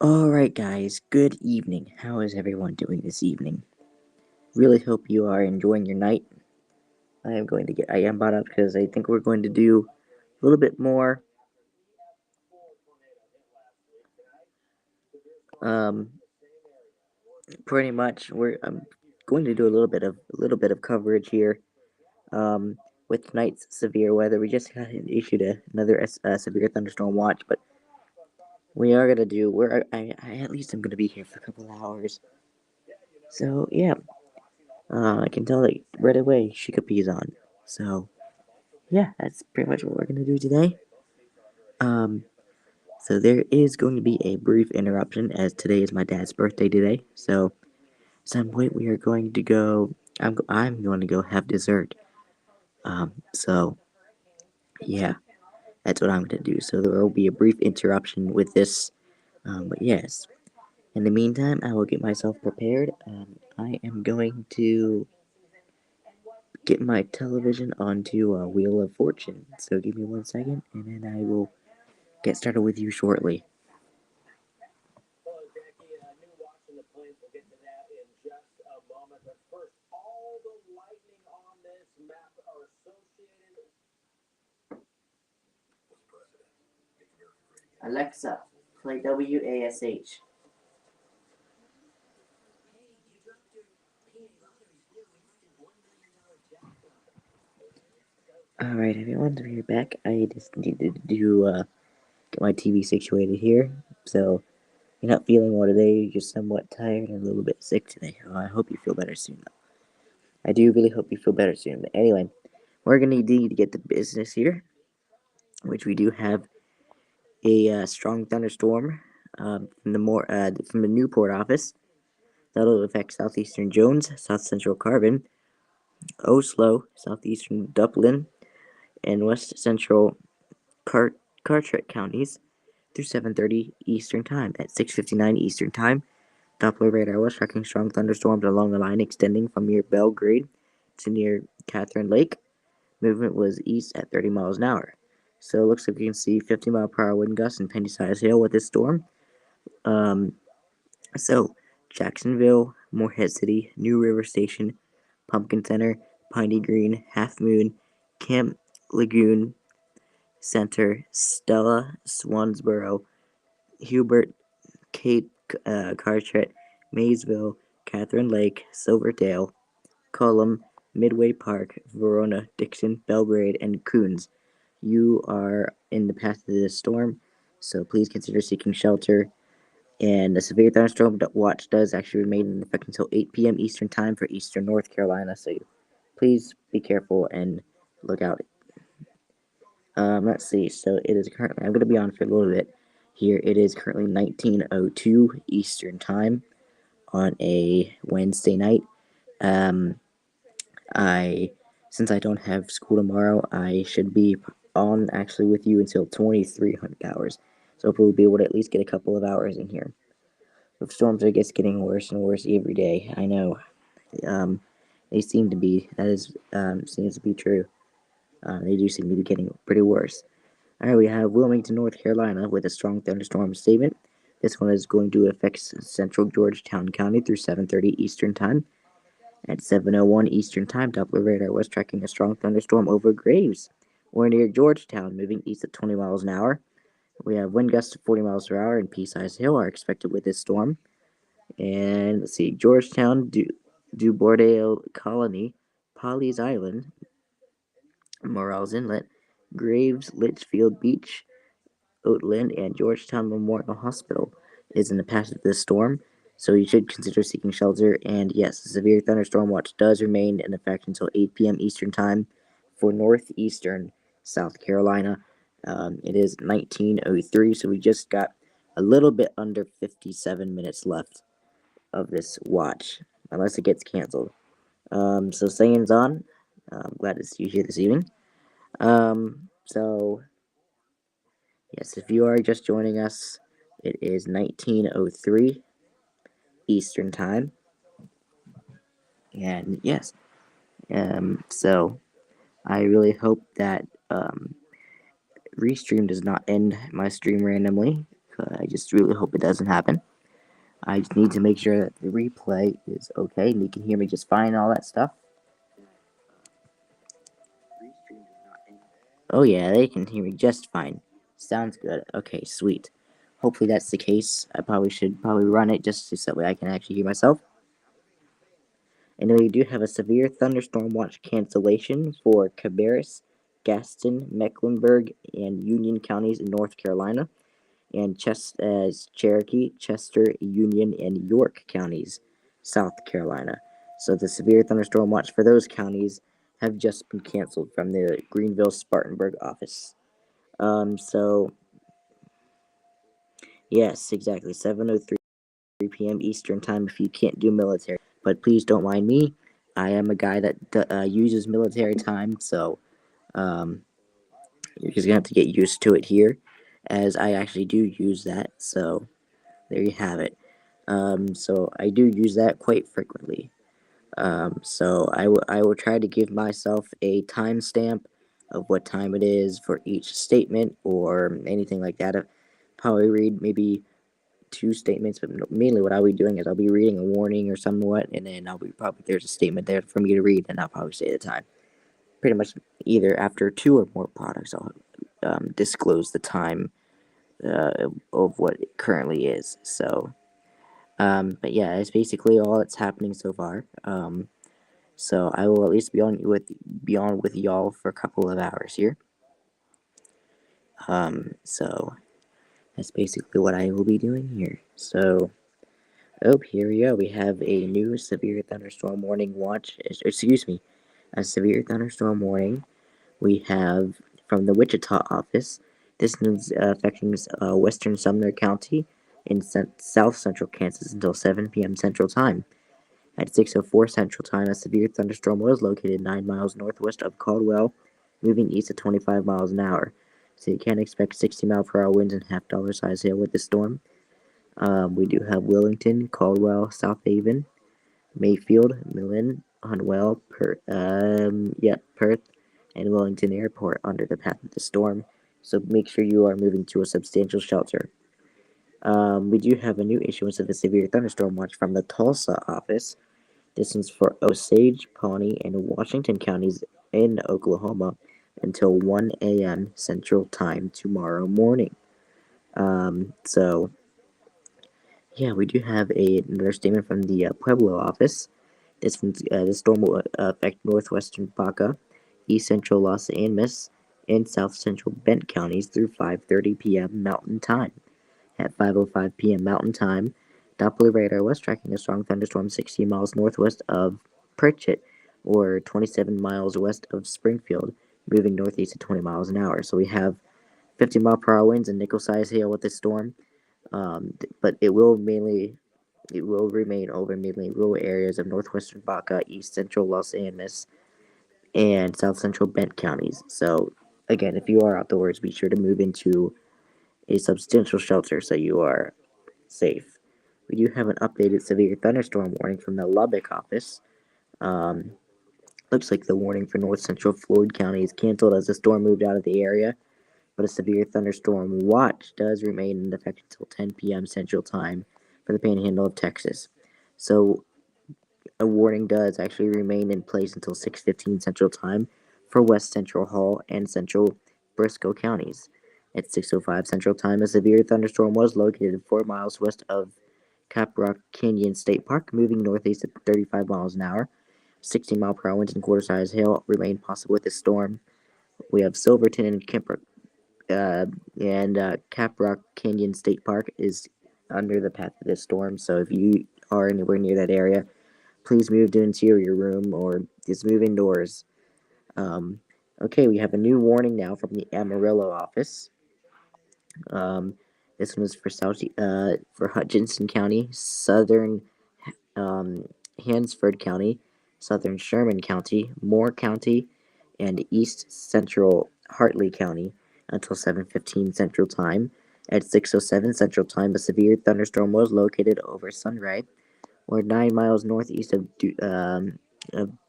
Alright guys, good evening. How is everyone doing this evening? Really hope you are enjoying your night. I am bought up because I think we're going to do a little bit more, um, pretty much, I'm going to do a little bit of coverage here, um, with tonight's severe weather. We just got issued another severe thunderstorm watch, but we are gonna do, I at least I'm gonna be here for a couple of hours. So, yeah, I can tell that right away Shikapi's on. So, yeah, that's pretty much what we're gonna do today. Um, so there is going to be a brief interruption as today is my dad's birthday today. So some point we are going to go. I'm going to go have dessert. So yeah, that's what I'm gonna do. So there will be a brief interruption with this. But yes, in the meantime, I will get myself prepared. I am going to get my television onto a Wheel of Fortune. So give me 1 second, and then I will get started with you shortly. Alexa, play WASH. Alright, everyone, we're back. I just needed to get my TV situated here. So, you're not feeling well today, you're just somewhat tired and a little bit sick today. Oh, I hope you feel better soon, though. I do really hope you feel better soon. But anyway, we're going to need to get the business here, which we do have a strong thunderstorm from the Newport office. That'll affect southeastern Jones, south central Carbon, Oslo, southeastern Dublin, and west central Carteret counties through 7:30 Eastern Time. At 6:59 Eastern Time, Doppler radar was tracking strong thunderstorms along the line extending from near Belgrade to near Catherine Lake. Movement was east at 30 miles an hour. So it looks like we can see 50-mile-per-hour wind gusts and penny-sized hail with this storm. Um, so Jacksonville, Morehead City, New River Station, Pumpkin Center, Piney Green, Half Moon, Camp Lagoon Center, Stella, Swansboro, Hubert, Cape Carteret, Maysville, Catherine Lake, Silverdale, Cullum, Midway Park, Verona, Dixon, Belgrade, and Coons. You are in the path of this storm, so please consider seeking shelter. And the severe thunderstorm watch does actually remain in effect until 8 p.m. Eastern Time for Eastern North Carolina, so please be careful and look out. Let's see. So it is currently. I'm going to be on for a little bit here. It is currently 19:02 Eastern Time on a Wednesday night. Um, I since I don't have school tomorrow, I should be on actually with you until 2300 hours. So hopefully we'll be able to at least get a couple of hours in here. The storms are just getting worse and worse every day. I know. Um, they seem to be. That is seems to be true. They do seem to be getting pretty worse. Alright, we have Wilmington, North Carolina with a strong thunderstorm statement. This one is going to affect central Georgetown County through 7:30 Eastern Time. At 7:01 Eastern Time, Doppler radar was tracking a strong thunderstorm over Graves. We're near Georgetown, moving east at 20 miles an hour. We have wind gusts of 40 miles per hour and pea-sized hail are expected with this storm. And let's see, Georgetown, Bordeaux Colony, Polly's Island, Morales Inlet, Graves, Litchfield Beach, Oatland, and Georgetown Memorial Hospital is in the path of this storm, so you should consider seeking shelter. And yes, the severe thunderstorm watch does remain in effect until 8 p.m. Eastern Time for northeastern South Carolina. It is 19:03, so we just got a little bit under 57 minutes left of this watch, unless it gets canceled. So staying's on. I'm glad to see you here this evening. So yes, if you are just joining us, it is 19:03 Eastern Time, and yes, so I really hope that Restream does not end my stream randomly, I just really hope it doesn't happen. I just need to make sure that the replay is okay and you can hear me just fine and all that stuff. Oh yeah, they can hear me just fine. Sounds good. Okay, sweet. Hopefully that's the case. I should run it just so that way I can actually hear myself. Anyway, we do have a severe thunderstorm watch cancellation for Cabarrus, Gaston, Mecklenburg, and Union counties in North Carolina, and Cherokee, Chester, Union, and York counties, South Carolina. So the severe thunderstorm watch for those counties have just been canceled from the Greenville Spartanburg office. So yes, exactly, 7:03 p.m. Eastern time if you can't do military. But please don't mind me. I am a guy that uses military time, so um, you're just gonna have to get used to it here, as I actually do use that. So there you have it. So I do use that quite frequently. So I will try to give myself a timestamp of what time it is for each statement or anything like that. I'll probably read maybe two statements, but mainly what I'll be doing is I'll be reading a warning or somewhat, and then I'll be probably there's a statement there for me to read, and I'll probably say the time. Pretty much either after two or more products, I'll disclose the time of what it currently is. So, but yeah, that's basically all that's happening so far. So I will at least be on with y'all for a couple of hours here. So that's basically what I will be doing here. So. Oh, here we go. We have a new severe thunderstorm warning watch. Excuse me, a severe thunderstorm warning. We have from the Wichita office. This is affecting western Sumner County in south central Kansas until 7 p.m. Central Time. At 6:04 Central Time, a severe thunderstorm was located 9 miles northwest of Caldwell, moving east at 25 miles an hour. So you can expect 60-mile-per-hour winds and half-dollar size hail with the storm. We do have Wellington, Caldwell, South Haven, Mayfield, Millen, Hunwell, Perth, and Wellington Airport under the path of the storm. So make sure you are moving to a substantial shelter. We do have a new issuance of a severe thunderstorm watch from the Tulsa office. This is for Osage, Pawnee, and Washington counties in Oklahoma until 1 a.m. Central Time tomorrow morning. So yeah, we do have another statement from the Pueblo office. This storm will affect northwestern Baca, east central Los Alamos, and south central Bent counties through 5:30 p.m. Mountain Time. At 5:05 p.m. Mountain Time, Doppler radar was tracking a strong thunderstorm 60 miles northwest of Pritchett, or 27 miles west of Springfield, moving northeast at 20 miles an hour. So we have 50-mile-per-hour winds and nickel-sized hail with this storm. But it will remain over mainly rural areas of northwestern Baca, east central Los Alamos, and south central Bent counties. So, again, if you are outdoors, be sure to move into a substantial shelter so you are safe. We do have an updated severe thunderstorm warning from the Lubbock office. Um, Looks like the warning for north central Floyd County is canceled as the storm moved out of the area, but a severe thunderstorm watch does remain in effect until 10 p.m. Central Time for the panhandle of Texas. So a warning does actually remain in place until 6:15 Central Time for West Central Hall and Central Briscoe counties. At 6:05 Central Time, a severe thunderstorm was located 4 miles west of Caprock Canyon State Park, moving northeast at 35 miles an hour. 60-mile-per-hour winds and quarter-size hail remain possible with this storm. We have Silverton and uh, Caprock Canyon State Park is under the path of this storm. So if you are anywhere near that area, please move to interior room or just move indoors. Um, okay, we have a new warning now from the Amarillo office. Um, this one is for Hutchinson County, Southern Hansford County, Southern Sherman County, Moore County, and East Central Hartley County until 7:15 Central Time. At 6:07 Central Time, a severe thunderstorm was located over Sunray, or 9 miles northeast of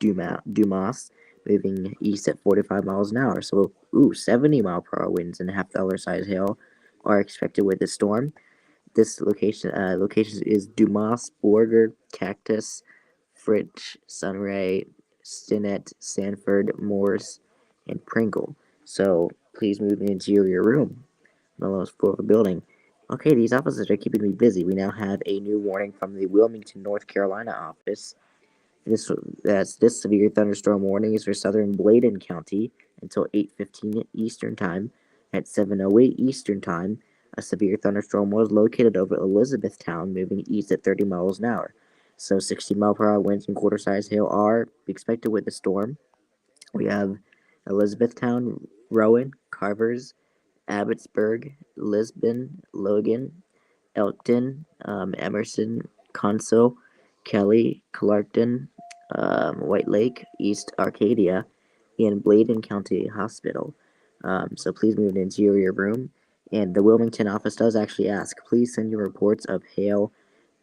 Dumas, moving east at 45 miles an hour. So, 70-mile-per-hour winds and half-dollar size hail are expected with the storm. This location is Dumas, Borger, Cactus, Fritch, Sunray, Stinnett, Sanford, Morse, and Pringle. So please move into your room on the lowest floor of the building. Okay, these officers are keeping me busy. We now have a new warning from the Wilmington, North Carolina office. This severe thunderstorm warning is for southern Bladen County until 8:15 Eastern Time. At 7:08 Eastern Time, a severe thunderstorm was located over Elizabethtown, moving east at 30 miles an hour. So 60-mile-per-hour winds and quarter-size hail are expected with the storm. We have Elizabethtown, Rowan, Carvers, Abbotsburg, Lisbon, Logan, Elkton, Emerson, Conso, Kelly, Clarkton, White Lake, East Arcadia, and Bladen County Hospital. So please move into your room. And the Wilmington office does actually ask, please send your reports of hail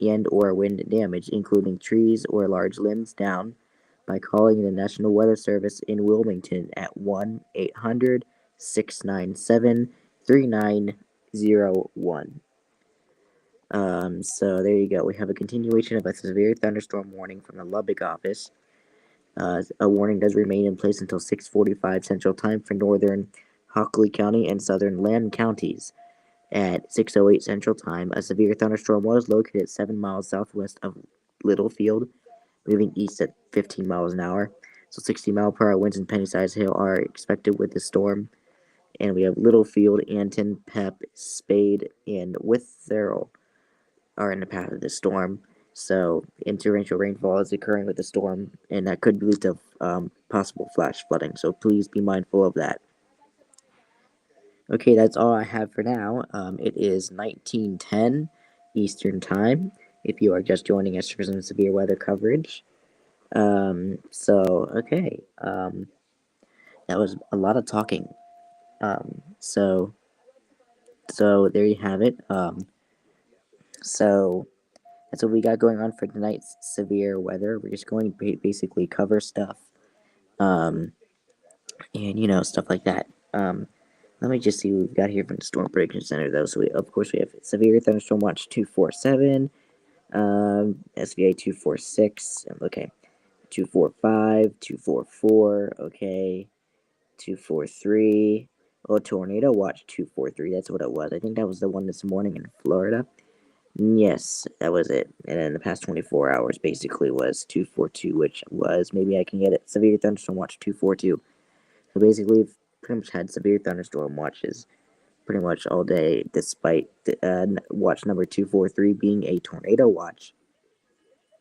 and or wind damage, including trees or large limbs down, by calling the National Weather Service in Wilmington at 1-800-697-3901. So there you go. We have a continuation of a severe thunderstorm warning from the Lubbock office. A warning does remain in place until 6:45 Central Time for northern Hockley County and southern Lamb counties. At 6:08 Central Time, a severe thunderstorm was located 7 miles southwest of Littlefield, moving east at 15 miles an hour. So 60-mile-per-hour winds and penny-sized hail are expected with the storm. And we have Littlefield, Anton, Pep, Spade, and Witherill are in the path of the storm. So intertorrential rainfall is occurring with the storm, and that could lead to possible flash flooding. So please be mindful of that. Okay, that's all I have for now. It is 1910 Eastern Time. If you are just joining us for some severe weather coverage. Okay. That was a lot of talking. Um, so so there you have it. So that's what we got going on for tonight's severe weather. We're just going to basically cover stuff, um, and stuff like that. Let me just see what we've got here from the Storm Prediction Center, though. So of course we have severe thunderstorm watch 247, SVA 246. Okay, 245, 244. Okay, 243. Oh, tornado watch 243. That's what it was. I think that was the one this morning in Florida. Yes, that was it. And then the past 24 hours basically was 242, which was, maybe I can get it, severe thunderstorm watch 242. So basically, we've pretty much had severe thunderstorm watches pretty much all day, despite watch number 243 being a tornado watch.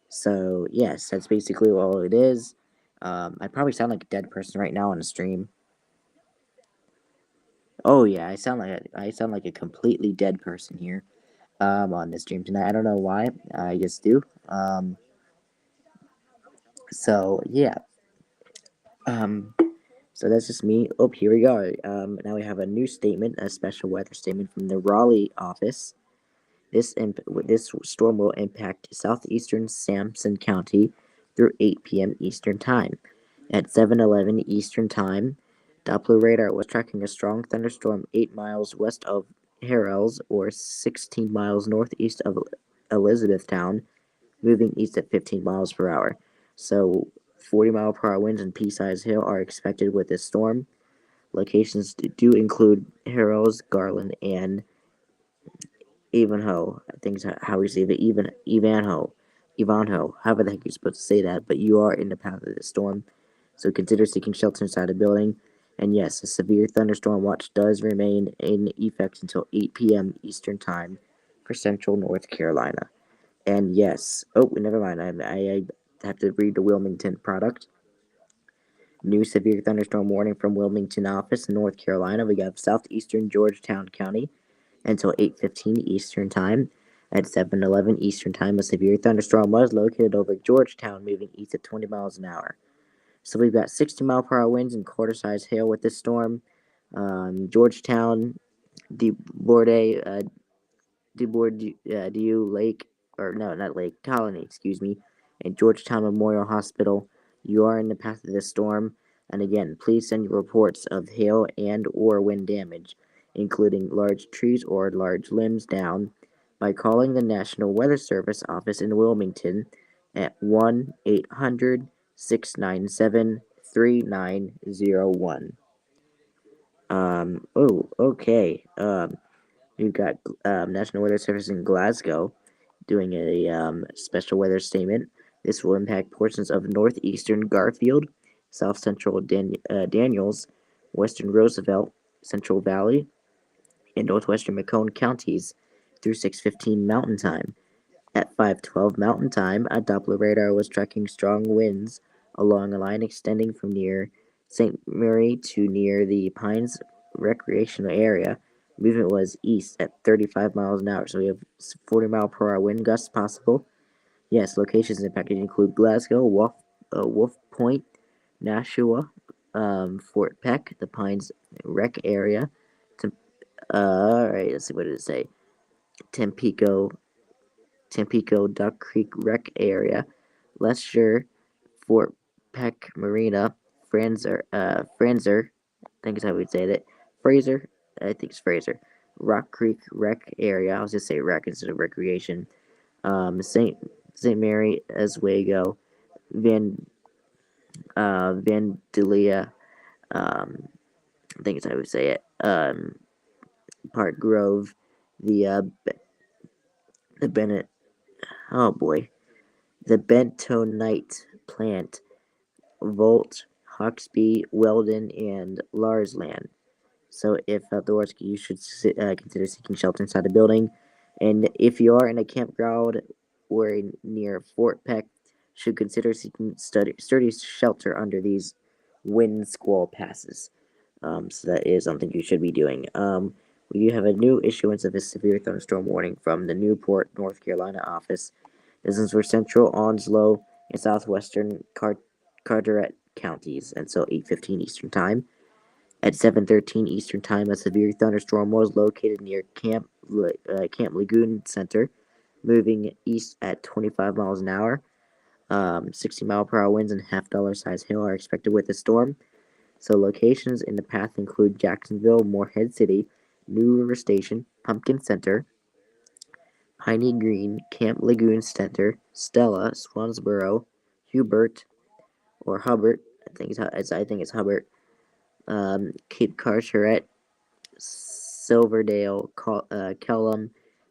So, yes, that's basically all it is. I probably sound like a dead person right now on the stream. Oh yeah, I sound like a completely dead person here on this stream tonight. I don't know why. I just do. So yeah. Um, so that's just me. Oh, here we go. Now we have a new statement, a special weather statement from the Raleigh office. This storm will impact southeastern Sampson County through 8 p.m. Eastern Time. At 7:11 Eastern Time, Doppler radar was tracking a strong thunderstorm 8 miles west of Harrells, or 16 miles northeast of Elizabethtown, moving east at 15 miles per hour. So 40-mile-per-hour winds and pea-sized hail are expected with this storm. Locations do include Harrells, Garland, and Ivanhoe. I think is how we say it. Ivanhoe. However the heck you're supposed to say that, but you are in the path of this storm. So consider seeking shelter inside a building. And yes, a severe thunderstorm watch does remain in effect until 8 p.m. Eastern Time for central North Carolina. And yes, oh, never mind. I have to read the Wilmington product. New severe thunderstorm warning from Wilmington office, North Carolina. We got southeastern Georgetown County until 8:15 Eastern Time. At 7:11 Eastern Time, a severe thunderstorm was located over Georgetown, moving east at 20 miles an hour. So we've got 60-mile-per-hour winds and quarter-size hail with this storm. Georgetown, DeBorde, DeBorde Lake, or no, not Lake, Colony, excuse me, and Georgetown Memorial Hospital. You are in the path of this storm. And again, please send your reports of hail and or wind damage, including large trees or large limbs, down by calling the National Weather Service office in Wilmington at 1-800-697-3901. Okay. We've got National Weather Service in Glasgow doing a special weather statement. This will impact portions of northeastern Garfield, south central Daniels, western Roosevelt, Central Valley, and northwestern Macomb counties through 6:15 Mountain Time. At 5:12 Mountain Time, a Doppler radar was tracking strong winds along a line extending from near St. Mary to near the Pines recreational area. Movement was east at 35 miles an hour, so we have 40-mile-per-hour wind gusts possible. Yes, locations impacted include Glasgow, Wolf Point, Nashua, Fort Peck, the Pines Rec area. All right, let's see, what did it say? Tempico, Duck Creek Rec area, Leicester, Fort Peck Marina, Franzer, I think is how we'd say that. Fraser, I think it's Fraser. Rock Creek Rec area. I was just say rec instead of recreation. Saint Mary, Oswego, Vandalia. I think it's how we say it. Park Grove, the the Bennett. Oh boy, the bentonite plant, Volt, Hawksby, Weldon, and Larsland. So, if outdoors, you should consider seeking shelter inside a building. And if you are in a campground or near Fort Peck, should consider seeking sturdy shelter under these wind squall passes. So that is something you should be doing. We do have a new issuance of a severe thunderstorm warning from the Newport, North Carolina office. This is for central, Onslow, and southwestern Carteret counties until 8:15 Eastern Time. At 7:13 Eastern Time, a severe thunderstorm was located near Camp Lagoon Center, moving east at 25 miles an hour. 60-mile-per-hour winds and half-dollar size hail are expected with the storm. So locations in the path include Jacksonville, Morehead City, New River Station, Pumpkin Center, Piney Green, Camp Lagoon Center, Stella, Swansboro, Hubert or Hubbard. I think it's Hubbard. Cape Carteret, Silverdale, Kellam,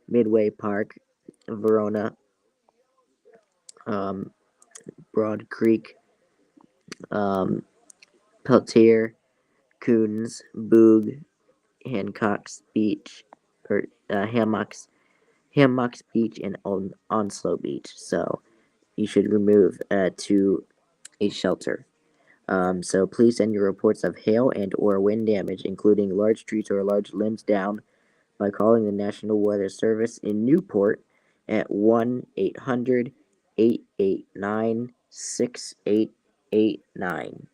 Midway Park, Verona, um, Broad Creek, um, Peltier, Coons, Boog, Hancock's Beach, or Hammocks Beach, and Onslow Beach. So you should remove to a shelter. So please send your reports of hail and or wind damage, including large trees or large limbs down, by calling the National Weather Service in Newport at 1-800-889-6889.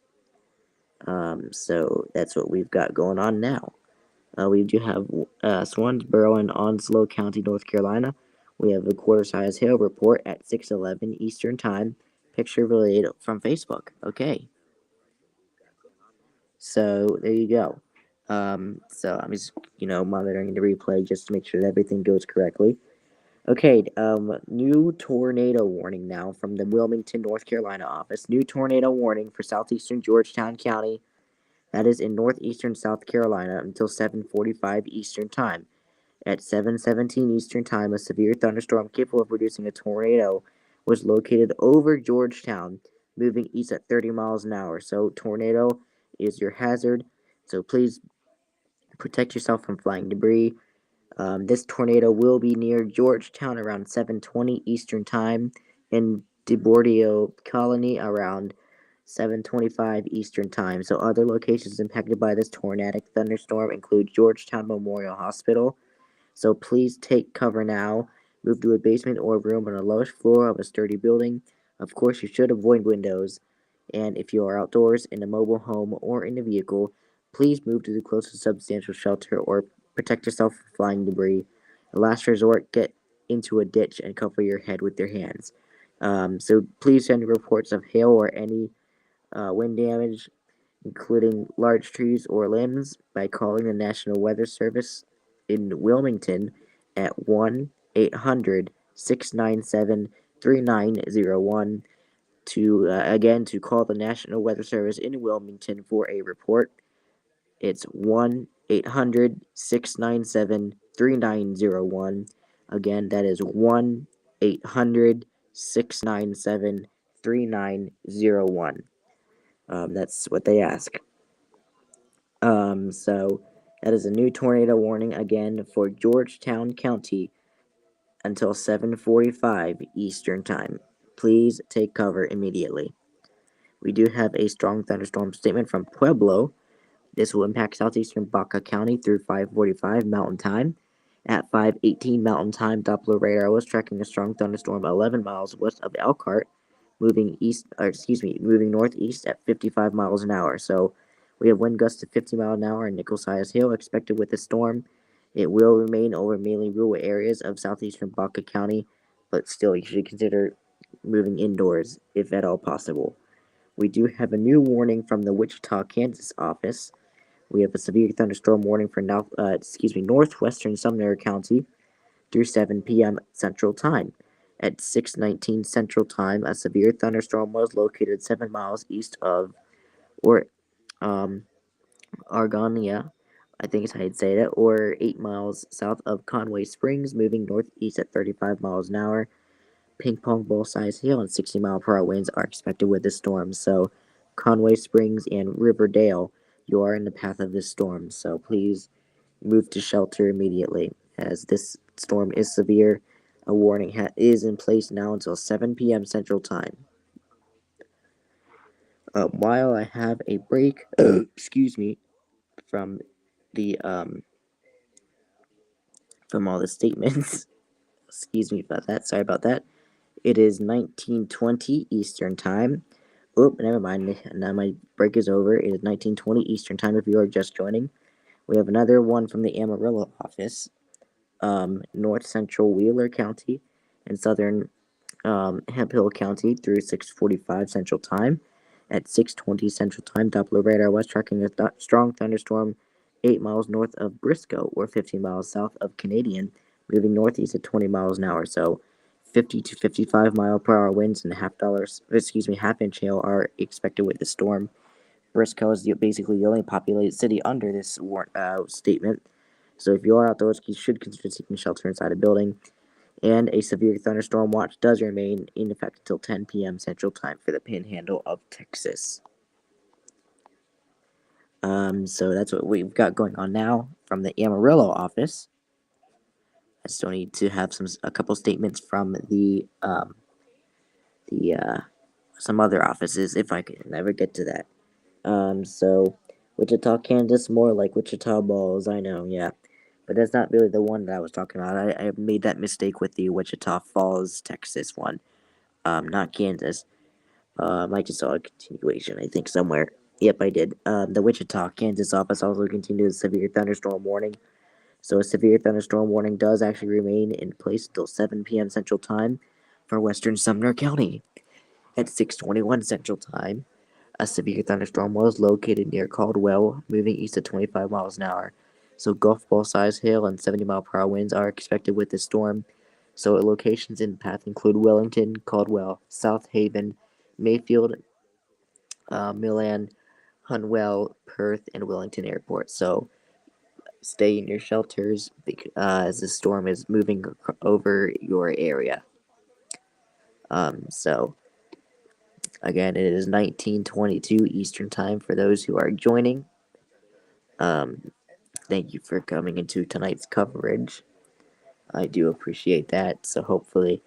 So that's what we've got going on now. We do have Swansboro and Onslow County, North Carolina. We have a quarter-size hail report at 6:11 Eastern Time. Picture relayed from Facebook. Okay. So there you go. So I'm just, monitoring the replay just to make sure that everything goes correctly. Okay, new tornado warning now from the Wilmington, North Carolina office. New tornado warning for southeastern Georgetown County, that is in northeastern South Carolina, until 7:45 Eastern Time. At 7:17 Eastern Time, a severe thunderstorm capable of producing a tornado was located over Georgetown, moving east at 30 miles an hour. So, tornado is your hazard. So, please protect yourself from flying debris. This tornado will be near Georgetown around 7:20 Eastern Time, and DeBordio Colony around 7:25 Eastern Time. So, other locations impacted by this tornadic thunderstorm include Georgetown Memorial Hospital. So please take cover now. Move to a basement or room on the lowest floor of a sturdy building. Of course, you should avoid windows. And if you are outdoors, in a mobile home, or in a vehicle, please move to the closest substantial shelter or protect yourself from flying debris. A last resort, get into a ditch and cover your head with your hands. So please send reports of hail or any wind damage including large trees or limbs, by calling the National Weather Service in Wilmington at 1-800-697-3901. To call the National Weather Service in Wilmington for a report. It's 1-800-697-3901. Again, that is 1-800-697-3901. That's what they ask. So that is a new tornado warning again for Georgetown County until 7:45 Eastern Time. Please take cover immediately. We do have a strong thunderstorm statement from Pueblo. This will impact southeastern Baca County through 5:45 Mountain Time. At 5:18 Mountain Time, Doppler radar was tracking a strong thunderstorm 11 miles west of Elkhart, moving northeast at 55 miles an hour. So we have wind gusts to 50 miles an hour and nickel-sized hail expected with the storm. It will remain over mainly rural areas of southeastern Baca County, but still you should consider moving indoors if at all possible. We do have a new warning from the Wichita, Kansas office. We have a severe thunderstorm warning for northwestern Sumner County through 7 p.m. Central Time. At 6:19 Central Time, a severe thunderstorm was located 7 miles east of or Argonia, I think is how you'd say that, or 8 miles south of Conway Springs, moving northeast at 35 miles an hour. Ping pong ball size hail and 60-mile-per-hour winds are expected with this storm. So, Conway Springs and Riverdale, you are in the path of this storm. So, please move to shelter immediately, as this storm is severe. A warning is in place now until 7 p.m. Central Time. While I have a break, excuse me, from the from all the statements. Excuse me about that. Sorry about that. It is 19:20 Eastern Time. Oh, never mind. Now my break is over. It is 19:20 Eastern Time if you are just joining. We have another one from the Amarillo office. North Central Wheeler County and Southern Hemp Hill County through 6:45 Central Time. At 6:20 Central Time, Doppler radar was tracking a strong thunderstorm 8 miles north of Briscoe, or 15 miles south of Canadian, moving northeast at 20 miles an hour. So, 50 to 55-mile-per-hour winds and half-inch hail are expected with the storm. Briscoe is basically the only populated city under this statement. So, if you are outdoors, you should consider seeking shelter inside a building. And a severe thunderstorm watch does remain in effect until 10 p.m. Central Time for the panhandle of Texas. So that's what we've got going on now from the Amarillo office. I still need to have a couple statements from some other offices if I can ever get to that. So Wichita, Kansas, more like Wichita Balls. I know, yeah, but that's not really the one that I was talking about. I made that mistake with the Wichita Falls, Texas one. Not Kansas. I just saw a continuation, I think, somewhere. Yep, I did. The Wichita, Kansas office also continued a severe thunderstorm warning. So a severe thunderstorm warning does actually remain in place until 7 p.m. Central Time for western Sumner County. At 6:21 Central Time, a severe thunderstorm was located near Caldwell, moving east at 25 miles an hour. So golf ball size hail and 70-mile-per-hour winds are expected with this storm. So locations in the path include Wellington, Caldwell, South Haven, Mayfield, Milan, Hunwell, Perth, and Wellington Airport. So stay in your shelters as the storm is moving over your area. So again, it is 19:22 Eastern Time for those who are joining. Thank you for coming into tonight's coverage. I do appreciate that. So hopefully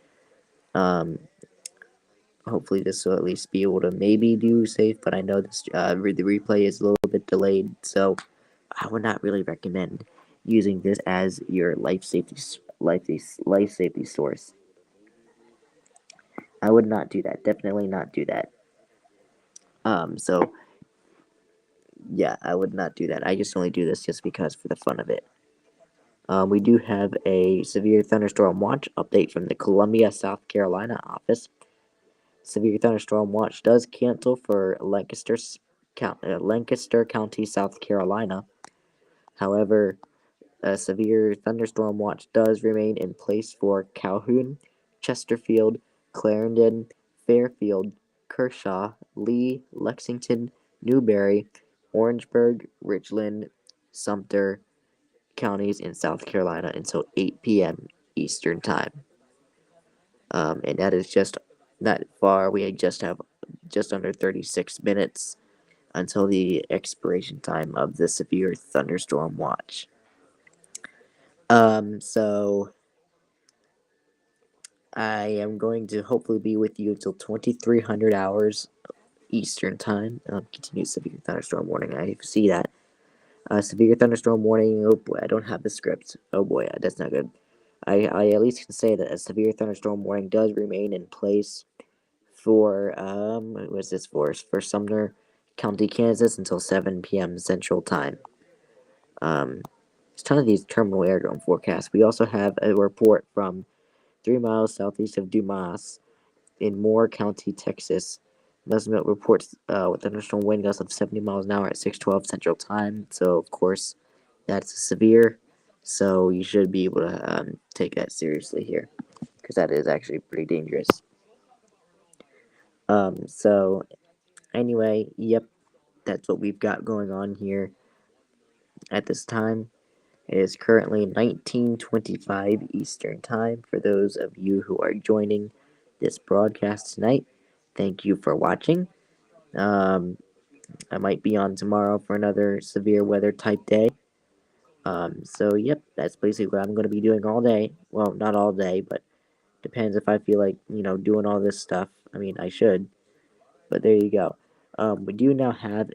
this will at least be able to maybe do safe. But I know this the replay is a little bit delayed, so I would not really recommend using this as your life safety source. I would not do that. Definitely not do that. So yeah, I would not do that. I just only do this just because for the fun of it. We do have a severe thunderstorm watch update from the Columbia, South Carolina office. Severe thunderstorm watch does cancel for Lancaster, Lancaster County, South Carolina. However, a severe thunderstorm watch does remain in place for Calhoun, Chesterfield, Clarendon, Fairfield, Kershaw, Lee, Lexington, Newberry, Orangeburg, Richland, Sumter counties in South Carolina until 8 p.m. Eastern Time. And that is just that far. We just have just under 36 minutes until the expiration time of the severe thunderstorm watch. So I am going to hopefully be with you until 2300 hours Eastern Time. Continued severe thunderstorm warning. I see that. Severe thunderstorm warning. Oh boy, I don't have the script. Oh boy, that's not good. I at least can say that a severe thunderstorm warning does remain in place for what is this for Sumner County, Kansas until 7 p.m. Central Time. There's a ton of these terminal air drone forecasts. We also have a report from 3 miles southeast of Dumas in Moore County, Texas. Mesmet reports with thunderstorm wind gusts of 70 miles an hour at 6:12 Central Time. So of course, that's severe. So you should be able to take that seriously here, because that is actually pretty dangerous. So anyway, yep, that's what we've got going on here at this time. It is currently 19:25 Eastern Time for those of you who are joining this broadcast tonight. Thank you for watching. I might be on tomorrow for another severe weather type day. So yep, that's basically what I'm going to be doing all day. Well, not all day, but depends if I feel like, doing all this stuff. I mean, I should, but there you go. We do now have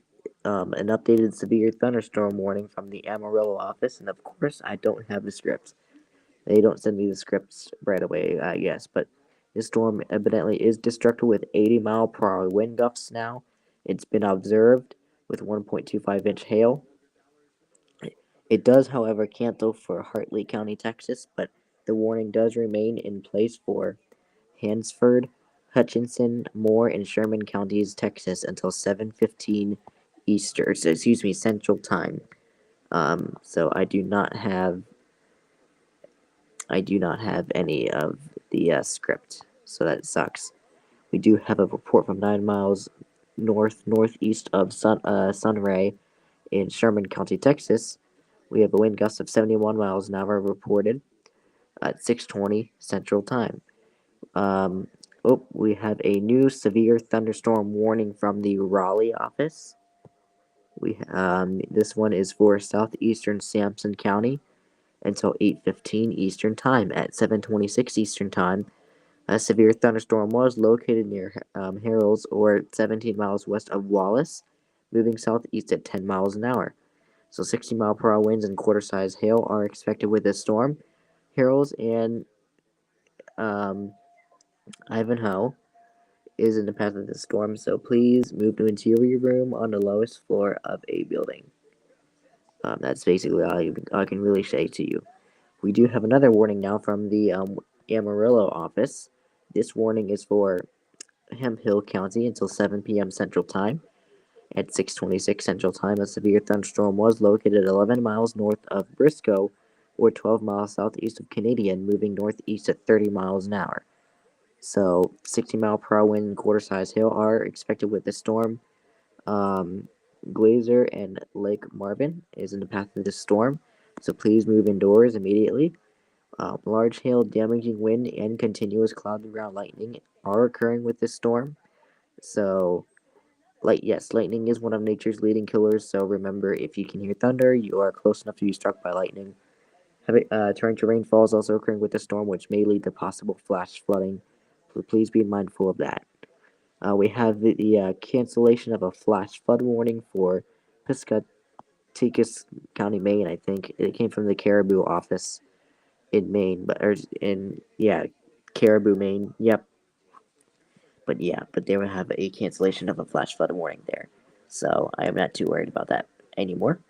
an updated severe thunderstorm warning from the Amarillo office, and of course, I don't have the script. They don't send me the scripts right away, I guess, but this storm evidently is destructive with 80-mile-per-hour wind gusts now. It's been observed with 1.25-inch hail. It does, however, cancel for Hartley County, Texas, but the warning does remain in place for Hansford, Hutchinson, Moore, and Sherman counties, Texas, until 7:15 Central Time. So I do not have any of the script, so that sucks. We do have a report from 9 miles northeast of Sunray in Sherman County, Texas. We have a wind gust of 71 miles an hour reported at 6:20 Central Time. We have a new severe thunderstorm warning from the Raleigh office. This one is for southeastern Sampson County until 8:15 Eastern Time. At 7:26 Eastern Time, a severe thunderstorm was located near Harrells, or 17 miles west of Wallace, moving southeast at 10 miles an hour. So 60-mile-per-hour winds and quarter-size hail are expected with this storm. Harrells and Ivanhoe is in the path of the storm, so please move to interior room on the lowest floor of a building. That's basically all I can really say to you. We do have another warning now from the Amarillo office. This warning is for Hemphill County until 7 p.m. Central Time. At 6:26 Central Time, a severe thunderstorm was located 11 miles north of Briscoe, or 12 miles southeast of Canadian, moving northeast at 30 miles an hour. So 60-mile-per-hour wind and quarter-size hail are expected with the storm. Glazer and Lake Marvin is in the path of this storm, so please move indoors immediately. Large hail, damaging wind, and continuous cloudy ground lightning are occurring with this storm. So, lightning is one of nature's leading killers, so remember, if you can hear thunder, you are close enough to be struck by lightning. Torrential rainfall is also occurring with the storm, which may lead to possible flash flooding. So please be mindful of that. We have the cancellation of a flash flood warning for Piscataquis County, Maine. I think it came from the Caribou office in Maine, Caribou, Maine. Yep. But they will have a cancellation of a flash flood warning there. So I am not too worried about that anymore.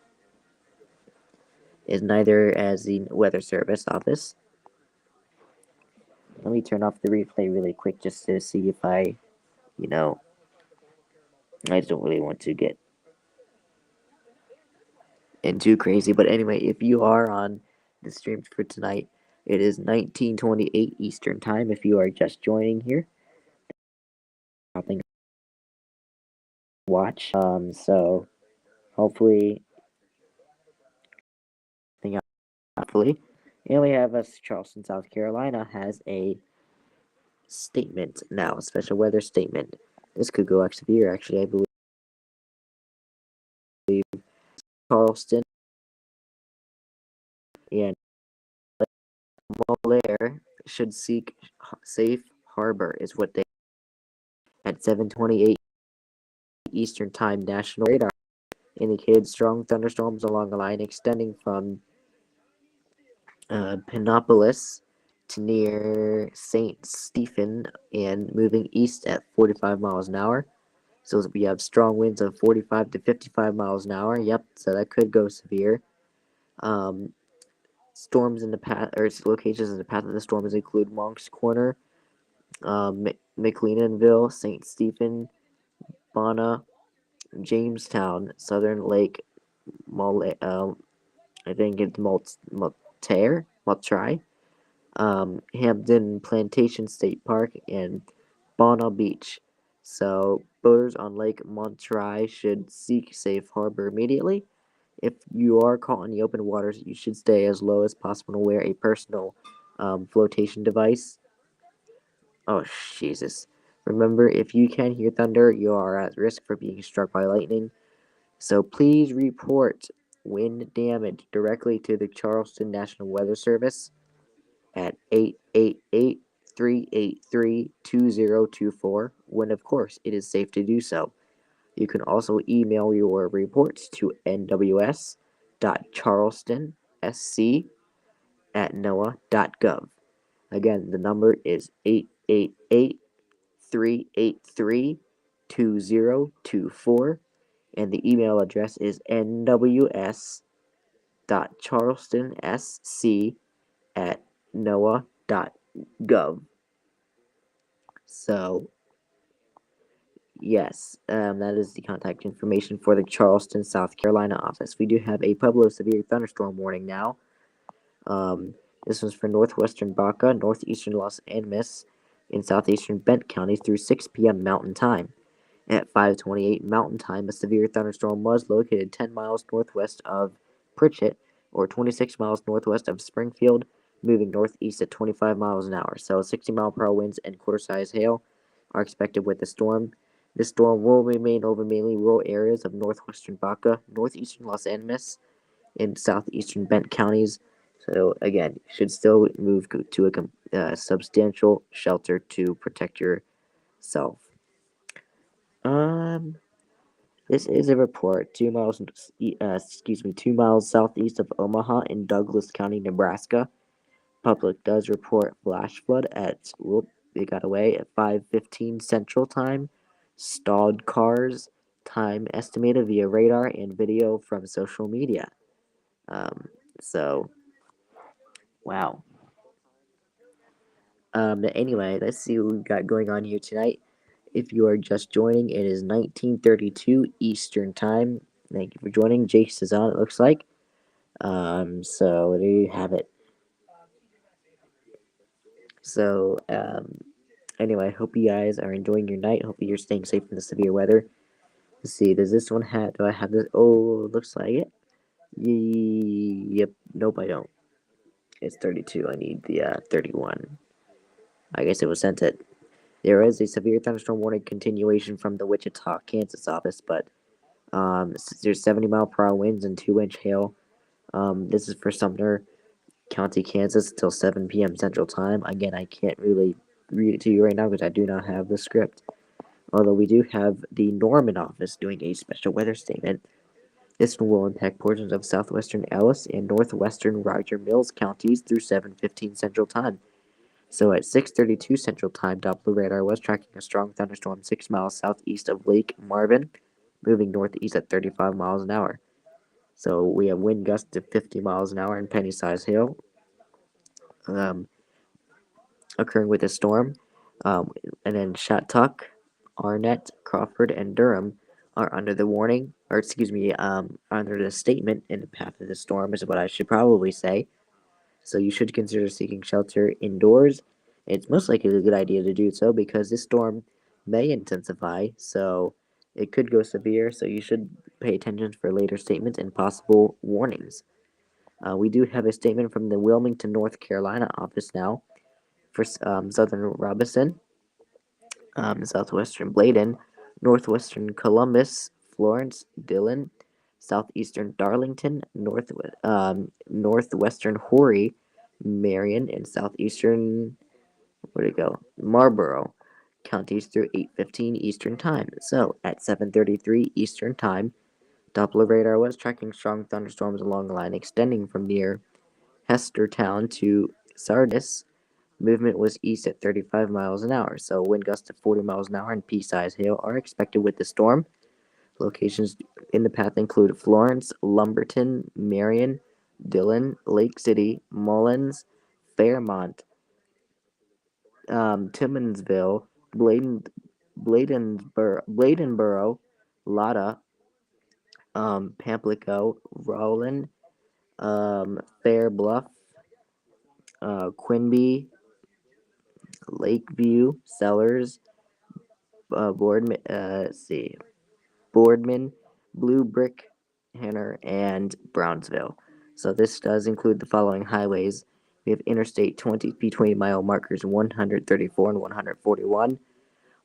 Is neither as the Weather Service office. Let me turn off the replay really quick just to see if I just don't really want to get and too crazy. But anyway, if you are on the stream for tonight, it is 19:28 Eastern Time. If you are just joining here, watch. So hopefully, hopefully, and we have us Charleston, South Carolina has a statement now, a special weather statement. This could go extra severe. Actually, I believe Charleston and Malaire should seek safe harbor, is what they at 7:28 Eastern Time. National radar indicated strong thunderstorms along a line extending from Pinopolis to near St. Stephen and moving east at 45 miles an hour. So we have strong winds of 45 to 55 miles an hour. Yep, so that could go severe. Um, Storms in the path, or locations in the path of the storms include Monk's Corner, McLeanville, St. Stephen, Bona, Jamestown, Southern Lake, I think it's Moultrie, Hampton Plantation State Park, and Bona Beach. So boaters on Lake Moultrie should seek safe harbor immediately. If you are caught in the open waters, you should stay as low as possible and wear a personal flotation device. Oh, Jesus. Remember, if you can hear thunder, you are at risk for being struck by lightning. So please report wind damage directly to the Charleston National Weather Service at 888-383-2024 when, of course, it is safe to do so. You can also email your reports to nws.charlestonsc@noaa.gov. Again, the number is 888-383-2024, and the email address is nws.charlestonsc@noaa.gov. So, yes, that is the contact information for the Charleston, South Carolina office. We do have a Pueblo severe thunderstorm warning now. This was for northwestern Baca, northeastern Los Animas, and southeastern Bent counties through 6 p.m. Mountain Time. At 5:28 Mountain Time, a severe thunderstorm was located 10 miles northwest of Pritchett, or 26 miles northwest of Springfield, moving northeast at 25 miles an hour. So 60-mile-per-hour winds and quarter-size hail are expected with the storm. This storm will remain over mainly rural areas of northwestern Baca, northeastern Los Animas, and southeastern Bent counties. So again, you should still move to a substantial shelter to protect yourself. This is a report 2 miles southeast of Omaha in Douglas County, Nebraska. Public does report flash flood at, they got away at 5:15 Central Time. Stalled cars, time estimated via radar and video from social media. So, wow. Anyway, let's see what we got going on here tonight. If you are just joining, it is 19:32 Eastern Time. Thank you for joining. Jace is on, it looks like. So there you have it. So, anyway, hope you guys are enjoying your night. Hope you're staying safe from the severe weather. Let's see, does this one have, do I have this? Oh, looks like it. Yep, nope, I don't. It's 32. I need the 31. I guess it was sent it. There is a severe thunderstorm warning continuation from the Wichita, Kansas office, but there's 70-mile-per-hour winds and 2-inch hail. This is for Sumner County, Kansas, until 7 p.m. Central Time. Again, I can't really read it to you right now because I do not have the script. Although we do have the Norman office doing a special weather statement. This one will impact portions of southwestern Ellis and northwestern Roger Mills counties through 7:15 Central Time. So at 6:32 Central Time, Doppler radar was tracking a strong thunderstorm 6 miles southeast of Lake Marvin, moving northeast at 35 miles an hour. So we have wind gusts of 50 miles an hour and penny-sized hail occurring with the storm. And then Shattuck, Arnett, Crawford, and Durham are under the warning. or excuse me, under the statement in the path of the storm is what I should probably say. So you should consider seeking shelter indoors. It's most likely a good idea to do so because this storm may intensify, so it could go severe. So you should pay attention for later statements and possible warnings. We do have a statement from the Wilmington, North Carolina office now for southern Robinson, southwestern Bladen, northwestern Columbus, Florence, Dillon, southeastern Darlington, northwestern Horry, Marion, and southeastern where'd it go? Marlborough counties through 8:15 Eastern Time. So at 7:33 Eastern Time, Doppler radar was tracking strong thunderstorms along the line extending from near Hestertown to Sardis. Movement was east at 35 miles an hour, so wind gusts of 40 miles an hour and pea-sized hail are expected with the storm. Locations in the path include Florence, Lumberton, Marion, Dillon, Lake City, Mullins, Fairmont, Timmonsville, Bladenboro, Lotta, Pamplico, Rowland, Fair Bluff, Quinby, Lakeview, Sellers, Boardman, Boardman, Blue Brick, Hanner, and Brownsville. So this does include the following highways. We have Interstate 20 between mile markers 134 and 141.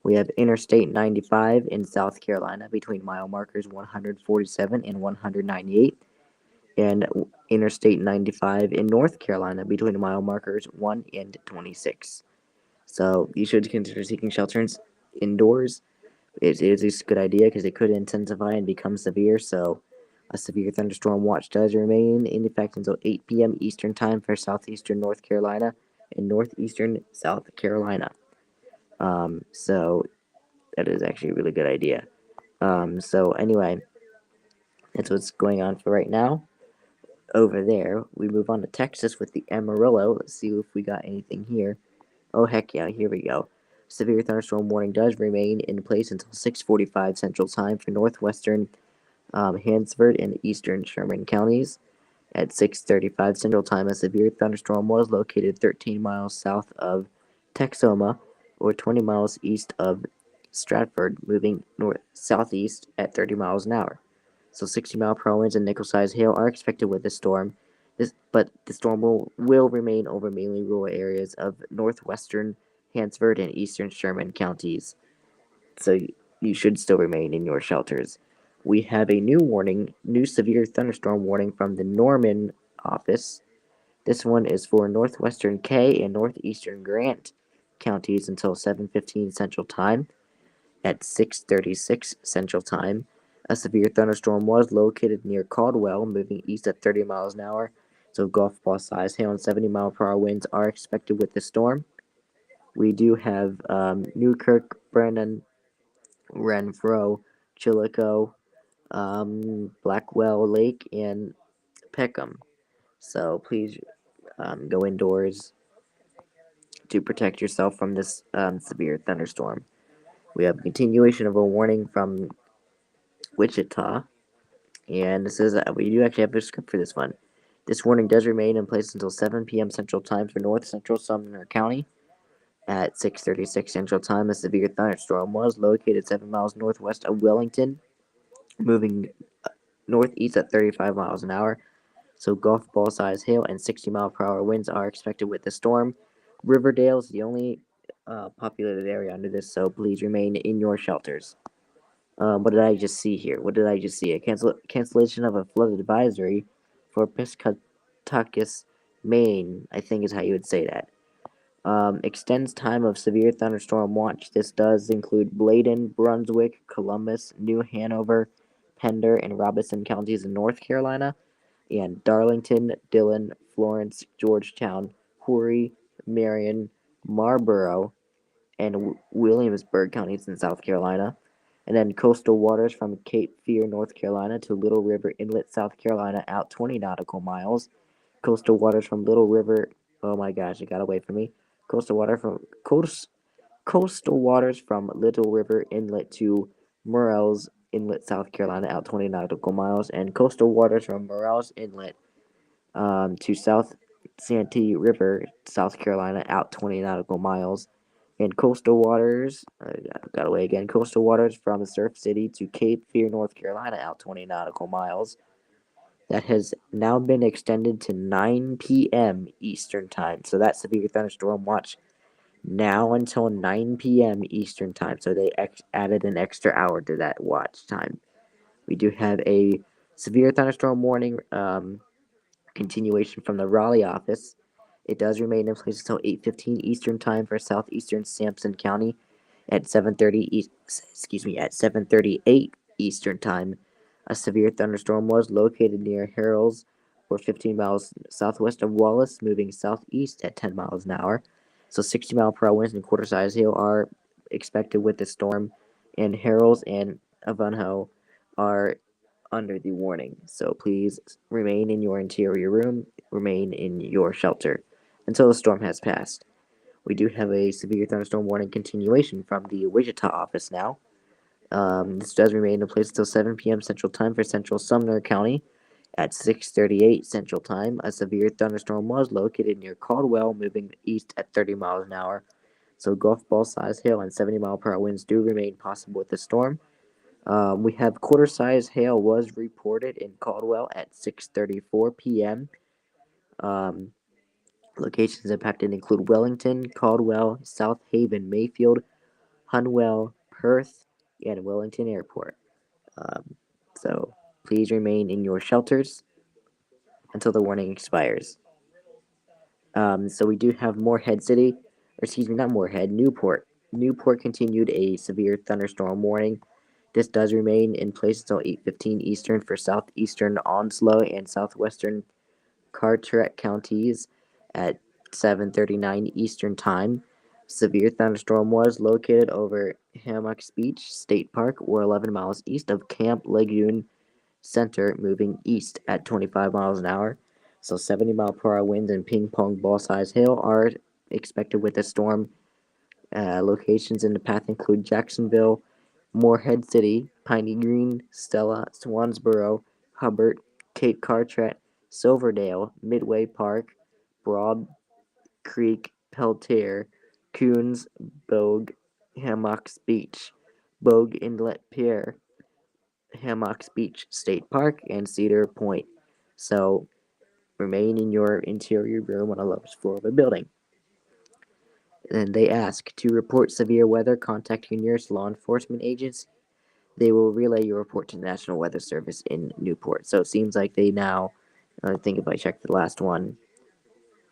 We have Interstate 95 in South Carolina between mile markers 147 and 198. And Interstate 95 in North Carolina between mile markers 1 and 26. So you should consider seeking shelter indoors. It is a good idea because it could intensify and become severe. So a severe thunderstorm watch does remain in effect until 8 p.m. Eastern Time for southeastern North Carolina and northeastern South Carolina. So that is actually a really good idea. So anyway, that's what's going on for right now. Over there, we move on to Texas with the Amarillo. Let's see if we got anything here. Oh heck yeah, here we go. Severe thunderstorm warning does remain in place until 6:45 Central Time for northwestern Hansford and eastern Sherman counties. At 6:35 Central Time, a severe thunderstorm was located 13 miles south of Texoma, or 20 miles east of Stratford, moving north southeast at 30 miles an hour. So 60-mile-per-hour winds and nickel-sized hail are expected with this storm. But the storm will remain over mainly rural areas of northwestern Hansford and eastern Sherman counties. So you should still remain in your shelters. We have a new severe thunderstorm warning from the Norman office. This one is for northwestern Kay and northeastern Grant counties until 7:15 Central Time. At 6:36 Central Time, a severe thunderstorm was located near Caldwell, moving east at 30 miles an hour. So golf ball size hail and 70-mile-per-hour winds are expected with the storm. We do have Newkirk, Brennan, Renfro, Chillico, Blackwell Lake, and Peckham. So please go indoors to protect yourself from this severe thunderstorm. We have a continuation of a warning from Wichita, and this is we do actually have a script for this one. This warning does remain in place until 7 p.m. Central Time for North Central Sumner County. At 6:36 Central Time, a severe thunderstorm was located 7 miles northwest of Wellington, moving northeast at 35 miles an hour. So golf ball size hail and 60-mile-per-hour winds are expected with the storm. Riverdale is the only populated area under this, so please remain in your shelters. What did I just see here? What did I just see? A cancellation of a flood advisory for Piscataquis, Maine, I think is how you would say that. Extends time of severe thunderstorm watch. This does include Bladen, Brunswick, Columbus, New Hanover, Pender, and Robeson counties in North Carolina, and Darlington, Dillon, Florence, Georgetown, Horry, Marion, Marlborough, and Williamsburg counties in South Carolina. And then coastal waters from Cape Fear, North Carolina to Little River Inlet, South Carolina, out 20 nautical miles. Coastal waters from Little River. Oh my gosh, it got away from me. Coastal waters from Little River Inlet to Murrells Inlet, South Carolina, out 20 nautical miles, and coastal waters from Morales Inlet to South Santee River, South Carolina, out 20 nautical miles, and coastal waters, got away again, coastal waters from Surf City to Cape Fear, North Carolina, out 20 nautical miles. That has now been extended to 9 p.m. Eastern Time. So that severe thunderstorm watch now until 9 p.m. Eastern Time. So they added an extra hour to that watch time. We do have a severe thunderstorm warning continuation from the Raleigh office. It does remain in place until 8:15 Eastern Time for southeastern Sampson County at 7:38 Eastern Time. A severe thunderstorm was located near Harrells, or 15 miles southwest of Wallace, moving southeast at 10 miles an hour. So 60-mile-per-hour winds and quarter-size hail are expected with the storm, and Harrells and Avanho are under the warning. So please remain in your interior room, remain in your shelter until the storm has passed. We do have a severe thunderstorm warning continuation from the Wichita office now. This does remain in place until 7 p.m. Central Time for Central Sumner County. At 6:38 Central Time, a severe thunderstorm was located near Caldwell, moving east at 30 miles an hour. So golf ball size hail and 70-mile-per-hour winds do remain possible with the storm. We have quarter size hail was reported in Caldwell at 6:34 p.m. Um, Locations impacted include Wellington, Caldwell, South Haven, Mayfield, Hunwell, Perth, and Wellington Airport. Um, so please remain in your shelters until the warning expires. So we do have Moorhead City, or excuse me, not Moorhead, Newport. Newport continued a severe thunderstorm warning. This does remain in place until 8:15 Eastern for southeastern Onslow and southwestern Carteret counties at 7:39 Eastern Time. Severe thunderstorm was located over Hammocks Beach State Park, or 11 miles east of Camp Lejeune Center, moving east at 25 miles an hour. So 70-mile-per-hour winds and ping pong ball size hail are expected with the storm. Locations in the path include Jacksonville, Moorhead City, Piney Green, Stella, Swansboro, Hubbard, Cape Carteret, Silverdale, Midway Park, Broad Creek, Peltier, Coons, Bogue, Hammocks Beach, Bogue Inlet Pier, Hammocks Beach State Park, and Cedar Point. So remain in your interior room on the lowest floor of a building. Then they ask to report severe weather, contact your nearest law enforcement agency. They will relay your report to the National Weather Service in Newport. So it seems like they now, I think if I check the last one,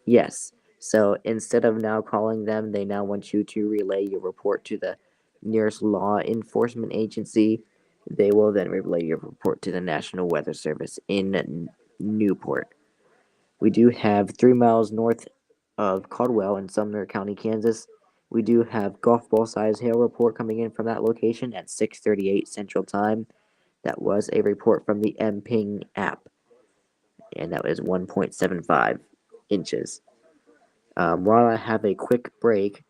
yes. So instead of now calling them, they now want you to relay your report to the nearest law enforcement agency. They will then relay your report to the National Weather Service in Newport. We do have 3 miles north of Caldwell in Sumner County, Kansas. We do have golf ball size hail report coming in from that location at 6:38 Central Time. That was a report from the MPing app, and that was 1.75 inches. While I have a quick break,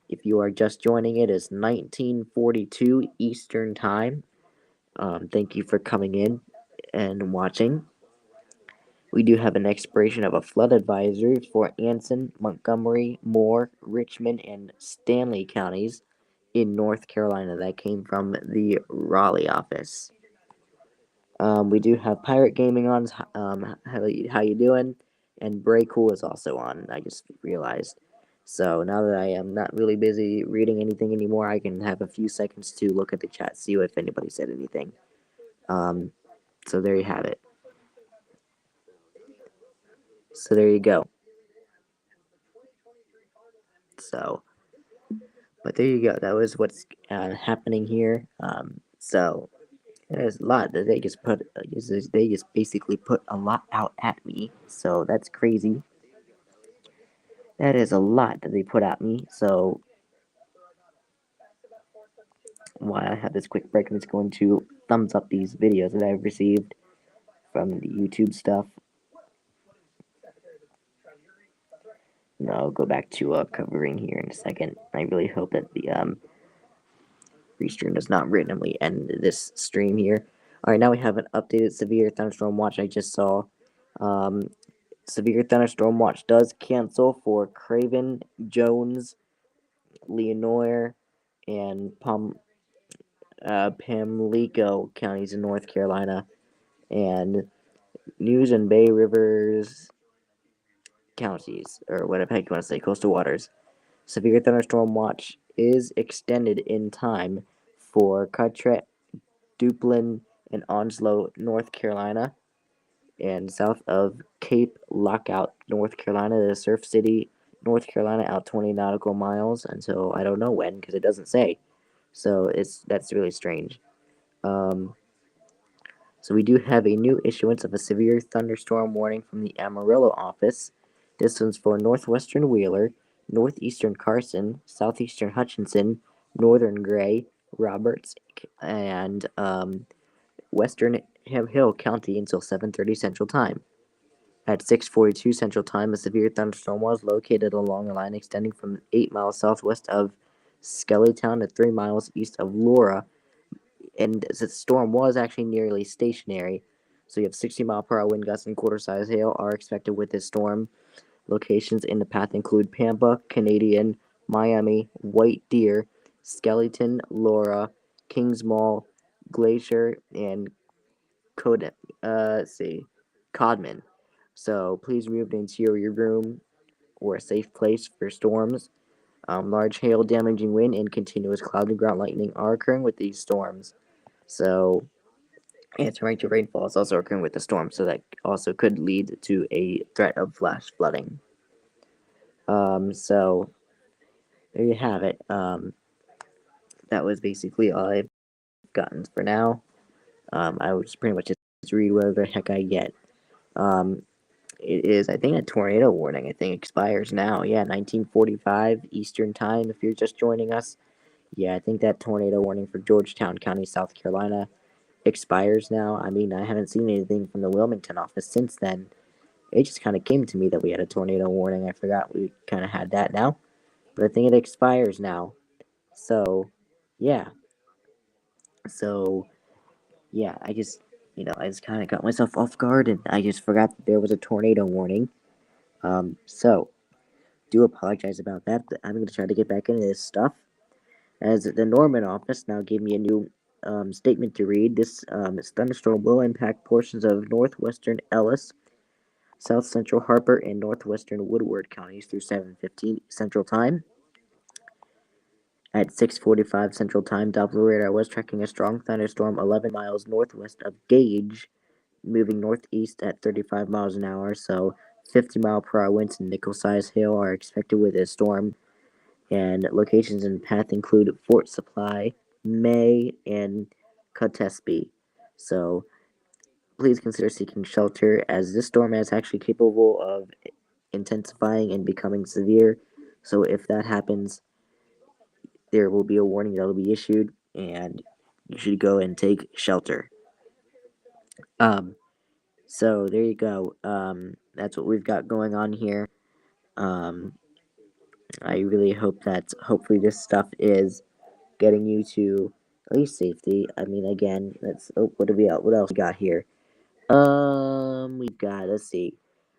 if you are just joining, it is 1942 Eastern Time. Thank you for coming in and watching. We do have an expiration of a flood advisory for Anson, Montgomery, Moore, Richmond, and Stanley counties in North Carolina. That came from the Raleigh office. We do have Pirate Gaming on. How you doing? And Bray Cool is also on. I just realized. So now that I am not really busy reading anything anymore, I can have a few seconds to look at the chat, see if anybody said anything. So there you have it. So there you go. So, but there you go. That was what's happening here. So there's a lot that they just put. They just basically put a lot out at me. So that's crazy. That is a lot that they put at me. So while I have this quick break, I'm just going to thumbs up these videos that I've received from the YouTube stuff. And I'll go back to covering here in a second. I really hope that the Restream does not randomly end this stream here. Alright, now we have an updated severe thunderstorm watch I just saw. Severe thunderstorm watch does cancel for Craven, Jones, Leonore, and Pamlico counties in North Carolina, and News and Bay Rivers counties, or whatever heck you want to say, coastal waters. Severe thunderstorm watch is extended in time for Carteret, Duplin, and Onslow, North Carolina, and south of Cape Lookout, North Carolina, to Surf City, North Carolina, out 20 nautical miles until I don't know when because it doesn't say. So that's really strange. So we do have a new issuance of a severe thunderstorm warning from the Amarillo office. This one's for northwestern Wheeler, northeastern Carson, southeastern Hutchinson, northern Gray, Roberts, and western Ham Hill County until 7:30 Central Time. At 6:42 Central Time, a severe thunderstorm was located along a line extending from 8 miles southwest of Skellytown to 3 miles east of Laura, and the storm was actually nearly stationary. So you have 60-mile-per-hour wind gusts and quarter-size hail are expected with this storm. Locations in the path include Pampa, Canadian, Miami, White Deer, Skeleton, Laura, Kings Mall, Glacier, and Codman. So please move to interior room or a safe place for storms. Large hail, damaging wind, and continuous cloudy ground lightning are occurring with these storms. So, and torrential rainfall is also occurring with the storm, so that also could lead to a threat of flash flooding. So there you have it. That was basically all I've gotten for now. I would just pretty much just read whatever the heck I get. It is, I think, a tornado warning. I think expires now. Yeah, 1945 Eastern Time. If you're just joining us, yeah, I think that tornado warning for Georgetown County, South Carolina, expires now. I mean, I haven't seen anything from the Wilmington office since then. It just kind of came to me that we had a tornado warning. I forgot we kind of had that now, but I think it expires now. So, yeah. So, yeah, I just, I just kind of got myself off guard and I just forgot that there was a tornado warning. So, do apologize about that, but I'm going to try to get back into this stuff. As the Norman office now gave me a new statement to read. This thunderstorm will impact portions of northwestern Ellis, south central Harper, and northwestern Woodward counties through 7:15 Central Time. At 6:45 Central Time, Doppler radar was tracking a strong thunderstorm 11 miles northwest of Gage, moving northeast at 35 miles an hour. So 50-mile-per-hour winds and nickel-sized hail are expected with this storm. And locations in the path include Fort Supply, May, and Cutesby. So please consider seeking shelter, as this storm is actually capable of intensifying and becoming severe. So if that happens, there will be a warning that will be issued, and you should go and take shelter. So there you go. That's what we've got going on here. I really hope that hopefully this stuff is getting you to at least safety. I mean, again, what do we what else we got here? We've got, let's see.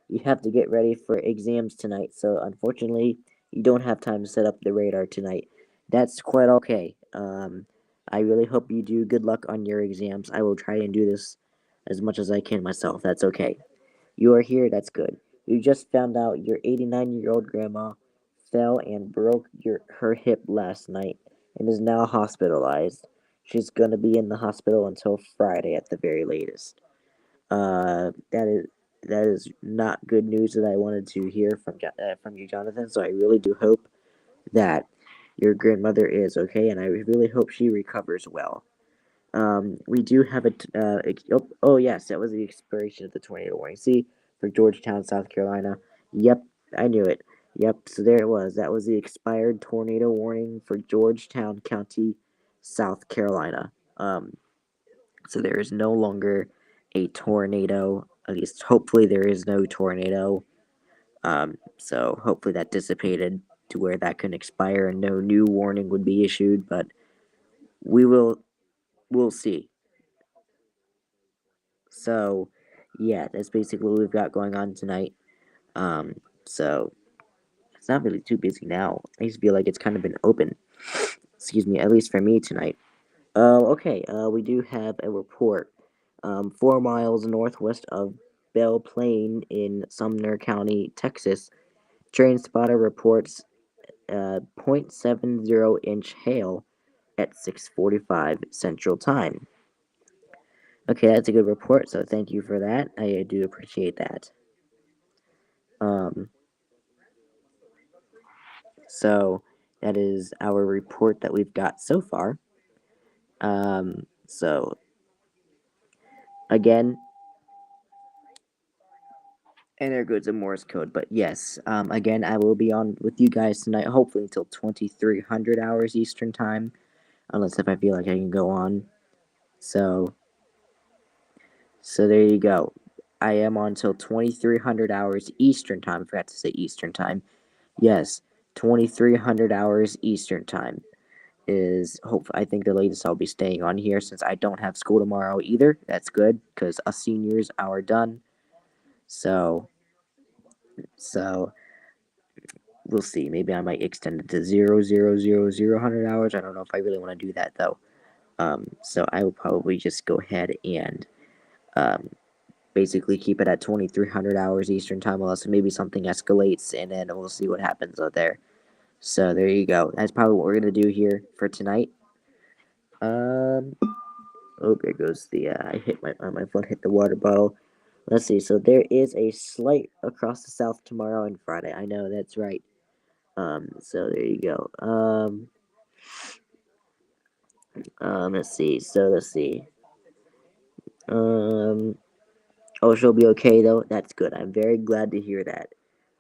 You have to get ready for exams tonight, so unfortunately, you don't have time to set up the radar tonight. That's quite okay. I really hope you do good luck on your exams. I will try and do this as much as I can myself. That's okay. You are here, that's good. You just found out your 89-year-old grandma fell and broke her hip last night and is now hospitalized. She's gonna be in the hospital until Friday at the very latest. That is not good news that I wanted to hear from you, Jonathan. So I really do hope that your grandmother is okay, and I really hope she recovers well. We do have oh yes, that was the expiration of the tornado warning. See, for Georgetown, South Carolina. Yep, I knew it. Yep, so there it was. That was the expired tornado warning for Georgetown County, South Carolina. So there is no longer a tornado. At least, hopefully, there is no tornado. So hopefully that dissipated to where that can expire and no new warning would be issued. But we'll see. So, yeah, that's basically what we've got going on tonight. So it's not really too busy now. I used to feel like it's kind of been open. Excuse me, at least for me tonight. Okay. We do have a report. 4 miles northwest of Belle Plaine in Sumner County, Texas, train spotter reports .70-inch hail at 6:45 Central Time. Okay, that's a good report, so thank you for that. I do appreciate that. Um, so that is our report that we've got so far. So again, and there goes the Morse code. But yes, again, I will be on with you guys tonight, hopefully until 2300 hours Eastern time, unless if I feel like I can go on. So, so there you go. I am on till 2300 hours Eastern time. I forgot to say Eastern time. Yes, 2300 hours Eastern time is hope. I think the latest I'll be staying on here since I don't have school tomorrow either. That's good because us seniors are done. So, so we'll see. Maybe I might extend it to 0, 0, 0, 0, 100 hours. I don't know if I really want to do that though. So I will probably just go ahead and um, basically keep it at 2300 hours Eastern time, unless maybe something escalates, and then we'll see what happens out there. So there you go. That's probably what we're gonna do here for tonight. Um. Oh, there goes the. I hit my foot hit the water bottle. Let's see. So there is a slight across the south tomorrow and Friday. I know that's right. So there you go. Let's see. So let's see. Um. Oh, she'll be okay though. That's good. I'm very glad to hear that.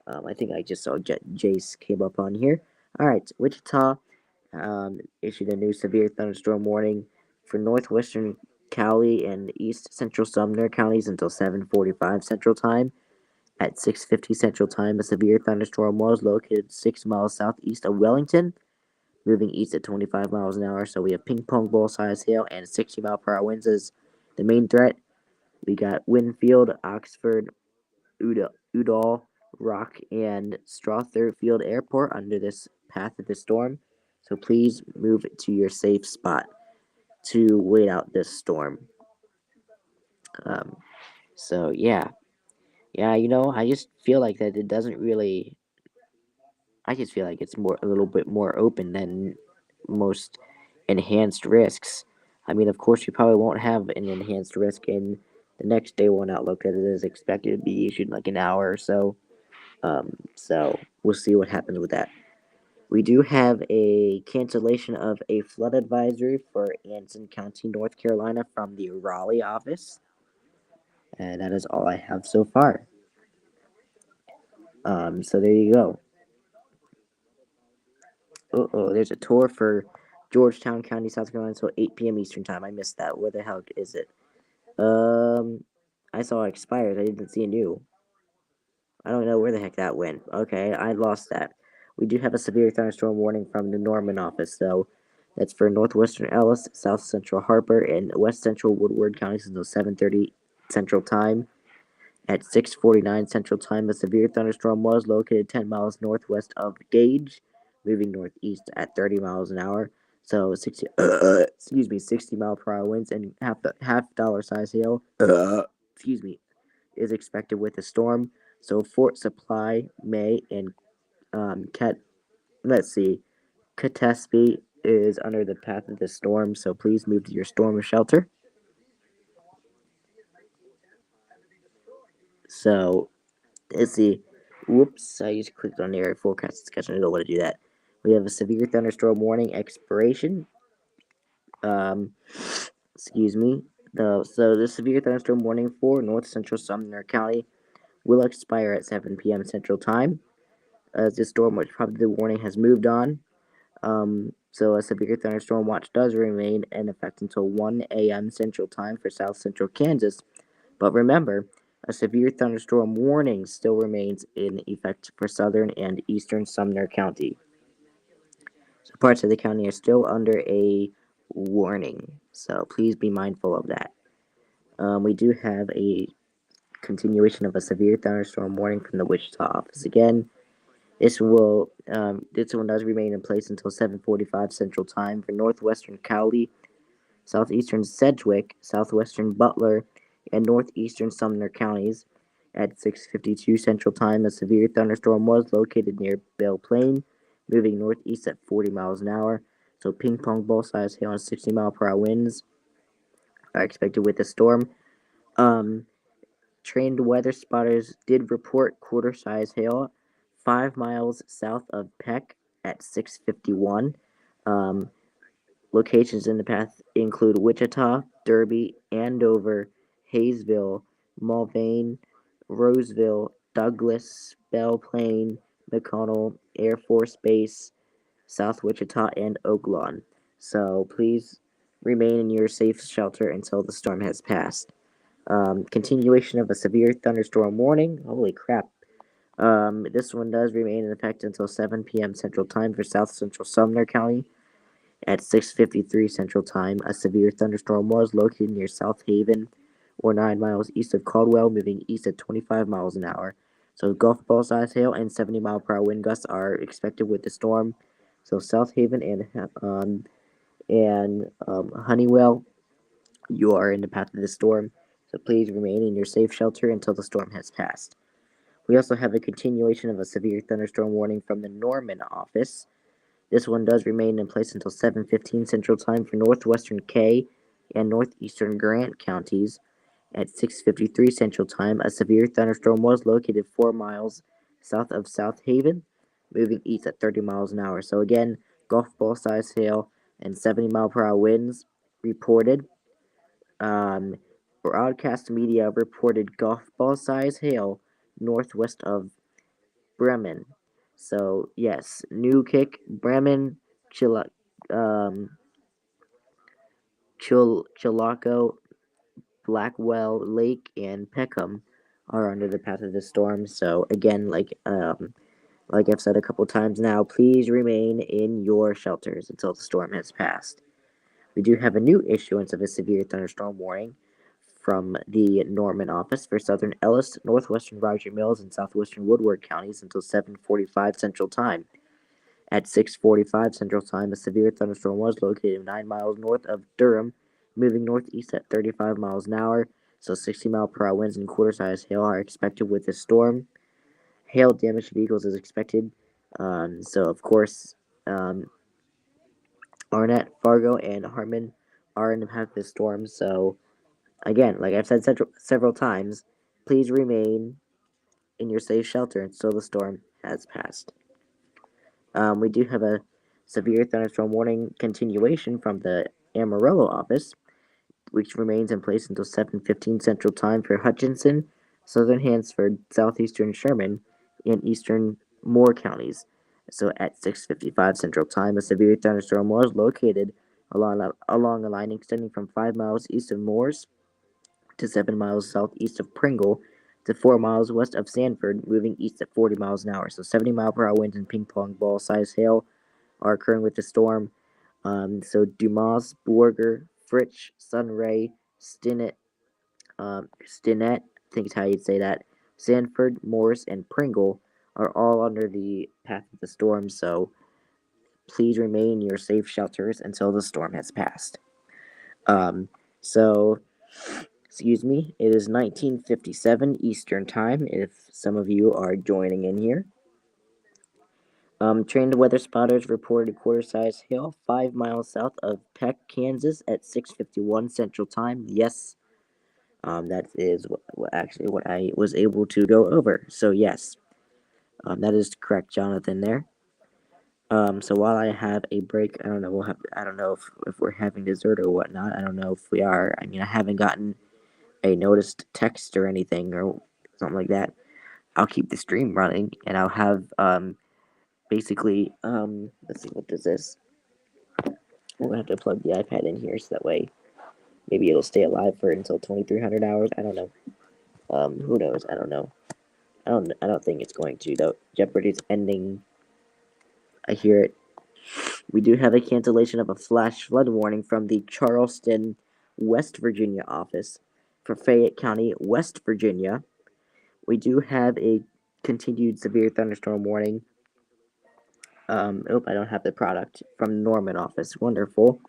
I think I just saw Jace came up on here. All right, Wichita issued a new severe thunderstorm warning for northwestern Cali and east central Sumner counties until 7:45 Central Time. At 6:50 Central Time, a severe thunderstorm was located 6 miles southeast of Wellington, moving east at 25 miles an hour. So we have ping pong ball size hail and 60-mile-per-hour winds as the main threat. We got Winfield, Oxford, Udall, Rock, and Strotherfield Airport under this path of the storm. So please move to your safe spot to wait out this storm. Um, so yeah, I just feel like that it doesn't really. I just feel like it's a little bit more open than most enhanced risks. I mean, of course, you probably won't have an enhanced risk in the next day one outlook that it is expected to be issued in like an hour or so. So we'll see what happens with that. We do have a cancellation of a flood advisory for Anson County, North Carolina from the Raleigh office. And that is all I have so far. So there you go. Oh, there's a tour for Georgetown County, South Carolina, so 8 p.m. Eastern time. I missed that. Where the hell is it? Um, I saw expired. I didn't see a new. I don't know where the heck that went. Okay, I lost that. We do have a severe thunderstorm warning from the Norman office, though. That's for northwestern Ellis, south central Harper, and west central Woodward counties until 7:30 Central Time. At 6:49 Central Time, a severe thunderstorm was located 10 miles northwest of Gage, moving northeast at 30 miles an hour. So 60, 60-mile-per-hour winds and half dollar size hail. Excuse me, is expected with the storm. So Fort Supply, May, and let's see, Catesby is under the path of the storm. So please move to your storm shelter. So let's see. Whoops, I just clicked on the area forecast discussion. I don't want to do that. We have a severe thunderstorm warning expiration. Um, excuse me. So the severe thunderstorm warning for north central Sumner County will expire at 7 p.m. Central Time. As the storm, which probably the warning has moved on. So a severe thunderstorm watch does remain in effect until 1 a.m. Central Time for south central Kansas. But remember, a severe thunderstorm warning still remains in effect for southern and eastern Sumner County. So parts of the county are still under a warning, so please be mindful of that. We do have a continuation of a severe thunderstorm warning from the Wichita office again. This one does remain in place until 7:45 Central Time for northwestern Cowley, southeastern Sedgwick, southwestern Butler, and northeastern Sumner counties. At 6:52 Central Time, a severe thunderstorm was located near Belle Plaine, moving northeast at 40 miles an hour. So ping pong ball size hail and 60-mile-per-hour winds are expected with the storm. Um, Trained weather spotters did report quarter-size hail 5 miles south of Peck at 6:51. Um, Locations in the path include Wichita, Derby, Andover, Hayesville, Mulvane, Roseville, Douglas, Belle Plaine, McConnell, Air Force Base, South Wichita, and Oaklawn. So please remain in your safe shelter until the storm has passed. Continuation of a severe thunderstorm warning. Holy crap. This one does remain in effect until 7 p.m. Central Time for South Central Sumner County. At 6:53 Central Time, a severe thunderstorm was located near South Haven, or 9 miles east of Caldwell, moving east at 25 miles an hour. So golf ball size hail and 70-mile-per-hour wind gusts are expected with the storm. So South Haven and Honeywell, you are in the path of the storm. So please remain in your safe shelter until the storm has passed. We also have a continuation of a severe thunderstorm warning from the Norman office. This one does remain in place until 7:15 Central Time for northwestern Kay and northeastern Grant counties. At 6:53 Central Time, a severe thunderstorm was located 4 miles south of South Haven, moving east at 30 miles an hour. So again, golf ball size hail and 70-mile-per-hour winds reported. Um, Broadcast media reported golf ball size hail northwest of Bremen. So yes, Newkick, Bremen, um, Chilocco, Blackwell Lake, and Peckham are under the path of the storm. So again, like I've said a couple times now, please remain in your shelters until the storm has passed. We do have a new issuance of a severe thunderstorm warning from the Norman office for southern Ellis, northwestern Roger Mills, and southwestern Woodward counties until 7:45 Central Time. At 6:45 Central Time, a severe thunderstorm was located 9 miles north of Durham, moving northeast at 35 miles an hour. So 60-mile-per-hour winds and quarter-size hail are expected with this storm. Hail damage to vehicles is expected. So of course, um, Arnett, Fargo, and Harmon are in the path of this storm. So again, like I've said several times, please remain in your safe shelter until the storm has passed. We do have a severe thunderstorm warning continuation from the Amarillo office, which remains in place until 7:15 Central Time for Hutchinson, Southern Hansford, Southeastern Sherman, and Eastern Moore counties. So at 6:55 Central Time, a severe thunderstorm was located along a line extending from 5 miles east of Moores to 7 miles southeast of Pringle to 4 miles west of Sanford, moving east at 40 miles an hour. So 70-mile-per-hour winds and ping pong ball size hail are occurring with the storm. So Dumas, Borger, Fritsch, Sunray, Stinnett, I think is how you'd say that, Sanford, Morris, and Pringle are all under the path of the storm. So please remain in your safe shelters until the storm has passed. Um, so Excuse me, it is 1957 Eastern Time, if some of you are joining in here. Trained weather spotters reported quarter-size hail 5 miles south of Peck, Kansas at 6:51 Central Time. Yes, that is what I was able to go over. So yes, that is correct, Jonathan. There. So while I have a break, I don't know. I don't know if we're having dessert or whatnot. I don't know if we are. I mean, I haven't gotten a noticed text or anything or something like that. I'll keep the stream running and I'll have basically let's see, what does this? We're gonna have to plug the iPad in here so that way maybe it'll stay alive for until 2300 hours. I don't know. Who knows? I don't know. I don't think it's going to though. Jeopardy's ending. I hear it. We do have a cancellation of a flash flood warning from the Charleston, West Virginia office for Fayette County, West Virginia. We do have a continued severe thunderstorm warning. I don't have the product from Norman office. Wonderful.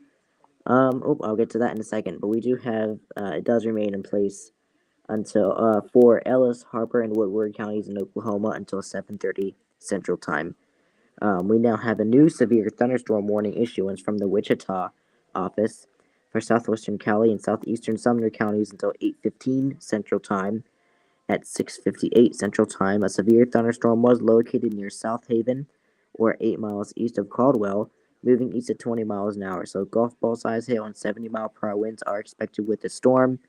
I'll get to that in a second. But we do have, it does remain in place until, for Ellis, Harper, and Woodward counties in Oklahoma until 7:30 Central Time. We now have a new severe thunderstorm warning issuance from the Wichita office for southwestern Cali and southeastern Sumner counties until 8:15 Central Time. At 6:58 Central Time, a severe thunderstorm was located near South Haven, or 8 miles east of Caldwell, moving east at 20 miles an hour. So golf ball size hail and 70-mile-per-hour winds are expected with the storm.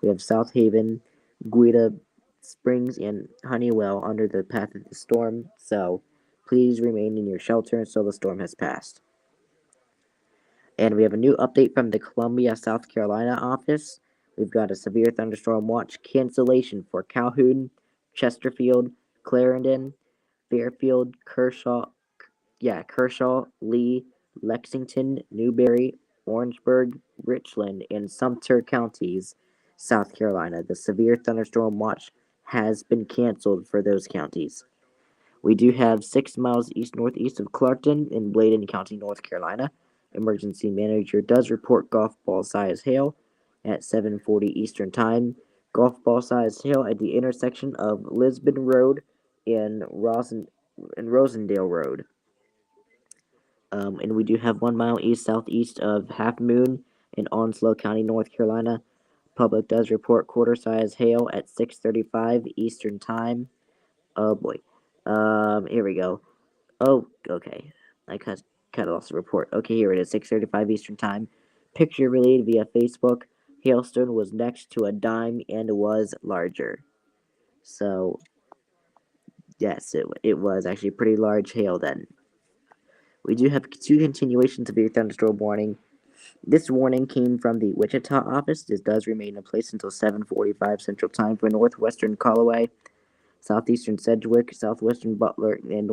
We have South Haven, Guida Springs, and Honeywell under the path of the storm. So please remain in your shelter until the storm has passed. And we have a new update from the Columbia, South Carolina office. We've got a severe thunderstorm watch cancellation for Calhoun, Chesterfield, Clarendon, Fairfield, Kershaw, Lee, Lexington, Newberry, Orangeburg, Richland, and Sumter counties, South Carolina. The severe thunderstorm watch has been canceled for those counties. We do have 6 miles east northeast of Clarkton in Bladen County, North Carolina. Emergency manager does report golf ball size hail at 7:40 Eastern Time. Golf ball size hail at the intersection of Lisbon Road and Rosendale Road. And we do have 1 mile east southeast of Half Moon in Onslow County, North Carolina. Public does report quarter size hail at 6:35 Eastern Time. Oh boy. Here we go. Oh, okay. I kind of lost the report. Okay, here it is, 6:35 Eastern Time. Picture relayed via Facebook. Hailstone was next to a dime and was larger. So, yes, it was actually pretty large hail then. We do have 2 continuations of your thunderstorm warning. This warning came from the Wichita office. This does remain in place until 7:45 Central Time for northwestern Callaway, southeastern Sedgwick, southwestern Butler, and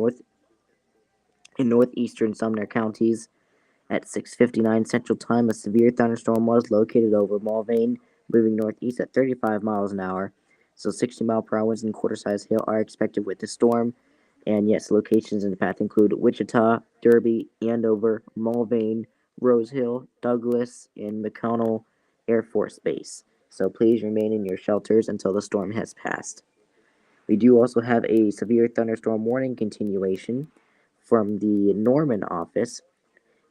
northeastern Sumner counties. At 6:59 Central Time, a severe thunderstorm was located over Mulvane, moving northeast at 35 miles an hour. So 60-mile-per-hour winds and quarter-size hail are expected with the storm. And yes, locations in the path include Wichita, Derby, Andover, Mulvane, Rose Hill, Douglas, and McConnell Air Force Base. So please remain in your shelters until the storm has passed. We do also have a severe thunderstorm warning continuation from the Norman office.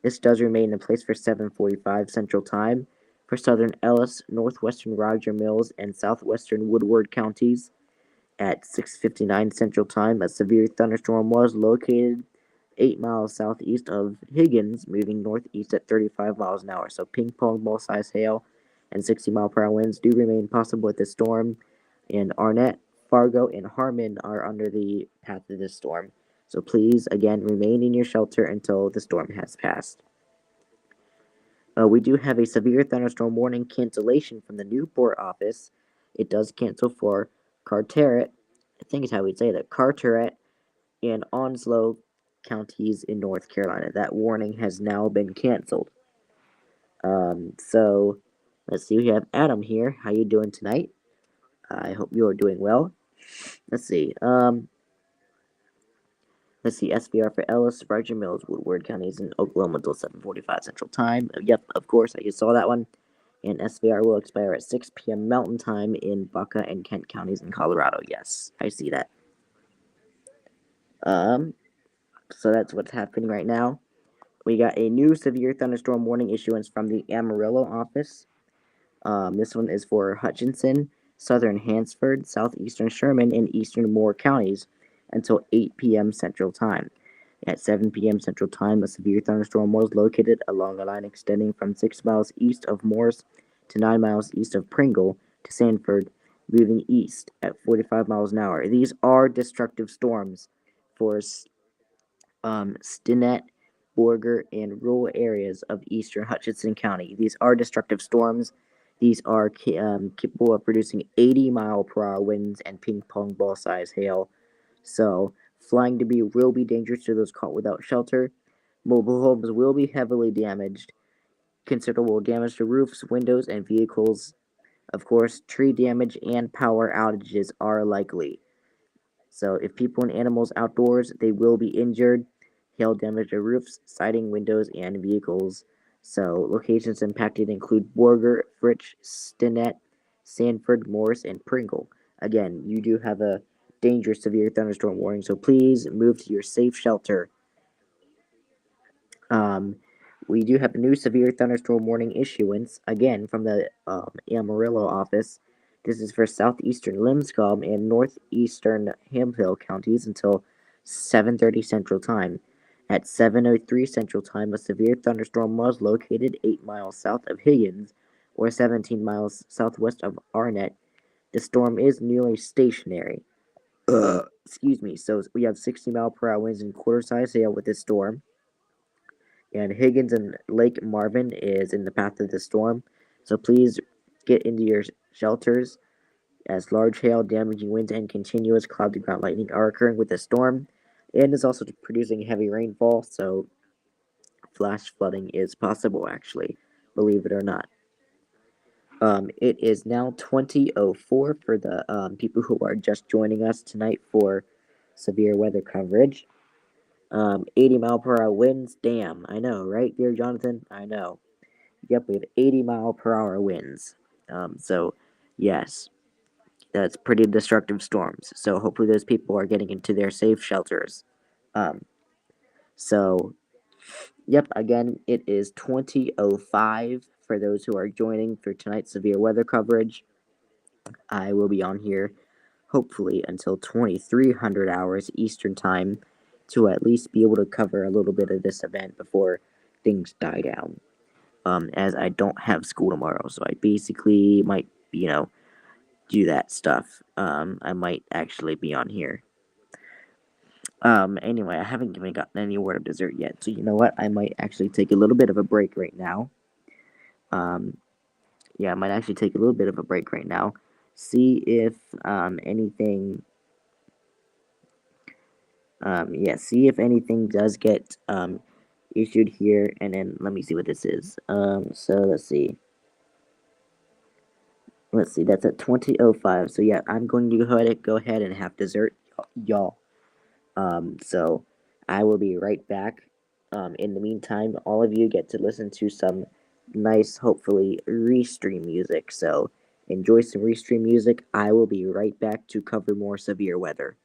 This does remain in place for 7:45 Central Time for southern Ellis, northwestern Roger Mills, and southwestern Woodward counties. At 6:59 Central Time, a severe thunderstorm was located 8 miles southeast of Higgins, moving northeast at 35 miles an hour. So ping pong ball size hail and 60-mile-per-hour winds do remain possible with this storm. And Arnett, Fargo, and Harmon are under the path of this storm. So please, again, remain in your shelter until the storm has passed. We do have a severe thunderstorm warning cancellation from the Newport office. It does cancel for Carteret, I think is how we'd say that, Carteret and Onslow counties in North Carolina. That warning has now been canceled. So let's see. We have Adam here. How you doing tonight? I hope you are doing well. Let's see. SVR for Ellis, Roger Mills, Woodward counties in Oklahoma until 7:45 Central Time. Yep, of course, I just saw that one. And SVR will expire at 6 p.m. Mountain Time in Baca and Kent counties in Colorado. Yes, I see that. So that's what's happening right now. We got a new severe thunderstorm warning issuance from the Amarillo office. This one is for Hutchinson, southern Hansford, southeastern Sherman, and eastern Moore counties until 8 p.m. Central Time. At 7 p.m. Central Time, a severe thunderstorm was located along a line extending from 6 miles east of Morse to 9 miles east of Pringle to Sanford, moving east at 45 miles an hour. These are destructive storms for Stinnett, Borger, and rural areas of eastern Hutchinson County. These are destructive storms. These are capable of producing 80-mile-per-hour winds and ping pong ball size hail. So, flying debris will be dangerous to those caught without shelter. Mobile homes will be heavily damaged. Considerable damage to roofs, windows, and vehicles. Of course, tree damage and power outages are likely. So if people and animals outdoors, they will be injured. Hail damage to roofs, siding, windows, and vehicles. So locations impacted include Borger, Fritch, Stinnett, Sanford, Morris, and Pringle. Again, you do have a dangerous severe thunderstorm warning, so please move to your safe shelter. Um, we do have a new severe thunderstorm warning issuance, again from the Amarillo office. This is for southeastern Limscomb and northeastern Hemphill counties until 7:30 Central Time. At 7:03 Central Time, a severe thunderstorm was located 8 miles south of Higgins, or 17 miles southwest of Arnett. The storm is nearly stationary. Excuse me. So we have 60-mile-per-hour winds and quarter-size hail with this storm, and Higgins and Lake Marvin is in the path of the storm. So please get into your shelters as large hail, damaging winds, and continuous cloud-to-ground lightning are occurring with the storm, and is also producing heavy rainfall. So flash flooding is possible, actually, believe it or not. It is now 20:04 for the people who are just joining us tonight for severe weather coverage. 80-mile-per-hour winds. Damn, I know, right, dear Jonathan? I know. Yep, we have 80-mile-per-hour winds. So, yes, that's pretty destructive storms. So hopefully those people are getting into their safe shelters. Um, so, yep, again, it is 20:05 for those who are joining for tonight's severe weather coverage. I will be on here hopefully until 2300 hours Eastern Time to at least be able to cover a little bit of this event before things die down. As I don't have school tomorrow, so I basically might, do that stuff. I might actually be on here. Anyway, I haven't even gotten any word of dessert yet, so you know what? I might actually take a little bit of a break right now. Um, yeah, I might actually take a little bit of a break right now. See if anything. See if anything does get issued here, and then let me see what this is. So let's see. Let's see. That's at 20:05. So yeah, I'm going to go ahead and have dessert, y'all. So I will be right back. In the meantime, all of you get to listen to some nice, hopefully, Restream music. So enjoy some Restream music. I will be right back to cover more severe weather.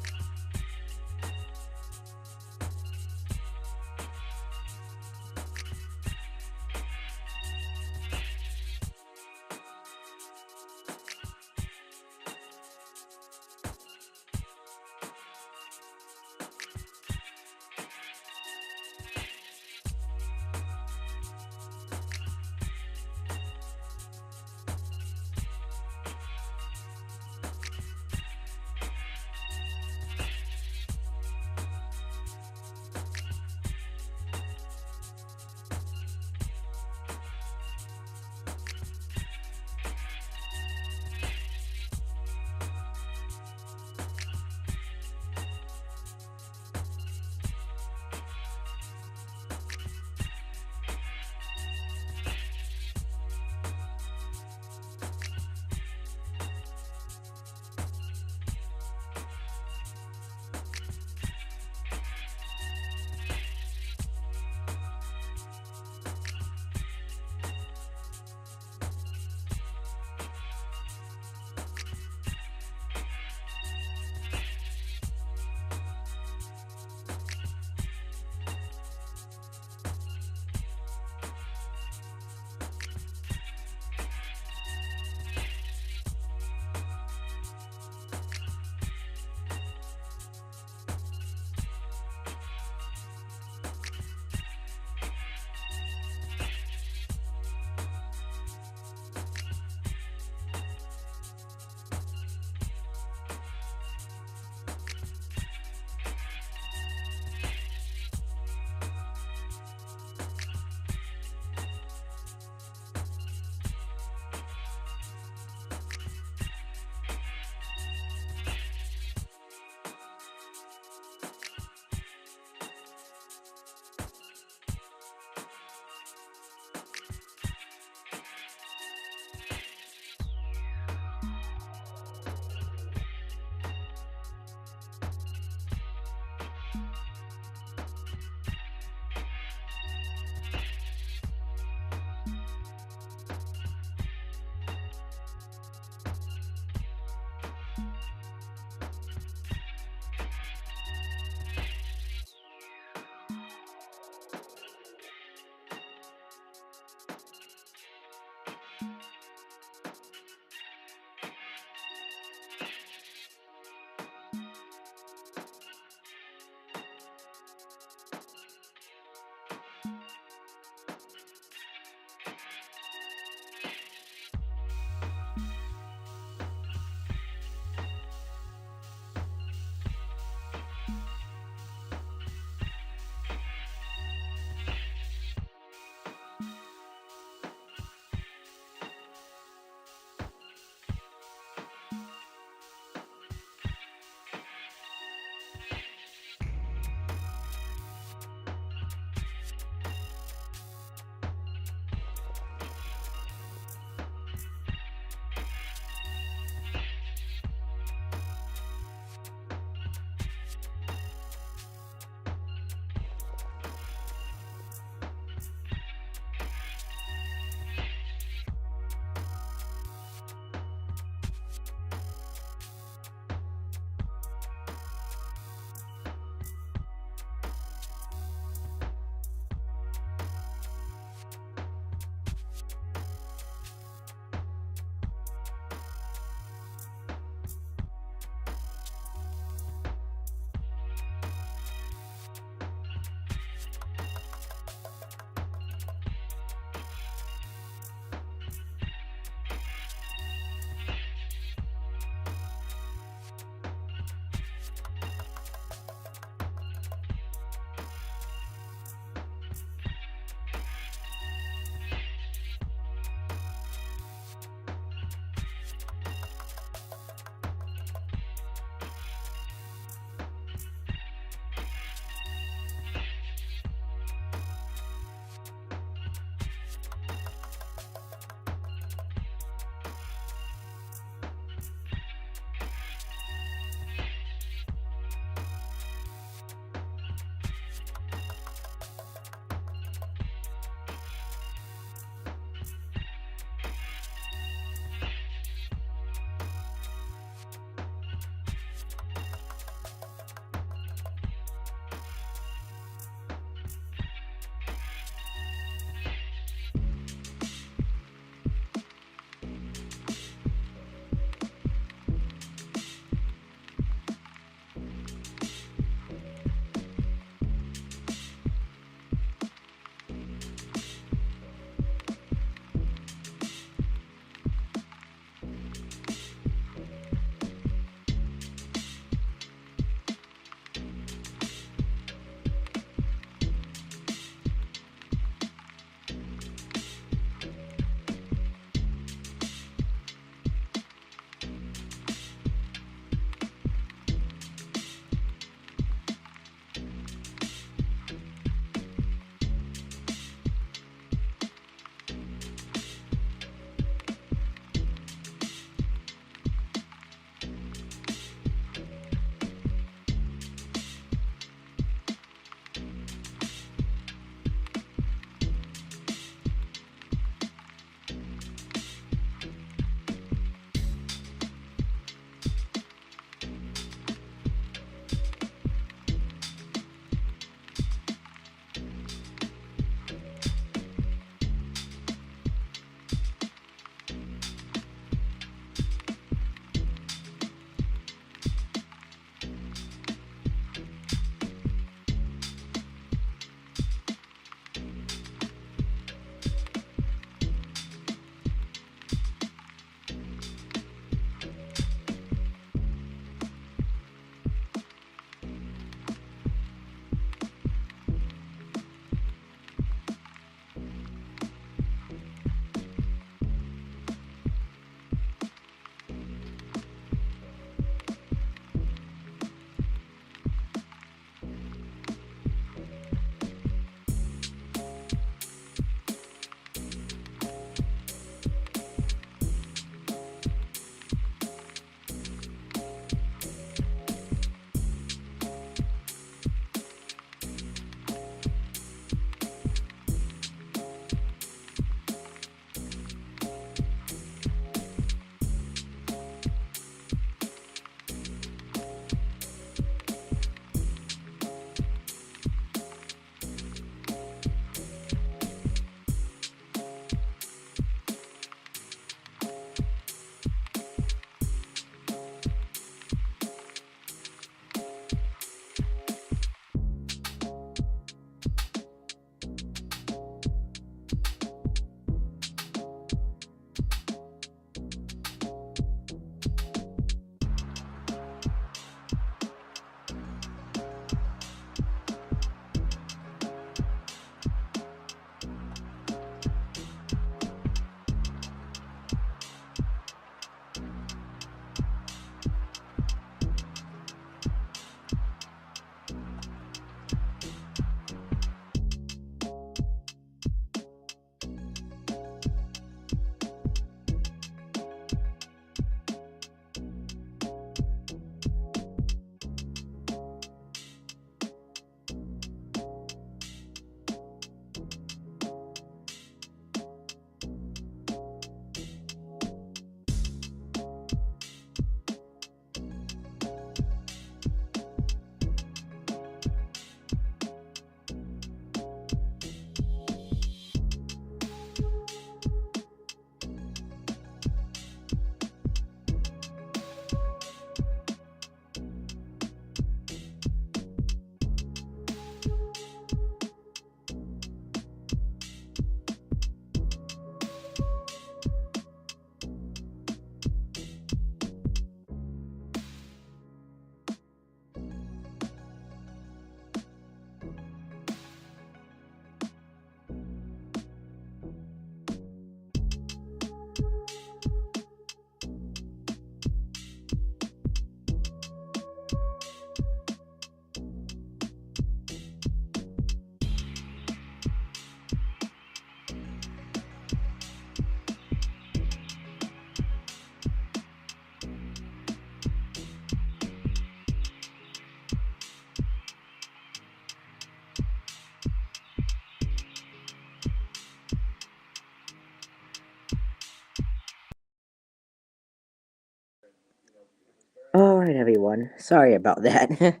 Alright, everyone. Sorry about that.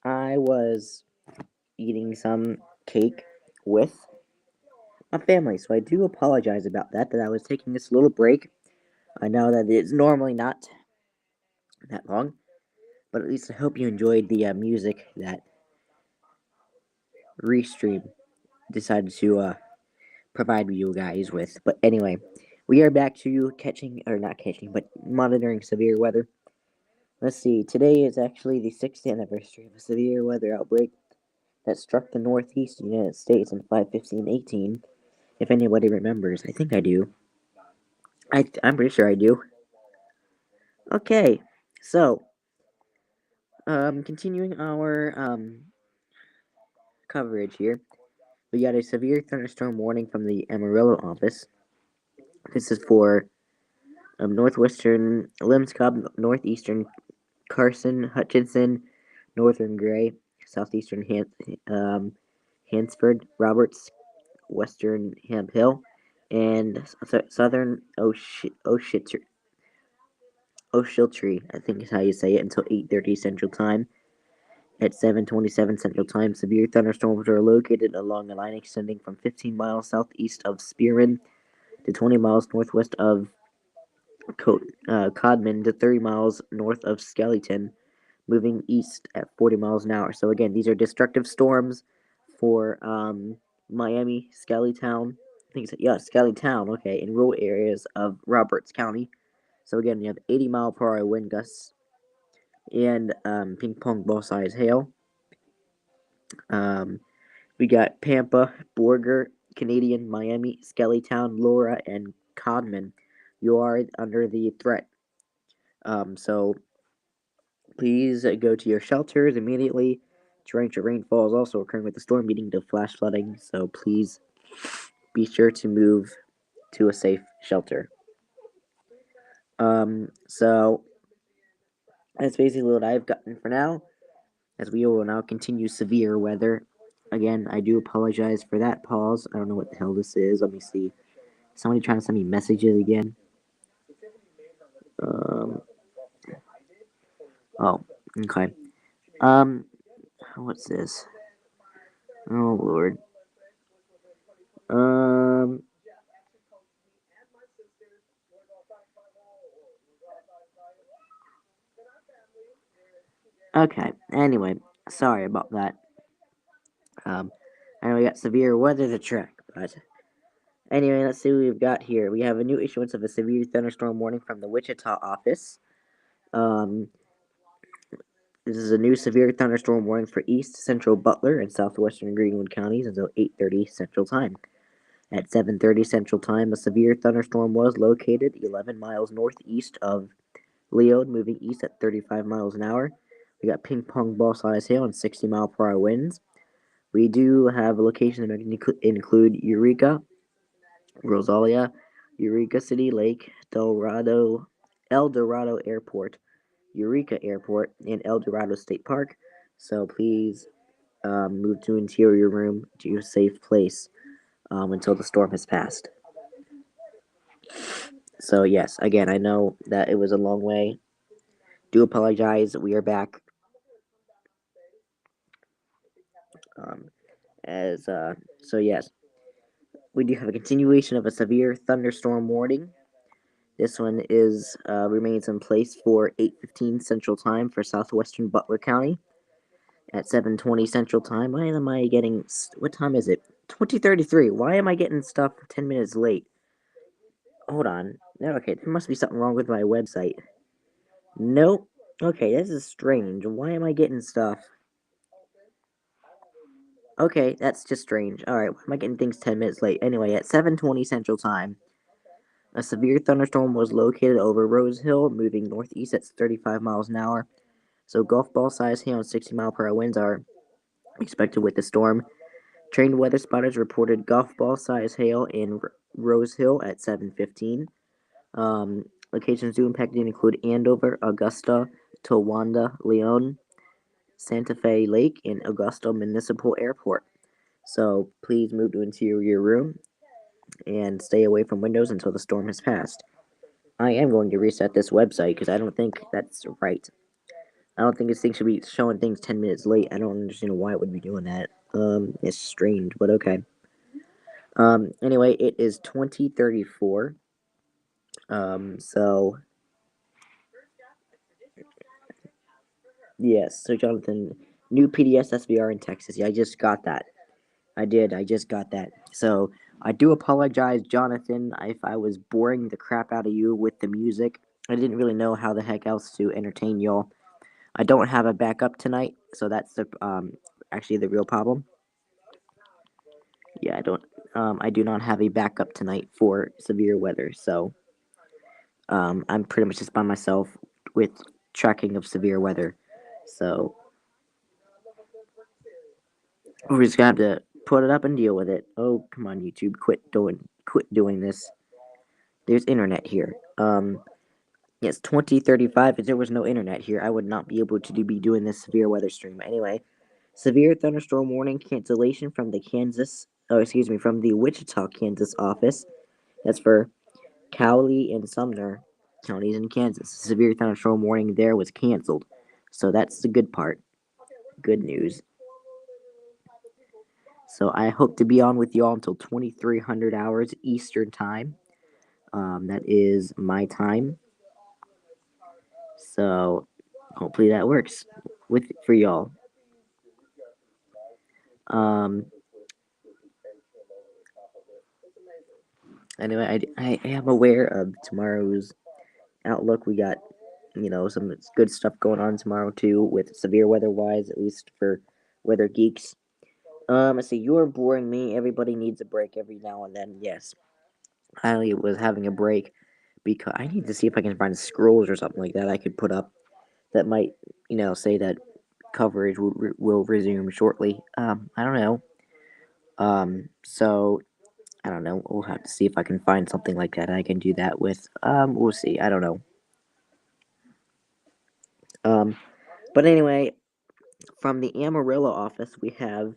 I was eating some cake with my family, so I do apologize about that I was taking this little break. I know that it's normally not that long, but at least I hope you enjoyed the music that Restream decided to provide you guys with. But anyway, we are back to not catching, but monitoring severe weather. Let's see, today is actually the 6th anniversary of a severe weather outbreak that struck the northeast United States on 5/15/18. If anybody remembers, I think I do. I'm pretty sure I do. Okay, so continuing our coverage here, we got a severe thunderstorm warning from the Amarillo office. This is for northwestern Limscobb, northeastern Carson, Hutchinson, northern Gray, southeastern Hansford, Roberts, western Ham Hill, and southern Oshiltree, I think is how you say it, until 8:30 Central Time. At 7:27 Central Time, severe thunderstorms are located along a line extending from 15 miles southeast of Spearman to 20 miles northwest of Codman to 30 miles north of Skeleton, moving east at 40 miles an hour. So again, these are destructive storms for Miami, Skellytown. I think it's Skellytown. Okay, in rural areas of Roberts County. So again, you have 80-mile-per-hour wind gusts and ping pong ball size hail. Um, we got Pampa, Borger, Canadian, Miami, Skellytown, Laura, and Codman. You are under the threat. So please go to your shelters immediately. Torrential rainfall is also occurring with the storm, leading to flash flooding. So please be sure to move to a safe shelter. So that's basically what I've gotten for now. As we will now continue severe weather. Again, I do apologize for that pause. I don't know what the hell this is. Let me see. Somebody trying to send me messages again. Um. Oh. Okay. Um. What's this? Oh Lord. Um. Okay. Anyway, sorry about that. I know we got severe weather to track, but anyway, let's see what we've got here. We have a new issuance of a severe thunderstorm warning from the Wichita office. Um, this is a new severe thunderstorm warning for east, central Butler, and southwestern Greenwood counties until 8:30 Central Time. At 7:30 Central Time, a severe thunderstorm was located 11 miles northeast of Leod, moving east at 35 miles an hour. We got ping pong ball size hail and 60-mile-per-hour winds. We do have locations that include Eureka, Rosalia, Eureka City Lake, El Dorado Airport, Eureka Airport, and El Dorado State Park. So please move to interior room to a safe place until the storm has passed. So yes, again, I know that it was a long way. Do apologize. We are back. Um, as so yes, we do have a continuation of a severe thunderstorm warning. This one is remains in place for 8:15 Central Time for southwestern Butler County. At 7:20 Central Time, why am I getting? What time is it? 20:33. Why am I getting stuff 10 minutes late? Hold on. No, okay, there must be something wrong with my website. Nope. Okay, this is strange. Why am I getting stuff? Okay, that's just strange. Alright, why am I getting things 10 minutes late? Anyway, at 7:20 Central Time, a severe thunderstorm was located over Rose Hill, moving northeast at 35 miles an hour. So golf ball size hail and 60-mile-per-hour winds are expected with the storm. Trained weather spotters reported golf ball size hail in Rose Hill at 7:15. Locations due impacted include Andover, Augusta, Towanda, Leon, Santa Fe Lake, and Augusta Municipal Airport. So please move to interior room and stay away from windows until the storm has passed. I am going to reset this website because I don't think that's right. I don't think this thing should be showing things 10 minutes late. I don't understand why it would be doing that. It's strange, but okay. Anyway, it is 2034. So yes. So Jonathan, new PDS SVR in Texas. Yeah, I just got that. I did. I just got that. So I do apologize, Jonathan, if I was boring the crap out of you with the music. I didn't really know how the heck else to entertain y'all. I don't have a backup tonight, so that's the actually the real problem. Yeah, I don't. I do not have a backup tonight for severe weather, so I'm pretty much just by myself with tracking of severe weather. So we're just gonna have to put it up and deal with it. Oh, come on, YouTube, quit doing this. There's internet here. Yes, 2035. If there was no internet here, I would not be able to be doing this severe weather stream. Anyway, severe thunderstorm warning cancellation from the from the Wichita, Kansas office. That's for Cowley and Sumner counties in Kansas. Severe thunderstorm warning there was canceled. So that's the good part. Good news. So I hope to be on with y'all until 2300 hours Eastern time. That is my time. So hopefully that works for y'all. Um, anyway, I am aware of tomorrow's outlook. We got some good stuff going on tomorrow too, with severe weather wise, at least for weather geeks. I see you're boring me. Everybody needs a break every now and then. Yes, I was having a break because I need to see if I can find scrolls or something like that I could put up that might, say that coverage will resume shortly. I don't know. So I don't know. We'll have to see if I can find something like that I can do that with. We'll see. I don't know. Um, but anyway, from the Amarillo office, we have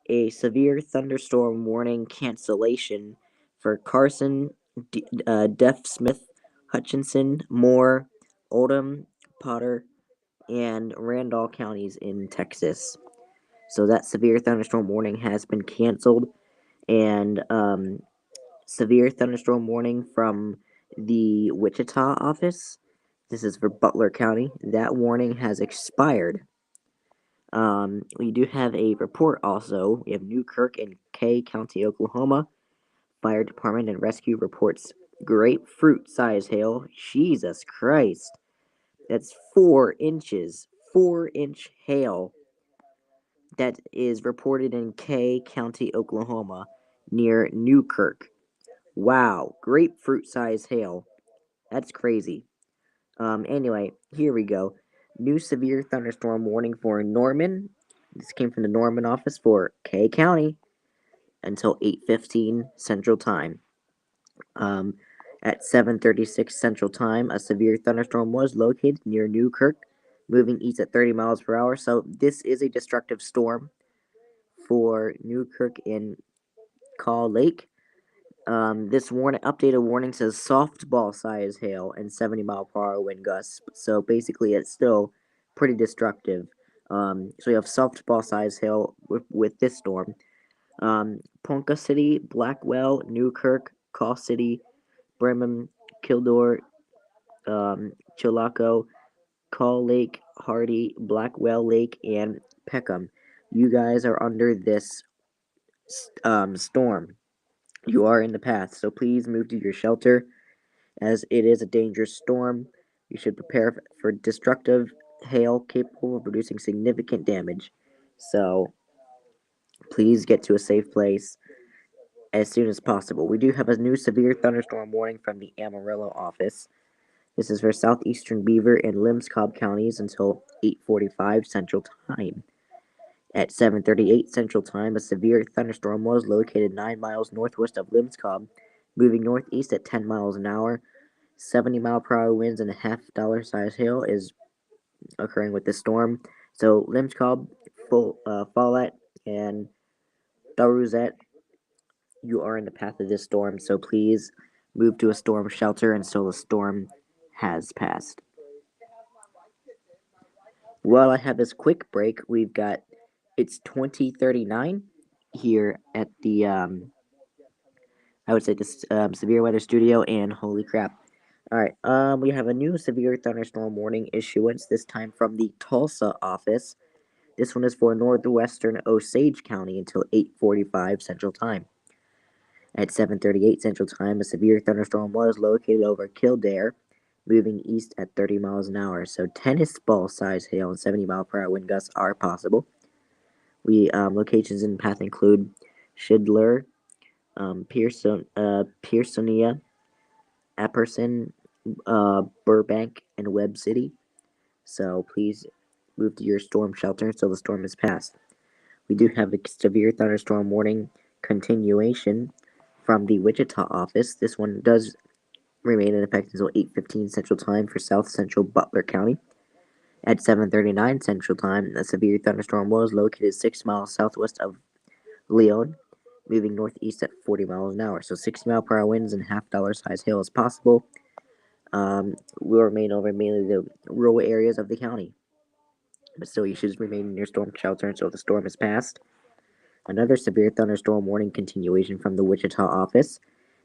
a severe thunderstorm warning cancellation for Carson, Deaf Smith, Hutchinson, Moore, Oldham, Potter, and Randolph counties in Texas. So that severe thunderstorm warning has been canceled, and severe thunderstorm warning from the Wichita office. This is for Butler County. That warning has expired. We do have a report also. We have Newkirk in Kay County, Oklahoma. Fire Department and Rescue reports grapefruit size hail. Jesus Christ. That's 4 inches. 4 inch hail that is reported in Kay County, Oklahoma, near Newkirk. Wow. Grapefruit size hail. That's crazy. Anyway, here we go. New severe thunderstorm warning for Norman. This came from the Norman office for Kay County until 8:15 Central Time. Um, at 7:36 Central Time, a severe thunderstorm was located near Newkirk, moving east at 30 miles per hour. So this is a destructive storm for Newkirk and Call Lake. This updated warning says softball size hail and 70-mile-per-hour wind gusts. So basically, it's still pretty destructive. So you have softball size hail with this storm. Ponca City, Blackwell, Newkirk, Call City, Bremen, Kildare, Chilocco, Call Lake, Hardy, Blackwell Lake, and Peckham. You guys are under this storm. You are in the path, so please move to your shelter as it is a dangerous storm. You should prepare for destructive hail capable of producing significant damage. So please get to a safe place as soon as possible. We do have a new severe thunderstorm warning from the Amarillo office. This is for southeastern Beaver and Limscobb counties until 8:45 Central Time. At 7:38 Central Time, a severe thunderstorm was located 9 miles northwest of Limscobb, moving northeast at 10 miles an hour. 70-mile-per-hour winds and a half-dollar size hail is occurring with this storm. So Limscobb, Follett, and Daruzet, you are in the path of this storm. So please move to a storm shelter until the storm has passed. While I have this quick break, it's 2039 here at the I would say this severe weather studio, and holy crap. All right, we have a new severe thunderstorm warning issuance, this time from the Tulsa office. This one is for northwestern Osage County until 8:45 Central Time. At 7:38 Central Time, a severe thunderstorm was located over Kildare, moving east at 30 miles an hour. So tennis ball size hail and 70-mile-per-hour wind gusts are possible. Locations in the path include Shidler, Pearsonia, Epperson, Burbank, and Webb City. So please move to your storm shelter until the storm has passed. We do have a severe thunderstorm warning continuation from the Wichita office. This one does remain in effect until 8:15 Central Time for South Central Butler County. At 7:39 Central Time, a severe thunderstorm was located 6 miles southwest of Leon, moving northeast at 40 miles an hour. So 60-mile-per-hour winds and half-dollar size hail is possible. Will remain over mainly the rural areas of the county. But still, you should remain in your storm shelter until the storm has passed. Another severe thunderstorm warning continuation from the Wichita office.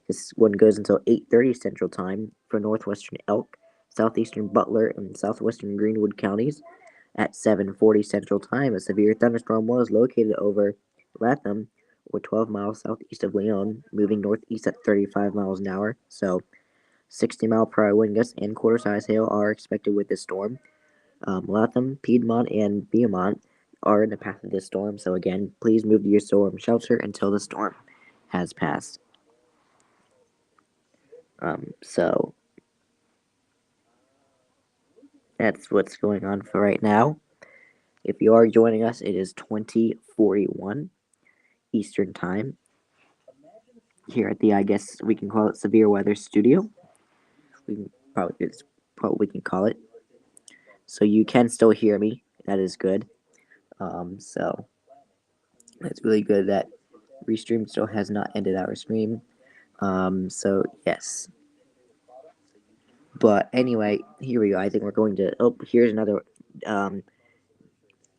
This one goes until 8:30 Central Time for northwestern Elk, southeastern Butler, and southwestern Greenwood counties. At 7:40 Central Time, a severe thunderstorm was located over Latham, or 12 miles southeast of Leon, moving northeast at 35 miles an hour. So 60-mile-per-hour wind gusts and quarter-size hail are expected with this storm. Latham, Piedmont, and Beaumont are in the path of this storm, so again, please move to your storm shelter until the storm has passed. So that's what's going on for right now. If you are joining us, it is 2041 Eastern Time here at the, I guess we can call it, Severe Weather Studio. It's what we can call it. So you can still hear me. That is good. So it's really good that Restream still has not ended our stream. So yes. But anyway, here we go. I think we're going to. Oh, here's another.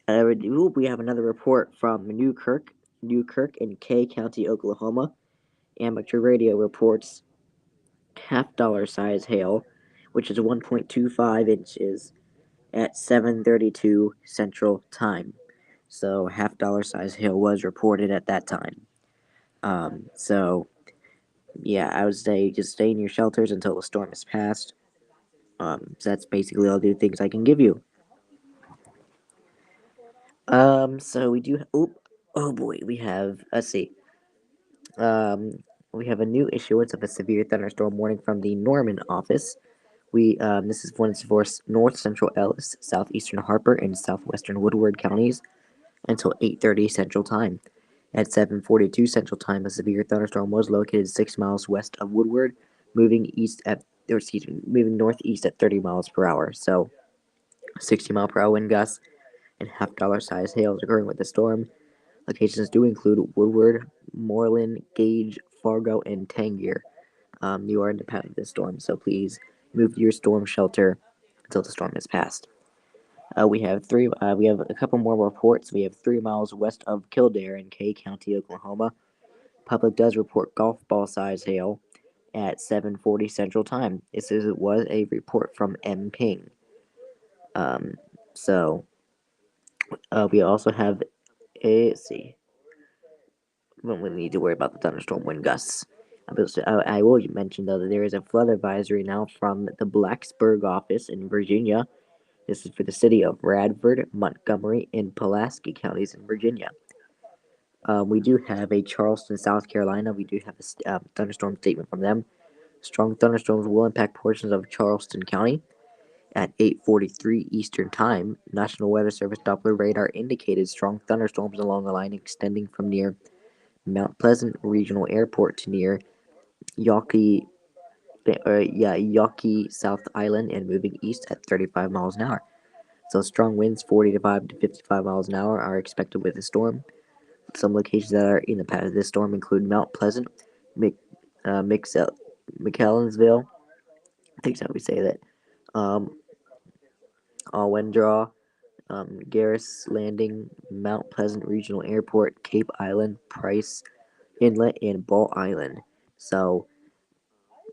We have another report from Newkirk in Kay County, Oklahoma. Amateur radio reports half-dollar size hail, which is 1.25 inches at 7:32 Central Time. So half-dollar size hail was reported at that time. So yeah, I would say just stay in your shelters until the storm has passed. So that's basically all the things I can give you. So we do. Oh boy, we have. Let's see. We have a new issuance of a severe thunderstorm warning from the Norman office. This is one for North Central Ellis, Southeastern Harper, and Southwestern Woodward counties until 8:30 Central Time. At 7:42 Central Time, a severe thunderstorm was located 6 miles west of Woodward, moving moving northeast at 30 miles per hour. So 60-mile-per-hour wind gusts and half-dollar size hail is occurring with the storm. Locations do include Woodward, Moreland, Gage, Fargo, and Tangier. You are in the path of this storm, so please move to your storm shelter until the storm has passed. We have three. We have a couple more reports. We have 3 miles west of Kildare in Kay County, Oklahoma. Public does report golf ball size hail at 7:40 Central Time. It was a report from M Ping. So we also have a. Let's see. We don't need to worry about the thunderstorm wind gusts. I will mention though that there is a flood advisory now from the Blacksburg office in Virginia. This is for the city of Radford, Montgomery, and Pulaski counties in Virginia. We do have a Charleston, South Carolina. We do have a thunderstorm statement from them. Strong thunderstorms will impact portions of Charleston County. At 8:43 Eastern Time, National Weather Service Doppler radar indicated strong thunderstorms along a line extending from near Mount Pleasant Regional Airport to near Yawkey, Yawkey South Island and moving east at 35 miles an hour. So strong winds, 45 to 55 miles an hour, are expected with the storm. Some locations that are in the path of this storm include Mount Pleasant, McAllensville, I think that's how we say that. Um, Alwendraw, Garris Landing, Mount Pleasant Regional Airport, Cape Island, Price Inlet, and Ball Island. So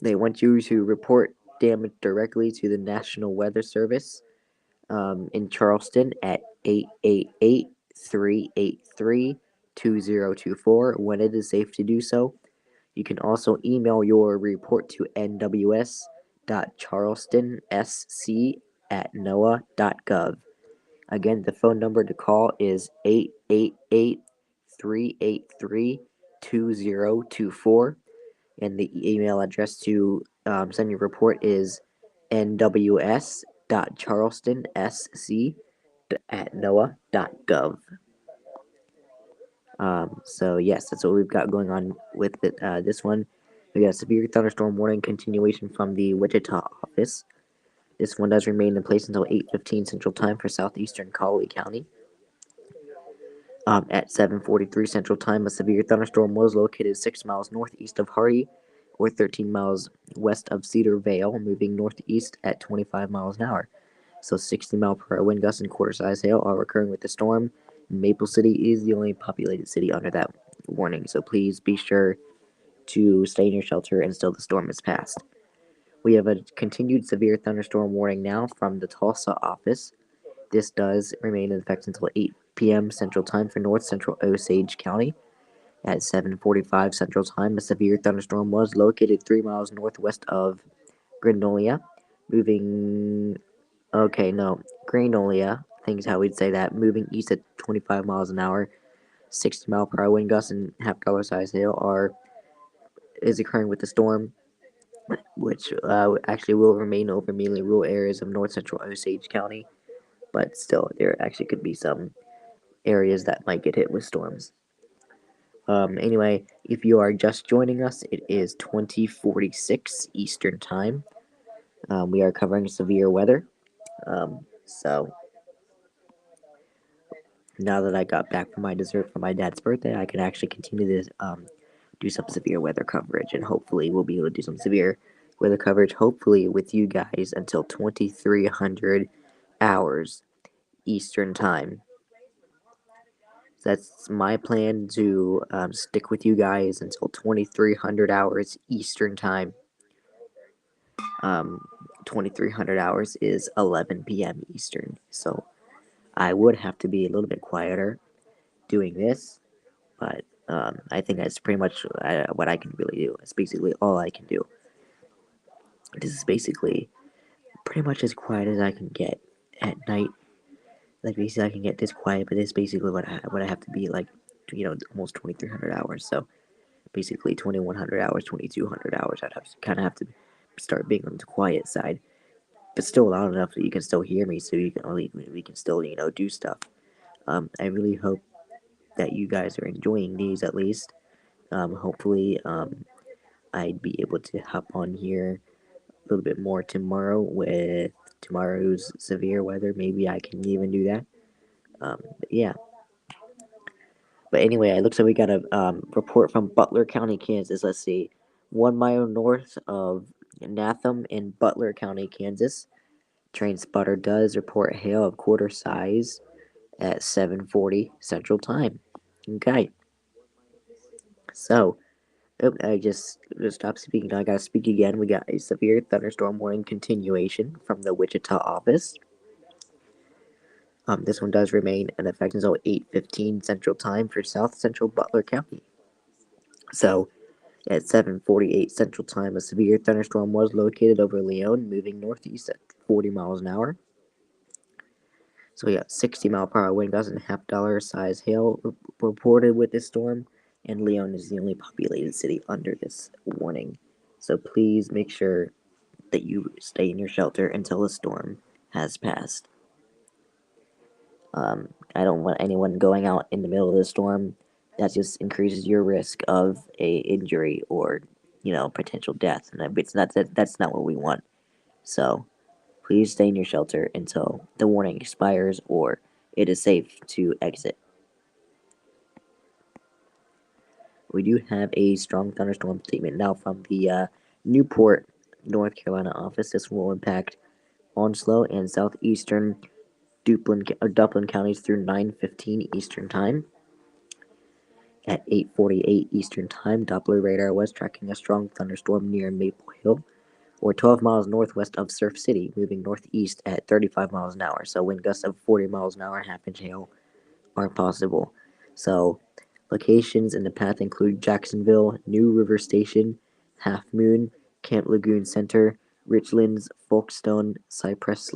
they want you to report damage directly to the National Weather Service in Charleston at 888-383-2024 when it is safe to do so. You can also email your report to nws.charlestonsc@noaa.gov. Again, the phone number to call is 888-383-2024, and the email address to send your report is nws.charlestonsc@noaa.gov. So yes, that's what we've got going on with it. This one, we got a severe thunderstorm warning continuation from the Wichita office. This one does remain in place until 8:15 Central Time for southeastern Cowley County. At 7:43 Central Time, a severe thunderstorm was located 6 miles northeast of Hardy, or 13 miles west of Cedar Vale, moving northeast at 25 miles an hour. So 60-mile-per-hour wind gusts and quarter-size hail are occurring with the storm. Maple City is the only populated city under that warning, so please be sure to stay in your shelter until the storm has passed. We have a continued severe thunderstorm warning now from the Tulsa office. This does remain in effect until 8 p.m. Central Time for north central Osage County. At 7:45 Central Time, a severe thunderstorm was located 3 miles northwest of Granolia, moving. Okay, no, Granolia. I think is how we'd say that. Moving east at 25 miles an hour, 60-mile-per-hour wind gusts and half-dollar size hail is occurring with the storm, which actually will remain over mainly rural areas of north central Osage County. But still, there actually could be some areas that might get hit with storms. Anyway, if you are just joining us, it is 2046 Eastern Time. We are covering severe weather. So now that I got back from my dessert for my dad's birthday, I can actually continue to do some severe weather coverage, and hopefully we'll be able to do some severe weather coverage, hopefully with you guys until 2300 hours Eastern Time. So that's my plan to stick with you guys until 2300 hours Eastern Time. 2300 hours is 11 p.m. Eastern. So I would have to be a little bit quieter doing this, but I think that's pretty much what I can really do. It's basically all I can do. This is basically pretty much as quiet as I can get at night. Like basically, I can get this quiet, but this is basically what I have to be like, almost 2300 hours. So basically 2100 hours, 2200 hours. I'd have to kind of have to start being on the quiet side, but still loud enough that you can still hear me, so you can only we can still do stuff. I really hope that you guys are enjoying these at least. Hopefully, I'd be able to hop on here a little bit more tomorrow with tomorrow's severe weather. Maybe I can even do that. But yeah. But anyway, it looks like we got a report from Butler County, Kansas. Let's see. 1 mile north of Natham in Butler County, Kansas. Train spotter does report hail of quarter size at 7:40 Central Time. Okay. So, I just stopped speaking. Now I gotta speak again. We got a severe thunderstorm warning continuation from the Wichita office. This one does remain in effect until 8:15 Central Time for South Central Butler County. So, at 7:48 Central Time, a severe thunderstorm was located over Leon, moving northeast at 40 miles an hour. So we got 60-mile-per-hour wind gusts and half-dollar size hail reported with this storm, and Leon is the only populated city under this warning. So please make sure that you stay in your shelter until the storm has passed. I don't want anyone going out in the middle of the storm. That just increases your risk of a injury or, potential death, and that's not what we want. So please stay in your shelter until the warning expires or it is safe to exit. We do have a strong thunderstorm statement now from the Newport, North Carolina office. This will impact Onslow and southeastern Duplin counties through 9:15 Eastern Time. At 8:48 Eastern Time, Doppler radar was tracking a strong thunderstorm near Maple Hill, or 12 miles northwest of Surf City, moving northeast at 35 miles an hour. So wind gusts of 40 miles an hour, half-inch hail are possible. So locations in the path include Jacksonville, New River Station, Half Moon, Camp Lagoon Center, Richlands, Folkestone, Cypress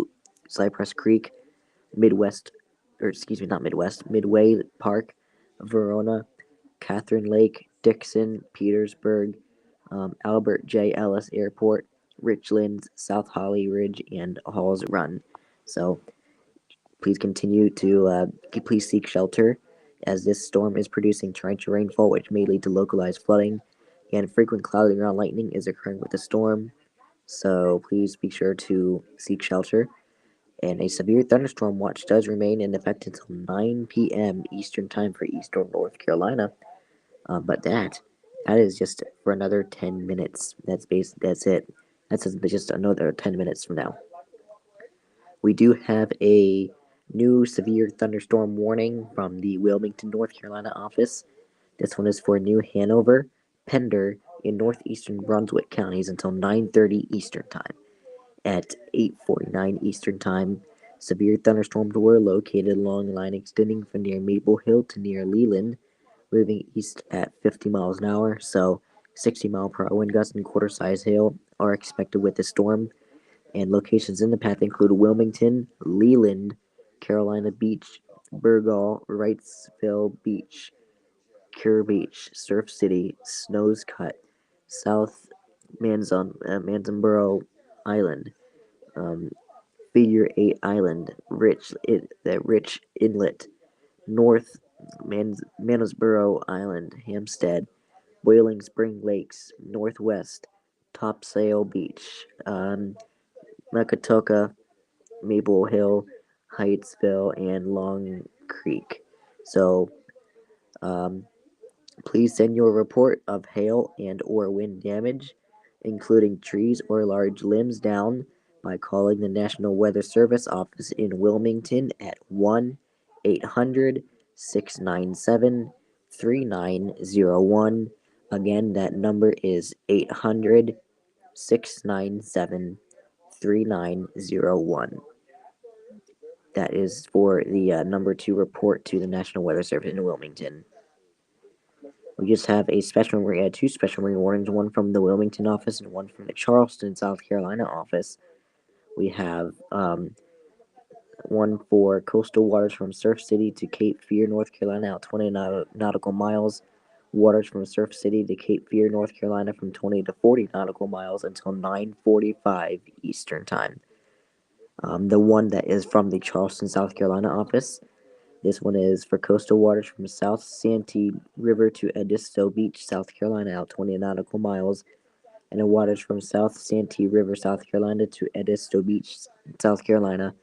Creek, Midway Park, Verona, Catherine Lake, Dixon, Petersburg, Albert J. Ellis Airport, Richlands, South Holly Ridge, and Halls Run. So please continue to please seek shelter, as this storm is producing torrential rainfall, which may lead to localized flooding, and frequent clouding around lightning is occurring with the storm. So please be sure to seek shelter. And a severe thunderstorm watch does remain in effect until 9 p.m. Eastern Time for Eastern North Carolina. But that is just for another 10 minutes. That's it. That's just another 10 minutes from now. We do have a new severe thunderstorm warning from the Wilmington, North Carolina office. This one is for New Hanover, Pender, and northeastern Brunswick counties until 9:30 Eastern Time. At 8:49 Eastern Time, severe thunderstorms were located along a line extending from near Maple Hill to near Leland, moving east at 50 miles an hour. So 60-mile-per-hour wind gusts and quarter-size hail are expected with the storm. And locations in the path include Wilmington, Leland, Carolina Beach, Burgall, Wrightsville Beach, Cure Beach, Surf City, Snows Cut, South Manzanboro Island, um, Figure 8 Island, Rich Inlet, North Mansboro Island, Hampstead, Boiling Spring Lakes, Northwest, Topsail Beach, Makatoka, Maple Hill, Heightsville, and Long Creek. So, um, please send your report of hail and or wind damage, including trees or large limbs down, by calling the National Weather Service office in Wilmington at 1-800-697-3901. Again, that number is 800-697-3901. That is for the number to report to the National Weather Service in Wilmington. We just have two special marine warnings, one from the Wilmington office and one from the Charleston, South Carolina office. We have one for coastal waters from Surf City to Cape Fear, North Carolina, out 20 nautical miles. Waters from Surf City to Cape Fear, North Carolina, from 20 to 40 nautical miles until 9:45 Eastern Time. The one that is from the Charleston, South Carolina office. This one is for coastal waters from South Santee River to Edisto Beach, South Carolina, out 20 nautical miles, and the waters from South Santee River, South Carolina, to Edisto Beach, South Carolina,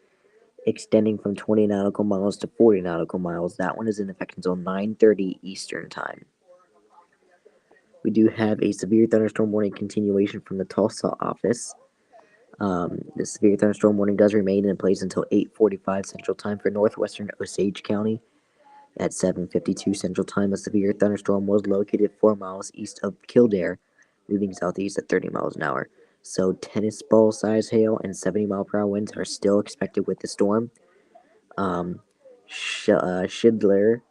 extending from 20 nautical miles to 40 nautical miles. That one is in effect until 9:30 Eastern Time. We do have a severe thunderstorm warning continuation from the Tulsa office. The severe thunderstorm warning does remain in place until 8:45 Central Time for northwestern Osage County. At 7:52 Central Time, a severe thunderstorm was located 4 miles east of Kildare, moving southeast at 30 miles an hour. So tennis ball size hail and 70-mile-per-hour winds are still expected with the storm. Shidler,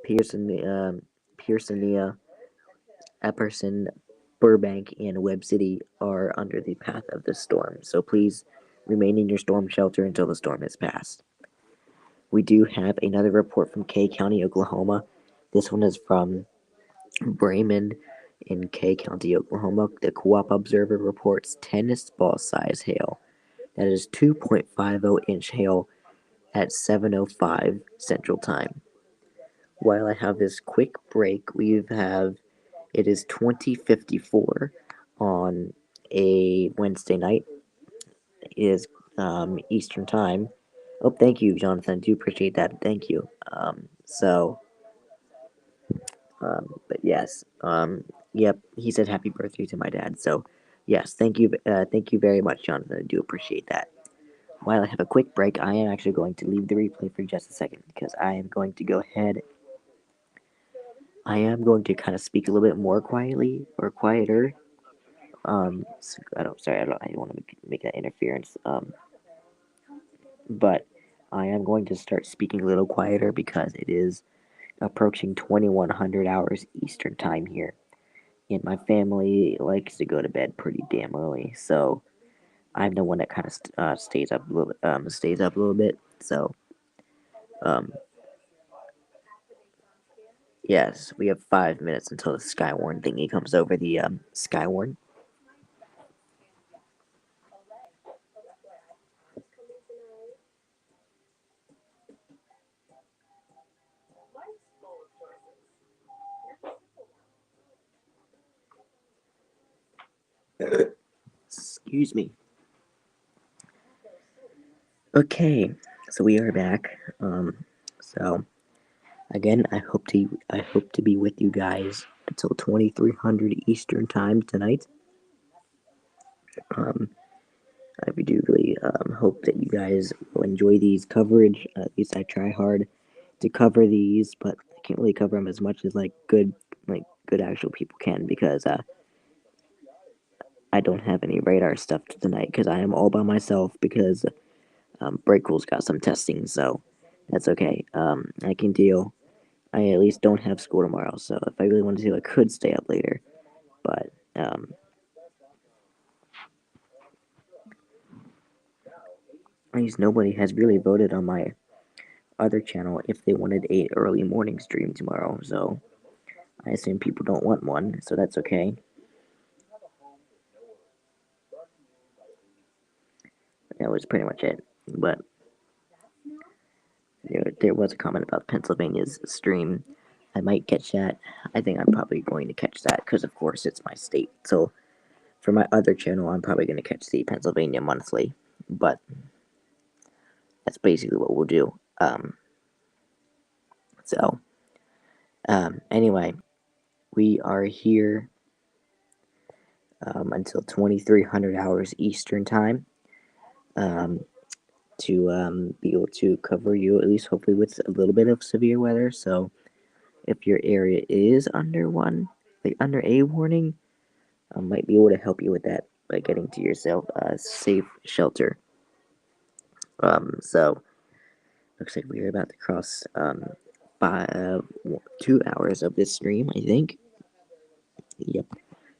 Pearsonia, Epperson, Burbank, and Webb City are under the path of the storm. So please remain in your storm shelter until the storm has passed. We do have another report from Kay County, Oklahoma. This one is from Bremen in Kay County, Oklahoma. The Co-op Observer reports tennis ball size hail. That is 2.50-inch hail at 7:05 Central Time. While I have this quick break, it is 20:54 on a Wednesday night. It is Eastern Time. Oh, thank you, Jonathan. I do appreciate that. Thank you. But yes, yep, he said happy birthday to my dad. So, Yes, thank you very much, Jonathan. I do appreciate that. While I have a quick break, I am actually going to leave the replay for just a second because I am going to go ahead. I am going to kind of speak a little bit more quietly or quieter. So I don't want to make that interference. But I am going to start speaking a little quieter because it is approaching 2100 hours Eastern time here, and my family likes to go to bed pretty damn early. So I'm the one that kind of stays up a little stays up a little bit. So um, yes, we have 5 minutes until the Skywarn thingy comes over. The Skywarn. Excuse me. Okay, so we are back. So again, I hope to be with you guys until 2300 Eastern time tonight. Um, I do really hope that you guys will enjoy these coverage. At least I try hard to cover these, but I can't really cover them as much as good actual people can because I don't have any radar stuff tonight because I am all by myself because Breakcool's got some testing, so that's okay. I can deal. I at least don't have school tomorrow, so if I really wanted to, I could stay up later. But at least nobody has really voted on my other channel if they wanted a early morning stream tomorrow. So I assume people don't want one, so that's okay. That was pretty much it. But there was a comment about Pennsylvania's stream. I might catch that. I think I'm probably going to catch that because, of course, it's my state. So for my other channel, I'm probably going to catch the Pennsylvania monthly. But that's basically what we'll do. So anyway, we are here until 2300 hours Eastern time um, to be able to cover you at least hopefully with a little bit of severe weather. So if your area is under like under a warning, I might be able to help you with that by getting to yourself a safe shelter. So looks like we are about to cross by 2 hours of this stream. I think. Yep,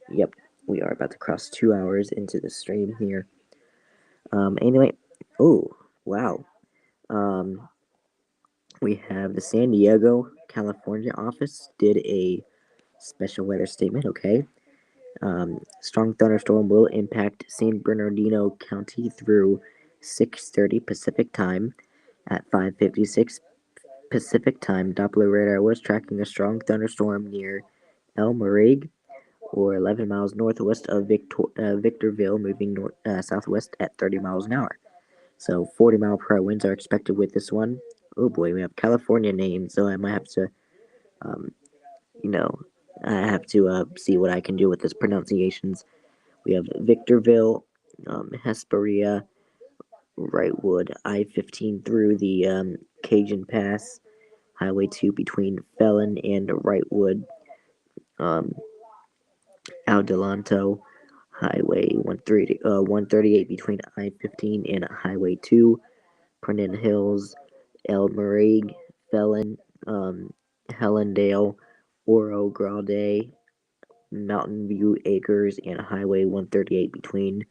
yep. We are about to cross 2 hours into the stream here. Anyway, oh wow. Um, we have the San Diego, California office did a special weather statement. Okay. Strong thunderstorm will impact San Bernardino County through 6:30 Pacific time. At 5:56 Pacific time, Doppler radar was tracking a strong thunderstorm near El Morrig, or 11 miles northwest of Victorville, moving southwest at 30 miles an hour. So 40-mile-per-hour winds are expected with this one. Oh boy, we have California names, so I might have to, um, you know, I have to see what I can do with this pronunciations. We have Victorville, Hesperia, Wrightwood, I-15 through the Cajun Pass, Highway 2 between Felon and Wrightwood, um, Adelanto, Highway 138 between I-15 and Highway 2, Pernin Hills, El Morrig, Felon, Helendale, Oro Grande, Mountain View Acres, and Highway 138 between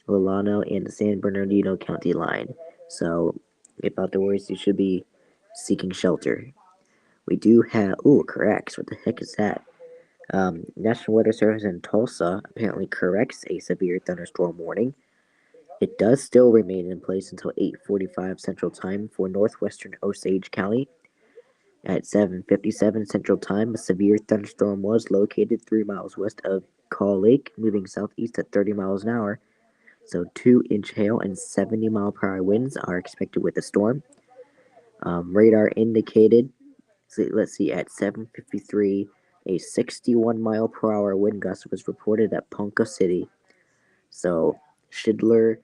Lalano and the San Bernardino County line. So, if outdoors, you should be seeking shelter. We do have, corrects. What the heck is that? National Weather Service in Tulsa apparently corrects a severe thunderstorm warning. It does still remain in place until 8:45 Central Time for northwestern Osage County. At 7:57 Central Time, a severe thunderstorm was located 3 miles west of Call Lake, moving southeast at 30 miles an hour. So 2-inch hail and 70-mile-per-hour winds are expected with the storm. Radar indicated, let's see, at 7:53, a 61-mile-per-hour wind gust was reported at Ponca City. So Schindler,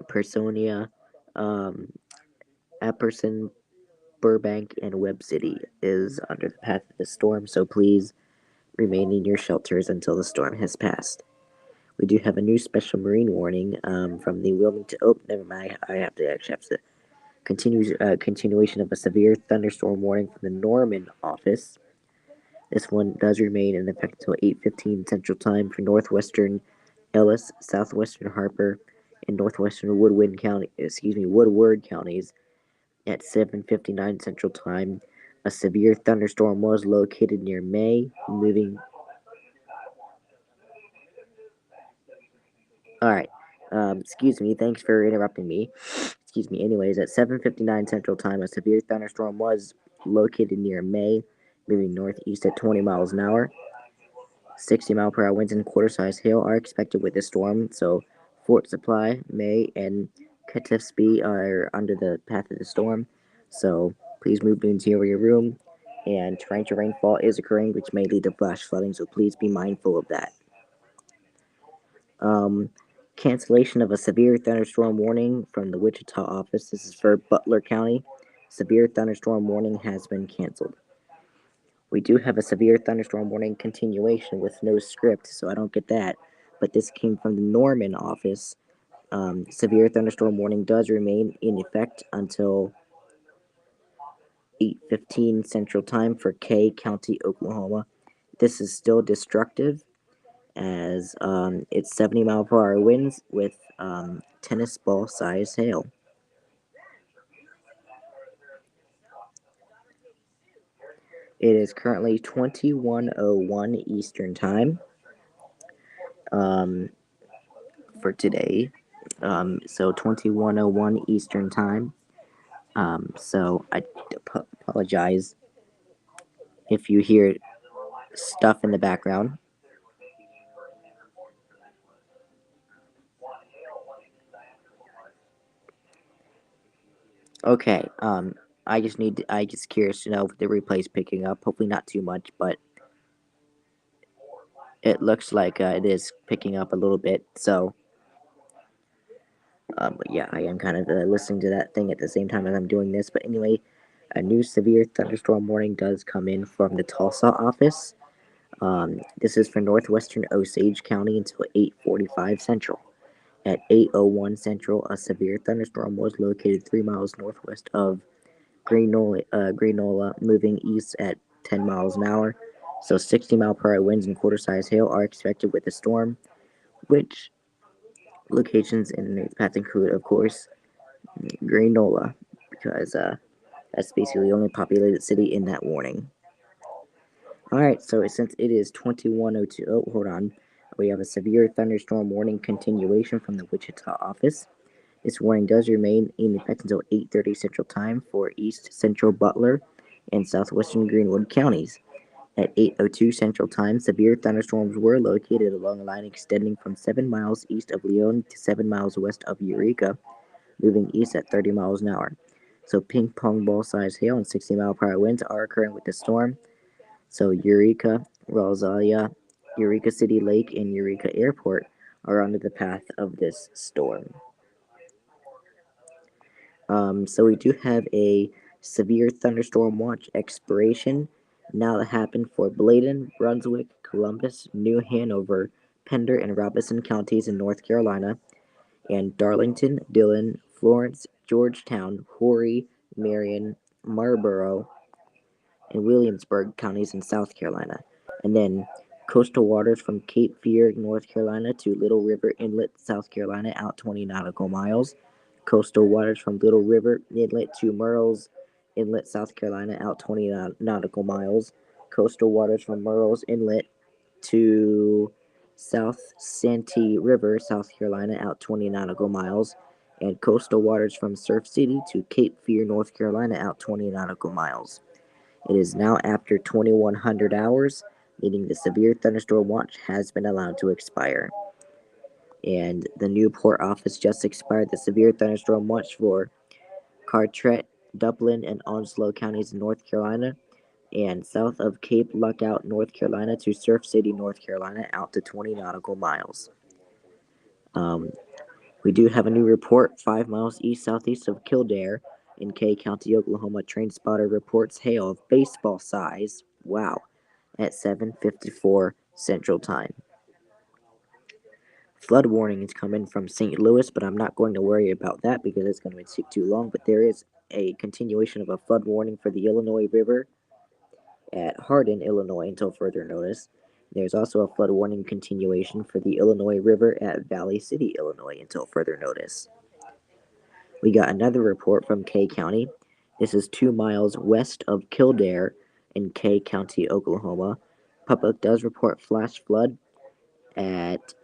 Personia, um, Epperson, Burbank, and Webb City is under the path of the storm, so please remain in your shelters until the storm has passed. We do have a new special marine warning from the Wilmington. Oh, never mind. I actually have to continuation of a severe thunderstorm warning from the Norman office. This one does remain in effect until 8:15 Central Time for northwestern Ellis, southwestern Harper, and northwestern Woodward counties. At 7:59 Central Time, a severe thunderstorm was located near May, moving. All right. Excuse me. Thanks for interrupting me. Excuse me. Anyways, at 7:59 Central Time, a severe thunderstorm was located near May, moving northeast at 20 miles an hour. 60-mile-per-hour winds and quarter-size hail are expected with this storm. So, Fort Supply, May, and Catesby are under the path of the storm. So, please move to interior your room. And torrential rainfall is occurring, which may lead to flash flooding. So, please be mindful of that. Um, Cancellation of a severe thunderstorm warning from the Wichita office. This is for Butler County. Severe thunderstorm warning has been canceled. We do have a severe thunderstorm warning continuation with no script, so I don't get that. But this came from the Norman office. Severe thunderstorm warning does remain in effect until 8:15 Central Time for Kay County, Oklahoma. This is still destructive as it's 70-mile-per-hour winds with tennis ball size hail. It is currently 21:01 Eastern Time for today. So 21:01 Eastern Time. So I apologize if you hear stuff in the background. Okay. I just curious to know if the replay is picking up. Hopefully not too much, but it looks like it is picking up a little bit. So, but yeah, I am kind of listening to that thing at the same time as I'm doing this. But anyway, a new severe thunderstorm warning does come in from the Tulsa office. This is for northwestern Osage County until 8:45 Central. At 8:01 Central, a severe thunderstorm was located 3 miles northwest of Greenola, moving east at 10 miles an hour. So 60-mile-per-hour winds and quarter-size hail are expected with the storm, which locations in its path include, of course, Greenola, because that's basically the only populated city in that warning. Alright, so since it is 21:02, oh, hold on. We have a severe thunderstorm warning continuation from the Wichita office. This warning does remain in effect until 8:30 Central Time for East Central Butler and southwestern Greenwood counties. At 8:02 Central Time, severe thunderstorms were located along a line extending from 7 miles east of Leon to 7 miles west of Eureka, moving east at 30 miles an hour. So ping pong ball size hail and 60-mile-per-hour winds are occurring with the storm. So Eureka, Rosalia, Eureka City Lake, and Eureka Airport are under the path of this storm. So we do have a severe thunderstorm watch expiration now that happened for Bladen, Brunswick, Columbus, New Hanover, Pender, and Robeson counties in North Carolina, and Darlington, Dillon, Florence, Georgetown, Horry, Marion, Marlborough, and Williamsburg counties in South Carolina. And then coastal waters from Cape Fear, North Carolina to Little River Inlet, South Carolina, out 20 nautical miles. Coastal waters from Little River Inlet to Murrells Inlet, South Carolina, out 20 nautical miles. Coastal waters from Murrells Inlet to South Santee River, South Carolina, out 20 nautical miles. And coastal waters from Surf City to Cape Fear, North Carolina, out 20 nautical miles. It is now after 2100 hours, meaning the severe thunderstorm watch has been allowed to expire. And the Newport office just expired the severe thunderstorm watch for Carteret, Dublin, and Onslow counties in North Carolina, and south of Cape Lookout, North Carolina, to Surf City, North Carolina, out to 20 nautical miles. Um, we do have a new report 5 miles east southeast of Kildare in Kay County, Oklahoma. Train spotter reports hail of baseball size. Wow, at 7:54 Central Time. Flood warning is coming from St. Louis, but I'm not going to worry about that because it's going to take too long. But there is a continuation of a flood warning for the Illinois River at Hardin, Illinois, until further notice. There's also a flood warning continuation for the Illinois River at Valley City, Illinois, until further notice. We got another report from Kay County. This is 2 miles west of Kildare in Kay County, Oklahoma. Public does report flash flood at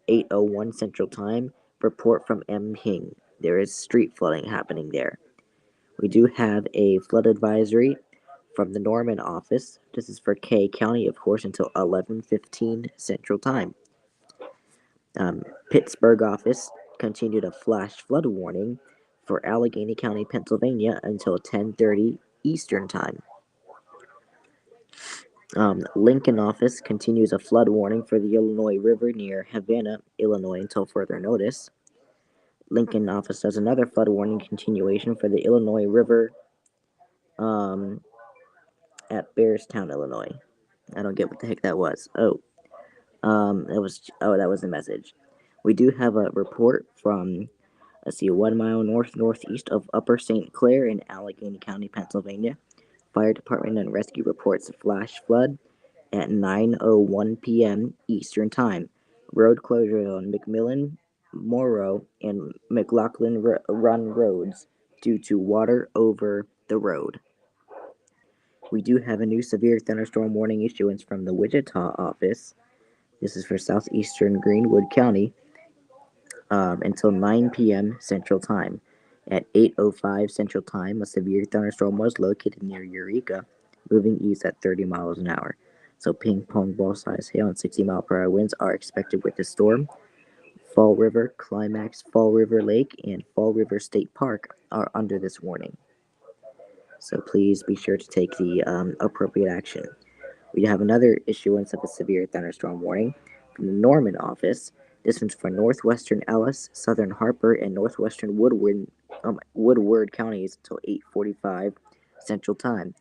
8:01 Central Time. Report from M. Hing. There is street flooding happening there. We do have a flood advisory from the Norman office. This is for Kay County, of course, until 11:15 Central Time. Pittsburgh office continued a flash flood warning for Allegheny County, Pennsylvania, until 10:30 Eastern Time. Lincoln office continues a flood warning for the Illinois River near Havana, Illinois, until further notice. Lincoln office does another flood warning continuation for the Illinois River at Bearstown, Illinois. I don't get what the heck that was. That was the message. We do have a report from 1 mile northeast of Upper St. Clair in Allegheny County, Pennsylvania. Fire Department and Rescue reports a flash flood at 9:01 p.m. Eastern Time. Road closure on McMillan, Morrow, and McLaughlin Run roads due to water over the road. We do have a new severe thunderstorm warning issuance from the Wichita office. This is for southeastern Greenwood County until 9 p.m. Central Time. At 8:05 Central Time, a severe thunderstorm was located near Eureka, moving east at 30 miles an hour. So ping pong ball size hail and 60-mile-per-hour winds are expected with the storm. Fall River, Climax, Fall River Lake, and Fall River State Park are under this warning. So please be sure to take the appropriate action. We have another issuance of a severe thunderstorm warning from the Norman office. This one's for northwestern Ellis, southern Harper, and northwestern Woodward counties until 8:45 Central Time.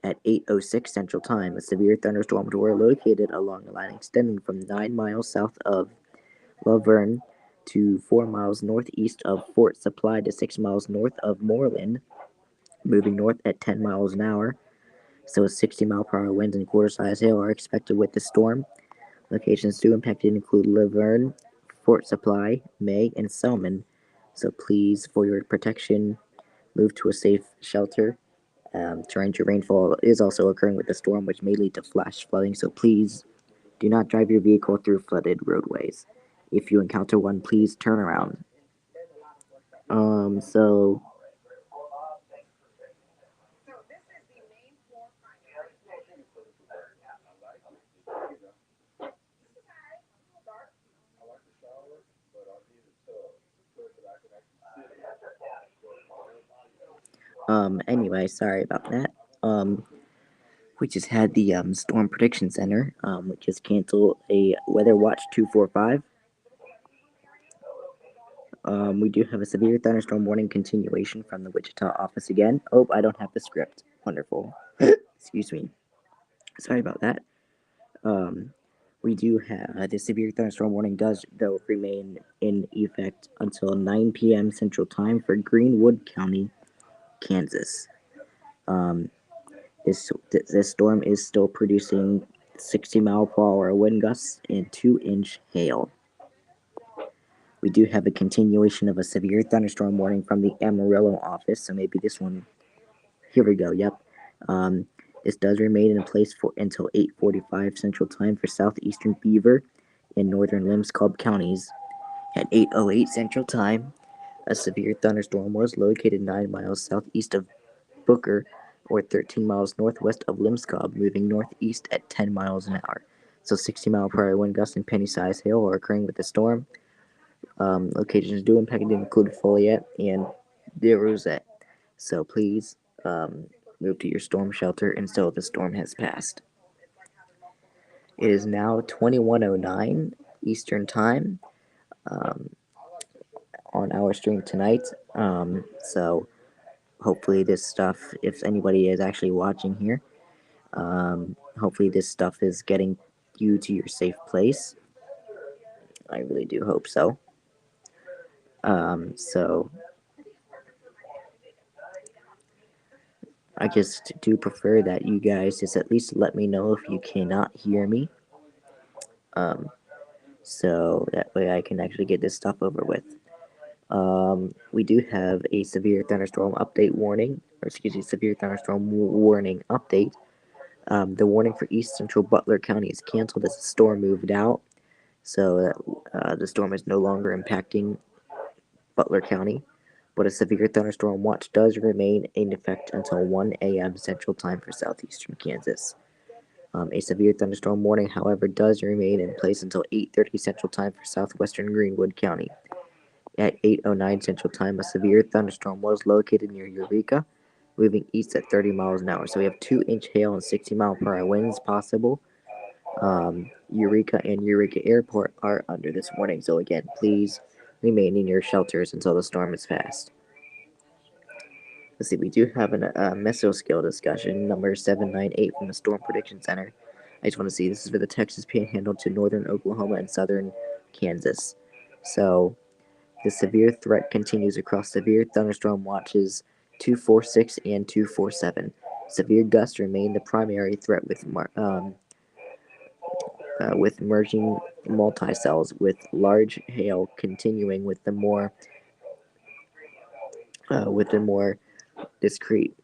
At 8:06 Central Time, a severe thunderstorms were located along a line extending from 9 miles south of Laverne to 4 miles northeast of Fort Supply to 6 miles north of Moreland, moving north at 10 miles an hour. So 60-mile-per-hour winds and quarter-size hail are expected with the storm. Locations too impacted include Laverne, Fort Supply, May, and Selman. So please, for your protection, move to a safe shelter. Torrential rainfall is also occurring with the storm, which may lead to flash flooding. So please do not drive your vehicle through flooded roadways. If you encounter one, please turn around. So anyway, sorry about that. We just had the Storm Prediction Center, which just canceled a Weather Watch 245. We do have a severe thunderstorm warning continuation from the Wichita office again. Oh, I don't have the script. Wonderful. Excuse me. Sorry about that. We do have the severe thunderstorm warning does though remain in effect until 9 p.m. Central Time for Greenwood County, Kansas. Um, this storm is still producing 60-mile-per-hour wind gusts and 2-inch hail. We do have a continuation of a severe thunderstorm warning from the Amarillo office, so maybe this one. Here we go. Yep. Um, this does remain in place for until 8:45 Central Time for southeastern Beaver and northern Limescobb counties. At 8:08 Central Time, a severe thunderstorm was located 9 miles southeast of Booker, or 13 miles northwest of Limescobb, moving northeast at 10 miles an hour. So 60-mile-per-hour wind gusts and penny-sized hail are occurring with the storm. Locations do impact include Foleyet and the Rosette. So please move to your storm shelter until the storm has passed. It is now 21:09 Eastern Time. um, on our stream tonight. So hopefully this stuff, if anybody is actually watching here, hopefully this stuff is getting you to your safe place. I really do hope so. So I just do prefer that you guys just at least let me know if you cannot hear me. So that way I can actually get this stuff over with. We do have a severe thunderstorm update warning, or excuse me, severe thunderstorm warning update. The warning for East Central Butler County is canceled as the storm moved out, so the storm is no longer impacting Butler County, but a severe thunderstorm watch does remain in effect until 1 a.m. Central Time for southeastern Kansas. A severe thunderstorm warning, however, does remain in place until 8:30 Central Time for southwestern Greenwood County. At 8:09 Central Time, a severe thunderstorm was located near Eureka, moving east at 30 miles an hour. So we have 2-inch hail and 60-mile-per-hour winds possible. Eureka and Eureka Airport are under this warning. So again, please remain in your shelters until the storm is past. Let's see, we do have a mesoscale discussion, number 798 from the Storm Prediction Center. I just want to see, this is for the Texas Panhandle to northern Oklahoma and southern Kansas. So the severe threat continues across severe thunderstorm watches 246 and 247. Severe gusts remain the primary threat with merging multicells, with large hail continuing with the more discrete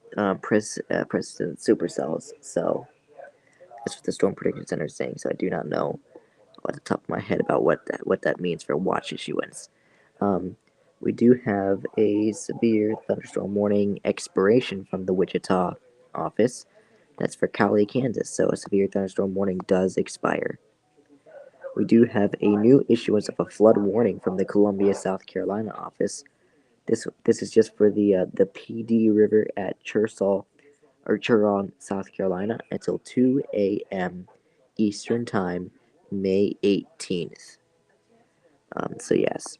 persistent supercells. So that's what the Storm Prediction Center is saying. So I do not know off the top of my head about what that means for watch issuance. Um, we do have a severe thunderstorm warning expiration from the Wichita office. That's for Cowley, Kansas. So a severe thunderstorm warning does expire. We do have a new issuance of a flood warning from the Columbia, South Carolina office. This is just for the PD River at Churon, South Carolina, until 2 a.m. Eastern Time, May 18th. So yes,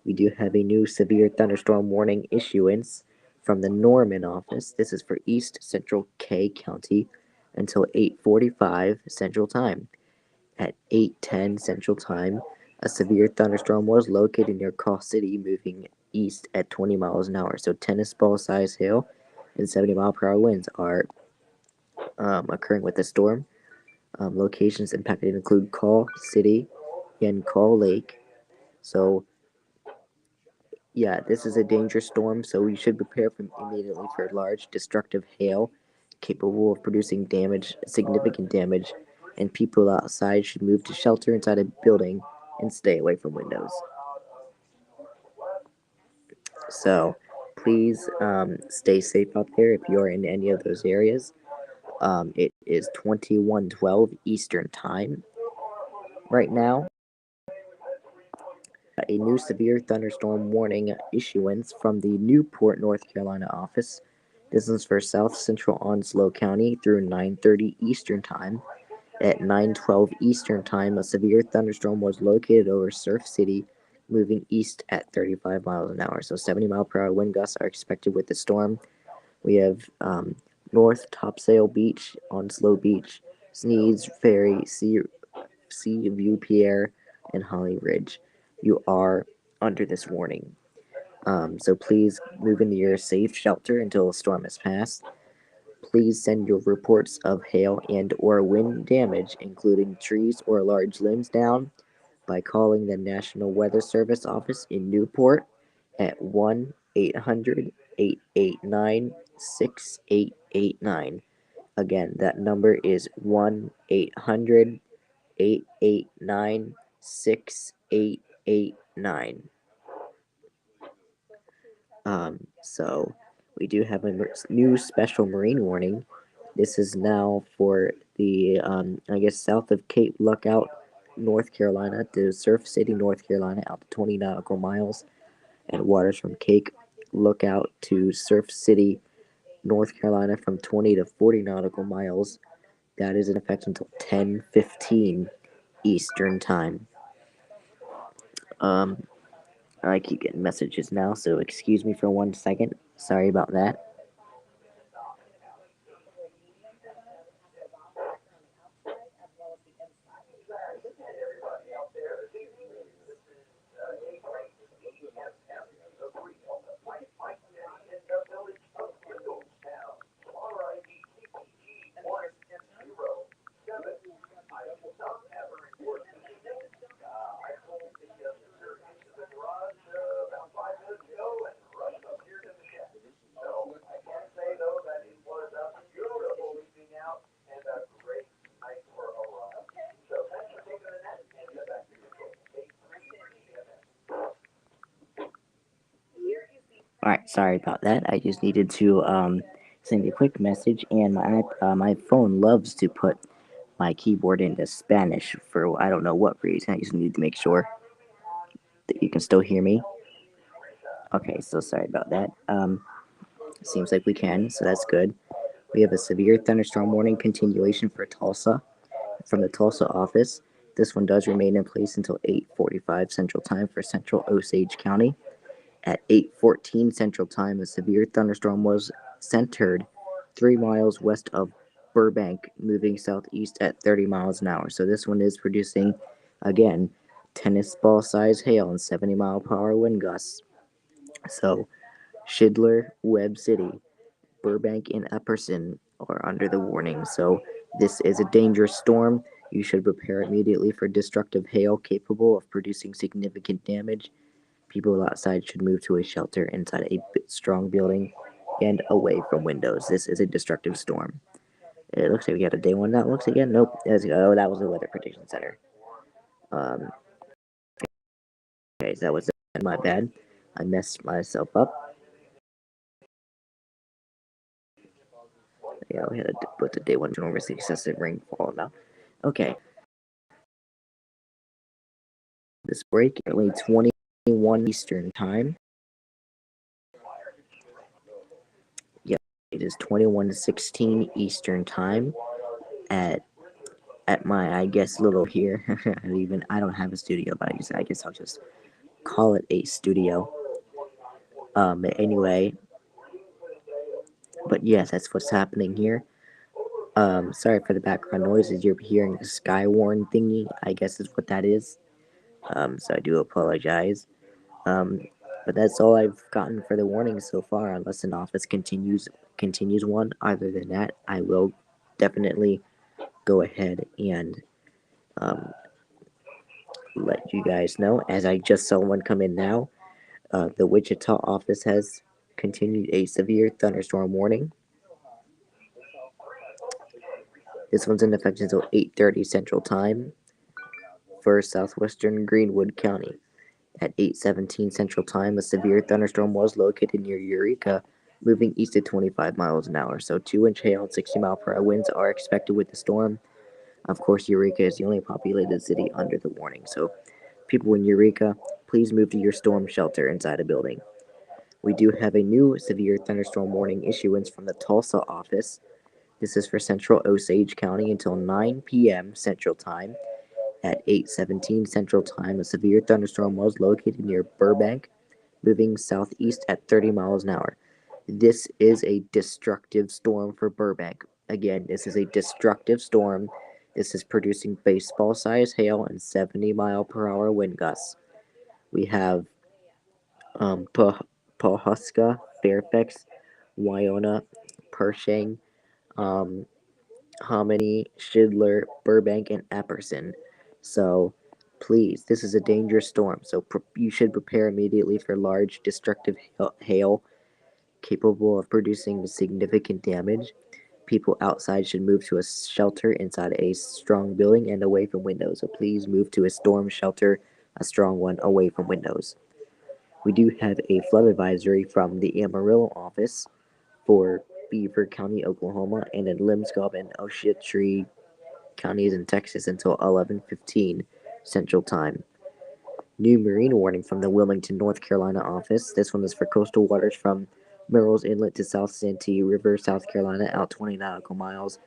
we do have a new severe thunderstorm warning issuance from the Norman office. This is for East Central K County until 8:45 Central Time. At 8:10 Central Time, a severe thunderstorm was located near Call City, moving east at 20 miles an hour. So tennis ball size hail and 70-mile-per-hour winds are occurring with the storm. Locations impacted include Call City and Call Lake. So yeah, this is a dangerous storm, so we should prepare immediately for large destructive hail capable of producing significant damage, and people outside should move to shelter inside a building and stay away from windows. So please stay safe out there if you're in any of those areas. It is 21:12 Eastern Time right now. A new severe thunderstorm warning issuance from the Newport, North Carolina office. This is for South Central Onslow County through 9:30 Eastern Time. At 9:12 Eastern Time, a severe thunderstorm was located over Surf City, moving east at 35 miles an hour. So 70-mile-per-hour wind gusts are expected with the storm. We have North Topsail Beach, Onslow Beach, Sneeds Ferry, Sea View Pierre, and Holly Ridge. You are under this warning. So please move into your safe shelter until the storm has passed. Please send your reports of hail and or wind damage, including trees or large limbs down, by calling the National Weather Service office in Newport at 1-800-889-6889. Again, that number is 1-800-889-6889. So we do have a new special marine warning. This is now for the, I guess, south of Cape Lookout, North Carolina, to Surf City, North Carolina, out to 20 nautical miles, and waters from Cape Lookout to Surf City, North Carolina, from 20 to 40 nautical miles. That is in effect until 10:15 Eastern Time. Um, I keep getting messages now, so excuse me for 1 second. Sorry about that. Alright, sorry about that. I just needed to send a quick message, and my phone loves to put my keyboard into Spanish for I don't know what reason. I just need to make sure that you can still hear me. Okay, so sorry about that. Seems like we can, so that's good. We have a severe thunderstorm warning continuation for Tulsa from the Tulsa office. This one does remain in place until 8:45 Central Time for Central Osage County. At 8:14 Central Time, a severe thunderstorm was centered 3 miles west of Burbank, moving southeast at 30 miles an hour. So this one is producing, again, tennis ball size hail and 70-mile-per-hour wind gusts. So Shidler, Webb City, Burbank, and Epperson are under the warning. So this is a dangerous storm. You should prepare immediately for destructive hail capable of producing significant damage. People outside should move to a shelter inside a strong building and away from windows. This is a destructive storm. It looks like we got a day one that looks again. Nope. Oh, that was the Weather Prediction Center. Um, okay, so that was my bad. I messed myself up. Yeah, we had to put the day one general risk excessive rainfall now. Okay. This break, currently 21 Eastern Time. Yeah, it is 21:16 Eastern Time at my I guess little here. I don't have a studio, but I guess I'll just call it a studio. Anyway, but yes, that's what's happening here. Sorry for the background noises. You're hearing the Skywarn thingy. I guess is what that is. So I do apologize. Um, but that's all I've gotten for the warnings so far. Unless an office continues one. Other than that, I will definitely go ahead and um, let you guys know. As I just saw one come in now, the Wichita office has continued a severe thunderstorm warning. This one's in effect until 8:30 Central Time for southwestern Greenwood County. At 8:17 Central Time, a severe thunderstorm was located near Eureka, moving east at 25 miles an hour. So 2-inch hail and 60-mile-per-hour winds are expected with the storm. Of course, Eureka is the only populated city under the warning. So people in Eureka, please move to your storm shelter inside a building. We do have a new severe thunderstorm warning issuance from the Tulsa office. This is for Central Osage County until 9 p.m. Central Time. At 8:17 Central Time, a severe thunderstorm was located near Burbank, moving southeast at 30 miles an hour. This is a destructive storm for Burbank. Again, this is a destructive storm. This is producing baseball-sized hail and 70-mile-per-hour wind gusts. We have Pawhuska, Fairfax, Wyona, Pershing, um, Hominy, Shidler, Burbank, and Epperson. So please, this is a dangerous storm. So you should prepare immediately for large destructive hail capable of producing significant damage. People outside should move to a shelter inside a strong building and away from windows. So please move to a storm shelter, a strong one, away from windows. We do have a flood advisory from the Amarillo office for Beaver County, Oklahoma, and in Limscob and Ochiltree counties in Texas until 11:15 Central Time. New marine warning from the Wilmington, North Carolina office. This one is for coastal waters from Merrill's Inlet to South Santee River, South Carolina, out 20 nautical miles.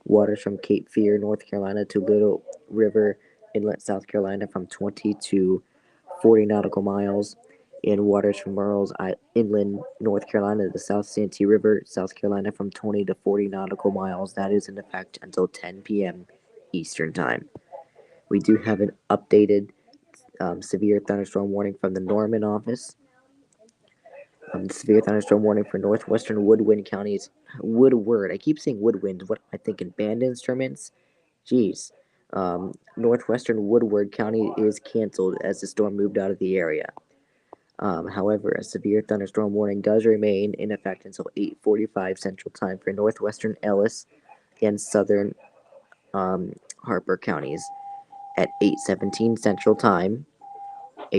Waters from Cape Fear, North Carolina to Little River Inlet, South Carolina, from 20 to 40 nautical miles in waters from Murrells Inland, North Carolina to the South Santee River, South Carolina from 20 to 40 nautical miles. That is in effect until 10 p.m. Eastern Time. We do have an updated severe thunderstorm warning from the Norman office. Severe thunderstorm warning for northwestern Woodwind counties. Woodward. I keep saying woodwind. What am I thinking? Band instruments? Jeez. Northwestern Woodward County is canceled as the storm moved out of the area. However, a severe thunderstorm warning does remain in effect until 8:45 Central Time for northwestern Ellis and southern Harper counties. At 8:17 Central Time,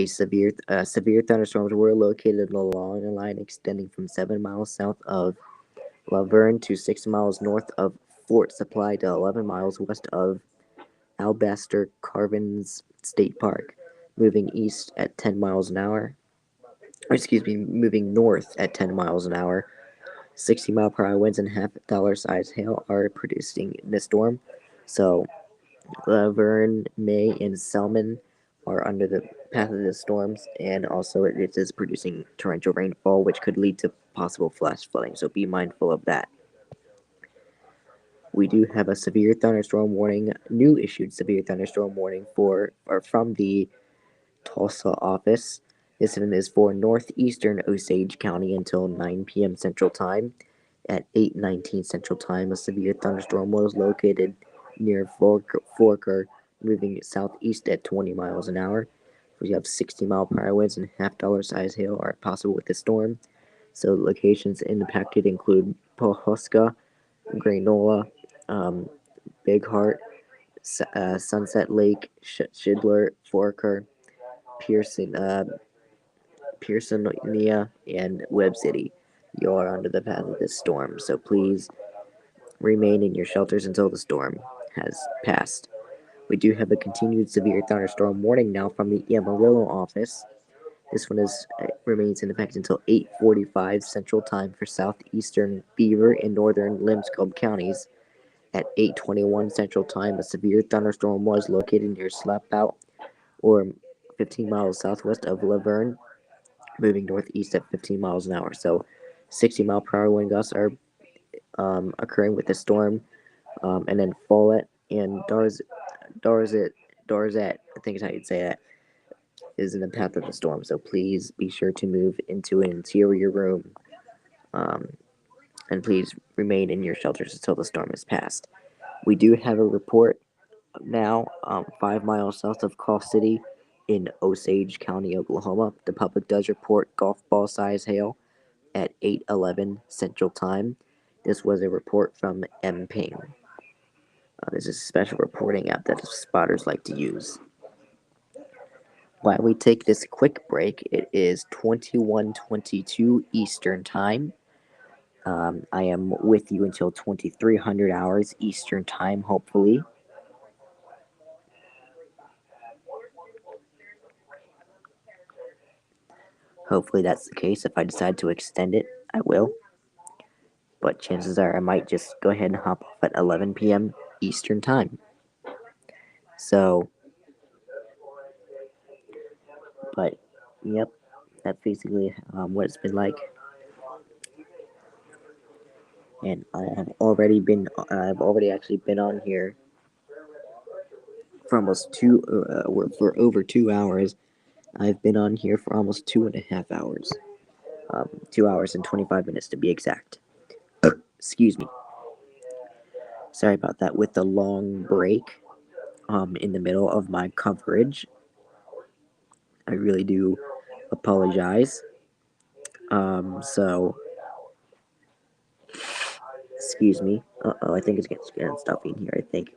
severe thunderstorms were located along a line extending from 7 miles south of Laverne to 6 miles north of Fort Supply to 11 miles west of Alabaster Caverns State Park, moving east at 10 miles an hour. Moving north at 10 miles an hour. 60-mile-per-hour winds and half-dollar-sized hail are producing this storm. So Laverne, May, and Selman are under the path of the storms, and also it is producing torrential rainfall, which could lead to possible flash flooding. So be mindful of that. We do have a severe thunderstorm warning, new issued severe thunderstorm warning from the Tulsa office. This one is for northeastern Osage County until 9 p.m. Central Time. At 8:19 Central Time, a severe thunderstorm was located near Forker, moving southeast at 20 miles an hour. We have 60-mile-per-hour winds and half-dollar-sized hail are possible with the storm. So locations impacted include Pawhuska, Granola, Big Heart, Sunset Lake, Shidler, Forker, Pearson, Pearsonia, and Webb City. You are under the path of this storm, so please remain in your shelters until the storm has passed. We do have a continued severe thunderstorm warning now from the Amarillo office. This one remains in effect until 8:45 Central Time for southeastern Beaver and northern Lipscomb counties. At 8:21 Central Time, a severe thunderstorm was located near Slapout, or 15 miles southwest of Laverne, moving northeast at 15 miles an hour. So 60-mile-per-hour wind gusts are occurring with the storm. And then Follett and Darzet, I think is how you'd say that, is in the path of the storm. So please be sure to move into an interior room. And please remain in your shelters until the storm is passed. We do have a report now, 5 miles south of Call City in Osage County, Oklahoma. The public does report golf ball size hail at 8:11 Central Time. This was a report from MPing. This is a special reporting app that spotters like to use. While we take this quick break, it is 21:22 Eastern Time. I am with you until 2300 hours Eastern Time, hopefully. Hopefully that's the case. If I decide to extend it, I will. But chances are I might just go ahead and hop off at 11 p.m. Eastern Time. So, but, yep, that's basically what it's been like. And I've already actually been on here for for over 2 hours. I've been on here for almost 2.5 hours. 2 hours and 25 minutes to be exact. Excuse me. Sorry about that with the long break in the middle of my coverage. I really do apologize. So, excuse me. I think it's getting stuffy in here, I think.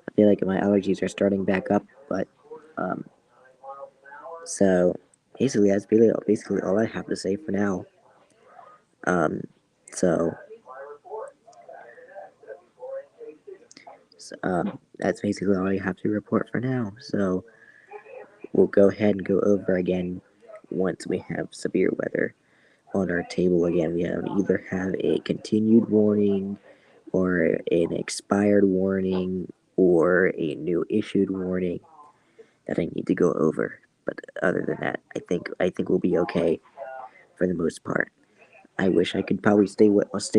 I feel like my allergies are starting back up, but, so, basically, that's basically all I have to say for now. So, that's basically all I have to report for now. So, we'll go ahead and go over again once we have severe weather on our table again. We either have a continued warning, or an expired warning, or a new issued warning that I need to go over. But other than that, I think we'll be okay for the most part. I wish I could probably stay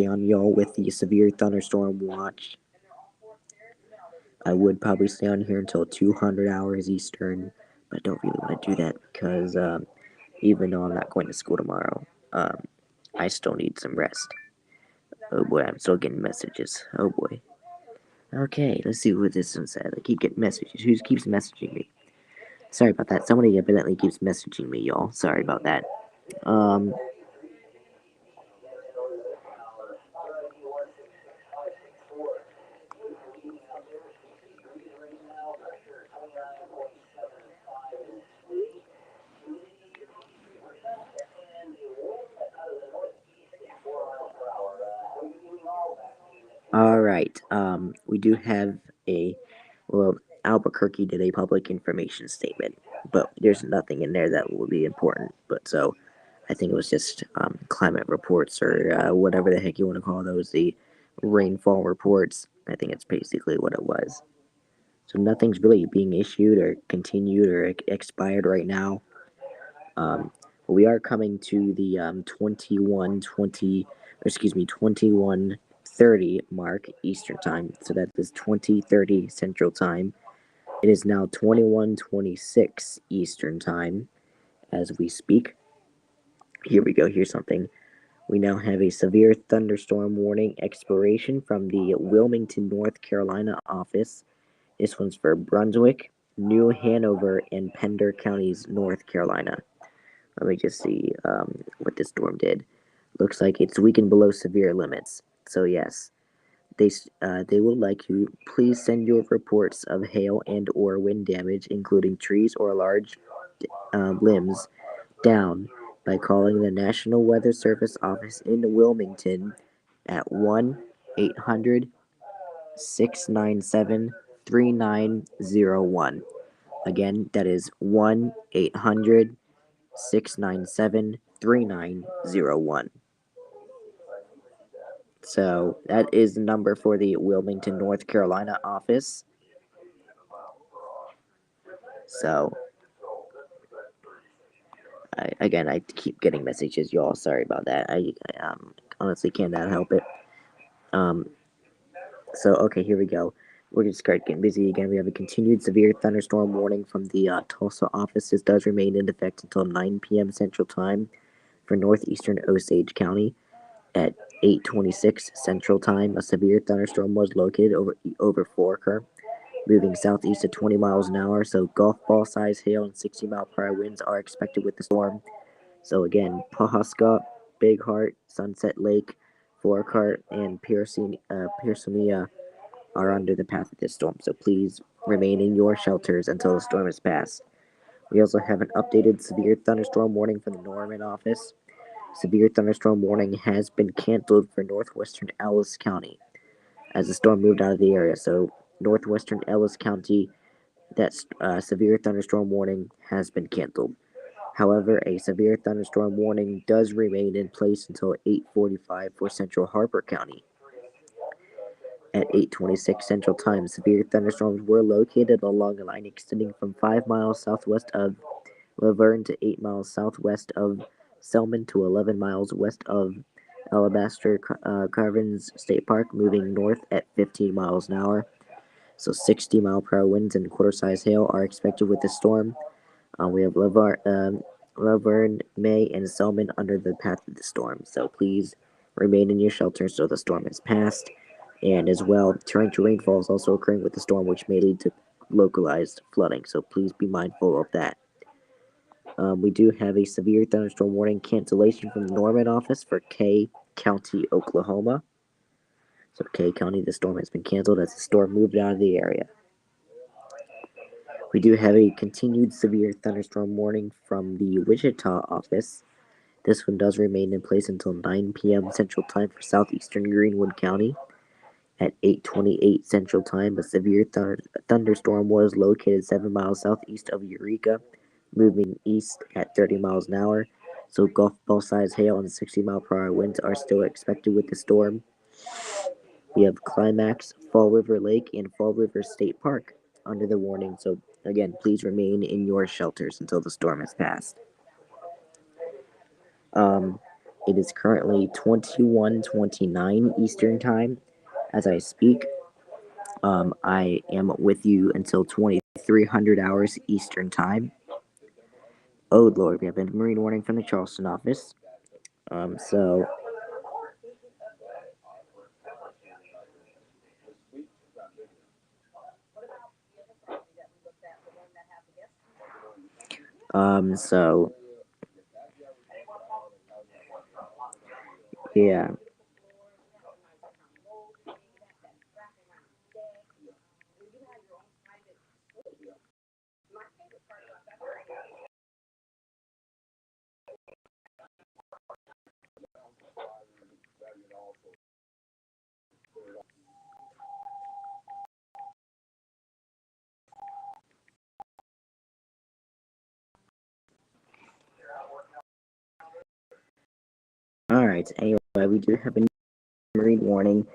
on y'all with the severe thunderstorm watch. I would probably stay on here until 200 hours Eastern, but I don't really want to do that because even though I'm not going to school tomorrow, I still need some rest. Oh boy, I'm still getting messages. Oh boy. Okay, let's see what this one said. I keep getting messages. Who keeps messaging me? Sorry about that. Somebody evidently keeps messaging me, y'all. Sorry about that. Um, all right. We do have a well, Albuquerque did a public information statement, but there's nothing in there that will be important. But so, I think it was just climate reports or whatever the heck you want to call those, the rainfall reports. I think it's basically what it was. So nothing's really being issued or continued or expired right now. We are coming to the 21:30 mark Eastern time. So that is 20:30 Central time. It is now 21:26 Eastern time as we speak. Here we go. Here's something. We now have a severe thunderstorm warning expiration from the Wilmington, North Carolina office. This one's for Brunswick, New Hanover, and Pender counties, North Carolina. Let me just see what this storm did. Looks like it's weakened below severe limits. So yes, they would like you please send your reports of hail and or wind damage, including trees or large limbs, down by calling the National Weather Service office in Wilmington at 1-800-697-3901. Again, that is 1-800-697-3901. So that is the number for the Wilmington, North Carolina office. So I keep getting messages, y'all. Sorry about that. I honestly cannot help it. Um, so okay, here we go. We're gonna start getting busy again. We have a continued severe thunderstorm warning from the Tulsa office. This does remain in effect until 9 p.m. Central Time for northeastern Osage County. At 8:26 Central Time, a severe thunderstorm was located over Forker, moving southeast at 20 miles an hour. So golf ball size hail and 60-mile-per-hour winds are expected with the storm. So again, Pawhuska, Big Heart, Sunset Lake, Forker, and Pearsonia are under the path of this storm. So please remain in your shelters until the storm is past. We also have an updated severe thunderstorm warning from the Norman office. Severe thunderstorm warning has been canceled for northwestern Ellis County as the storm moved out of the area. So, northwestern Ellis County, that severe thunderstorm warning has been canceled. However, a severe thunderstorm warning does remain in place until 8:45 for central Harper County. At 8:26 Central Time, severe thunderstorms were located along a line extending from 5 miles southwest of Laverne to 8 miles southwest of Selman to 11 miles west of Alabaster Caverns State Park, moving north at 15 miles an hour. So 60-mile-per-hour winds and quarter-size hail are expected with the storm. We have Laverne, May, and Selman under the path of the storm. So please remain in your shelter so the storm has passed. And as well, torrential rainfall is also occurring with the storm, which may lead to localized flooding. So please be mindful of that. We do have a severe thunderstorm warning cancellation from the Norman office for Kay County, Oklahoma. So Kay County, the storm has been canceled as the storm moved out of the area. We do have a continued severe thunderstorm warning from the Wichita office. This one does remain in place until 9 p.m. Central Time for southeastern Greenwood County. At 8:28 Central Time, a severe thunderstorm was located 7 miles southeast of Eureka, moving east at 30 miles an hour. So golf ball size hail and 60-mile-per-hour winds are still expected with the storm. We have Climax, Fall River Lake, and Fall River State Park under the warning. So Again, please remain in your shelters until the storm has passed. Um, it is currently 21:29 Eastern Time as I speak. I am with you until 2300 hours Eastern Time. Oh Lord, we have a marine warning from the Charleston office. Um, so, so yeah. All right. Anyway, we do have a marine warning.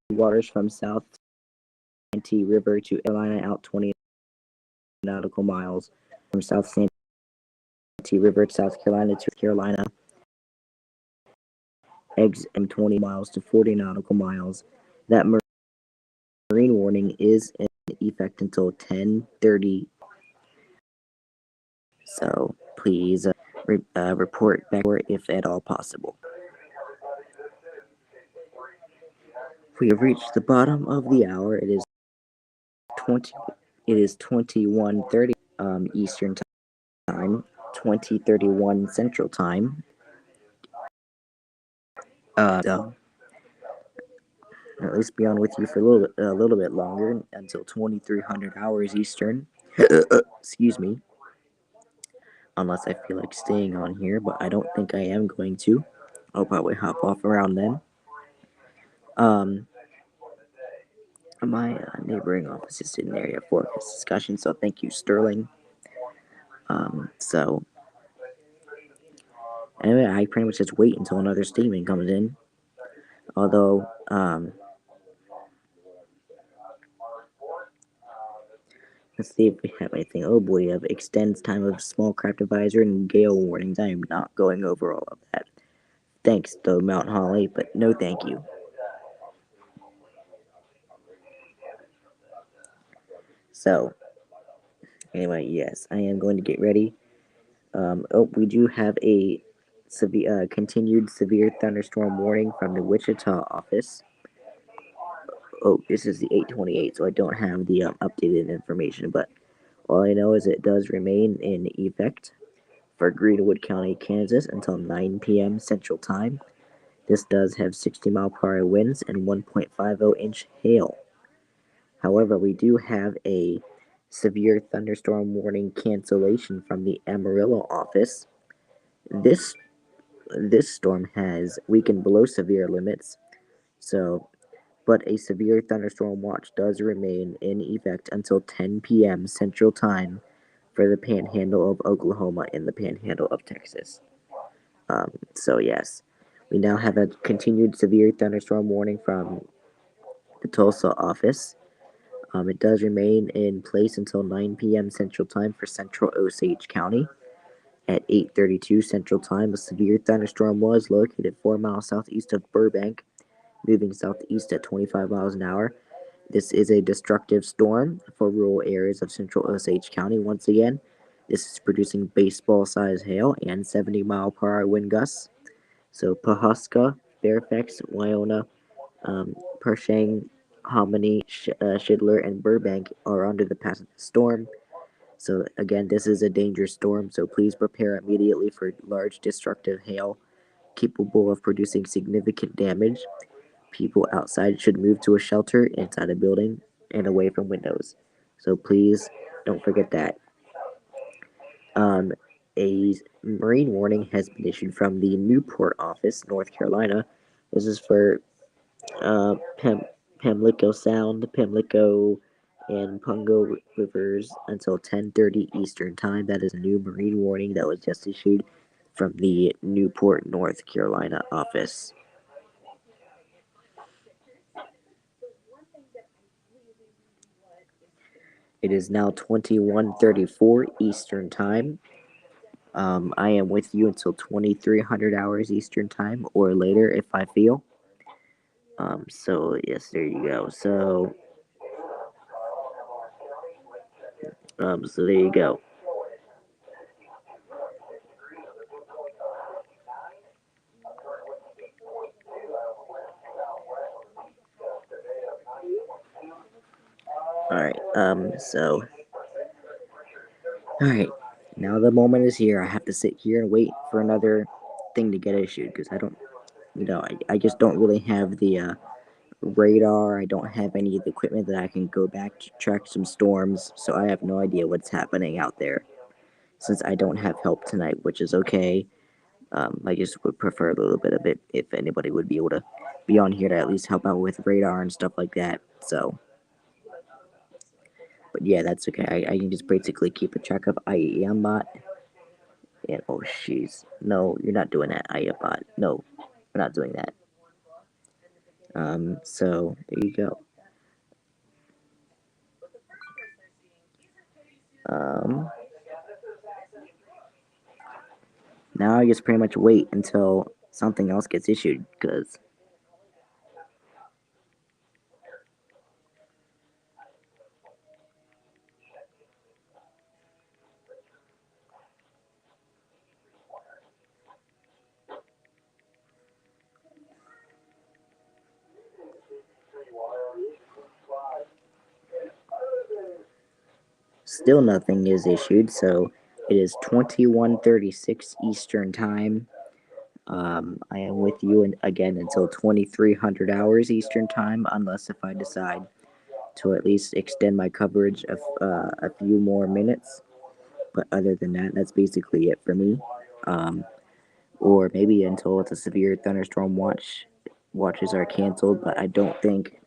Waters from South Santee River to Carolina out 20 nautical miles. From South Santee River, South Carolina to Carolina, eggs and 20 miles to 40 nautical miles. That marine warning is in effect until 10:30. So please report back if at all possible. We have reached the bottom of the hour. It is 20. It is 21:30 Eastern Time, 20:31 Central Time. So at least be on with you for a little bit longer until 2300 hours Eastern. Excuse me. Unless I feel like staying on here, but I don't think I am going to. I'll probably hop off around then. Um, my neighboring office is in area forecast discussion, so thank you, Sterling. So anyway, I pretty much just wait until another statement comes in. Although, let's see if we have anything. Oh boy, we have extends time of small craft advisor and gale warnings. I am not going over all of that. Thanks, though, Mount Holly, but no thank you. So, anyway, yes, I am going to get ready. We do have a continued severe thunderstorm warning from the Wichita office. Oh, this is the 828, so I don't have the updated information, but all I know is it does remain in effect for Greenwood County, Kansas until 9 p.m. Central Time. This does have 60-mile-per-hour winds and 1.50-inch hail. However, we do have a severe thunderstorm warning cancellation from the Amarillo office. This this storm has weakened below severe limits, so but a severe thunderstorm watch does remain in effect until 10 p.m. Central Time for the panhandle of Oklahoma and the panhandle of Texas. So yes, we now have a continued severe thunderstorm warning from the Tulsa office. It does remain in place until 9 p.m. Central Time for central Osage County. At 8:32 Central Time, a severe thunderstorm was located 4 miles southeast of Burbank, moving southeast at 25 miles an hour. This is a destructive storm for rural areas of central Osage County. Once again, this is producing baseball-sized hail and 70-mile-per-hour wind gusts. So Pawhuska, Fairfax, Wyona, Pershing, Hominy, Shidler, and Burbank are under the path of the storm. So again, this is a dangerous storm, so please prepare immediately for large destructive hail capable of producing significant damage. People outside should move to a shelter inside a building and away from windows. So please don't forget that. Um, a marine warning has been issued from the Newport office, North Carolina. This is for Pamlico Sound, Pamlico, and Pungo Rivers until 10:30 Eastern Time. That is a new marine warning that was just issued from the Newport, North Carolina office. It is now 21:34 Eastern Time. I am with you until 2300 hours Eastern Time or later if I feel. So yes, there you go. So there you go. All right. All right. Now the moment is here. I have to sit here and wait for another thing to get issued because I don't, I just don't really have the radar. I don't have any of the equipment that I can go back to track some storms, so I have no idea what's happening out there. Since I don't have help tonight, which is okay, I just would prefer a little bit of it if anybody would be able to be on here to at least help out with radar and stuff like that. So, but yeah, that's okay. I can just basically keep a track of IEM bot. And oh, jeez, no, you're not doing that, IEM bot. No, we're not doing that. So there you go. Um, Now I just pretty much wait until something else gets issued, because still nothing is issued. So it is 21:36 Eastern Time. I am with you again until 2300 hours Eastern Time, unless if I decide to at least extend my coverage of a few more minutes. But other than that, that's basically it for me. Um, or maybe until it's a severe thunderstorm watches are canceled. But I don't think.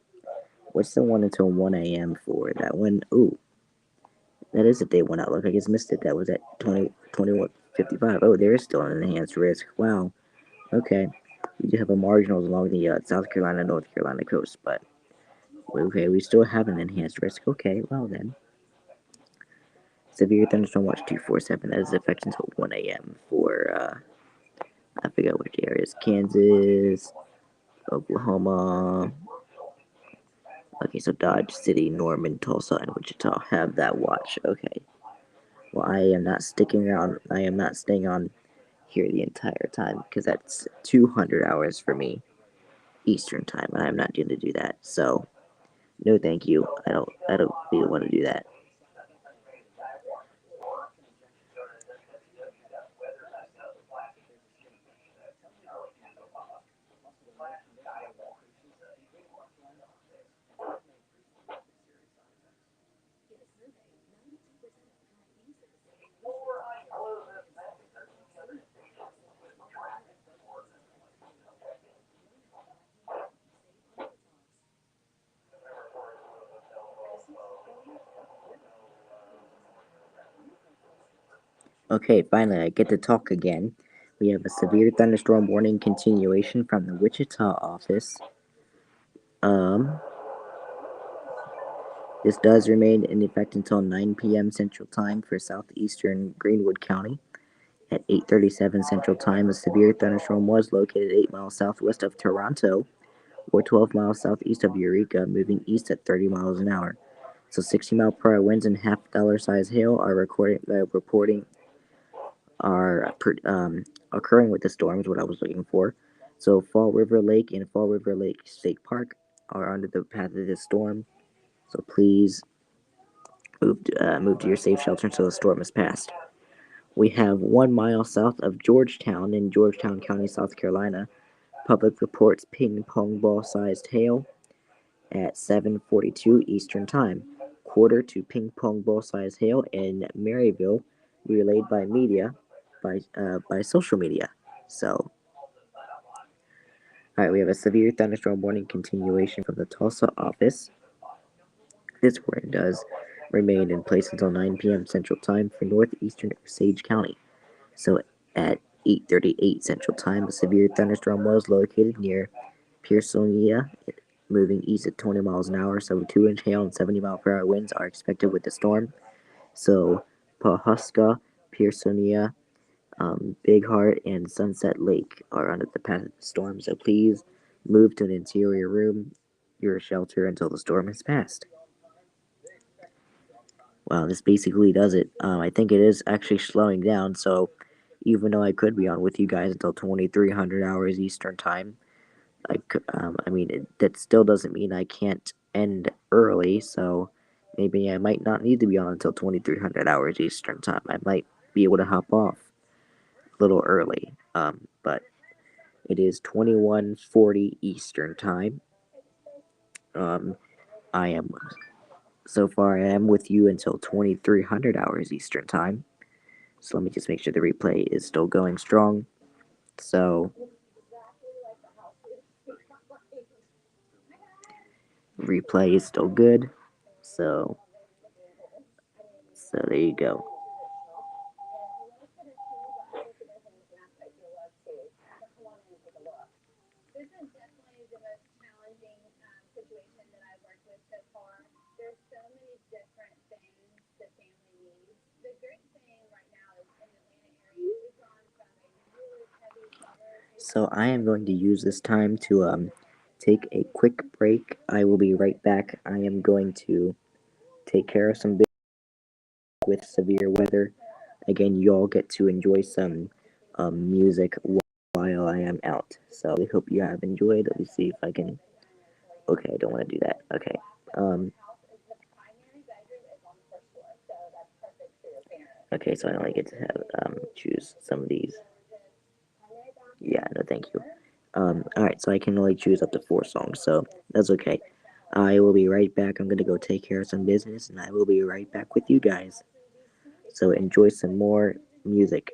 What's the one until 1 a.m. for that one? Ooh, that is a day one outlook. I just missed it. That was at 21:55. Oh, there is still an enhanced risk. Wow. Okay. We do have a marginals along the South Carolina, North Carolina coast, but okay, we still have an enhanced risk. Okay, well then. Severe thunderstorm watch 247. That is effective until 1 a.m. for, I forget which areas. Kansas, Oklahoma. Okay, so Dodge City, Norman, Tulsa, and Wichita have that watch. Okay. Well, I am not sticking around. I am not staying on here the entire time because that's 200 hours for me Eastern time, and I'm not going to do that. So, no, thank you. I don't really want to do that. Okay, finally, I get to talk again. We have a severe thunderstorm warning continuation from the Wichita office. Um, this does remain in effect until 9 p.m. Central Time for southeastern Greenwood County. At 8:37 Central Time, a severe thunderstorm was located 8 miles southwest of Toronto, or 12 miles southeast of Eureka, moving east at 30 miles an hour. So 60-mile-per-hour winds and half-dollar-size hail are reporting are occurring with the storm is what I was looking for. So Fall River Lake and Fall River Lake State Park are under the path of this storm. So please move to your safe shelter until the storm has passed. We have 1 mile south of Georgetown in Georgetown County, South Carolina. Public reports ping pong ball sized hail at 7:42 Eastern Time. Quarter to ping pong ball sized hail in Maryville, relayed by media, by social media. So, all right, we have a severe thunderstorm warning continuation from the Tulsa office. This warning does remain in place until 9 p.m. Central Time for northeastern Osage County. So at 8:38 Central Time, a severe thunderstorm was located near Pearsonia moving east at 20 miles an hour, so 2-inch hail and 70-mile-per-hour winds are expected with the storm. So Pawhuska, Pearsonia, Big Heart, and Sunset Lake are under the path of the storm, so please move to an interior room, your shelter, until the storm has passed. Well, this basically does it. I think it is actually slowing down, so even though I could be on with you guys until 2300 hours Eastern Time, that still doesn't mean I can't end early, so maybe I might not need to be on until 2300 hours Eastern Time. I might be able to hop off a little early, but it is 2140 Eastern Time. I am, so far, I am with you until 2300 hours Eastern Time. So let me just make sure the replay is still going strong. So replay is still good. So there you go. So I am going to use this time to take a quick break. I will be right back. I am going to take care of some business with severe weather. Again, you all get to enjoy some music while I am out. So I hope you have enjoyed. Let me see if I can. Okay, I don't want to do that. Okay. Okay, so I only get to have choose some of these. Yeah, no, thank you. Alright, so I can only choose up to 4 songs, so that's okay. I will be right back. I'm gonna go take care of some business, and I will be right back with you guys. So enjoy some more music.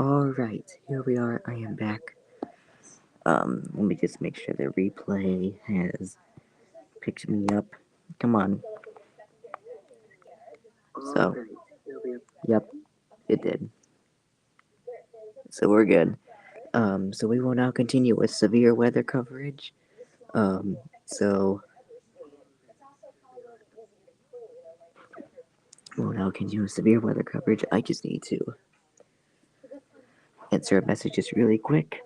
Alright, here we are. I am back. Let me just make sure the replay has picked me up. Come on. So, yep, it did. So we're good. So we will now continue with severe weather coverage. So we'll now continue with severe weather coverage. I just need to answer a message just really quick.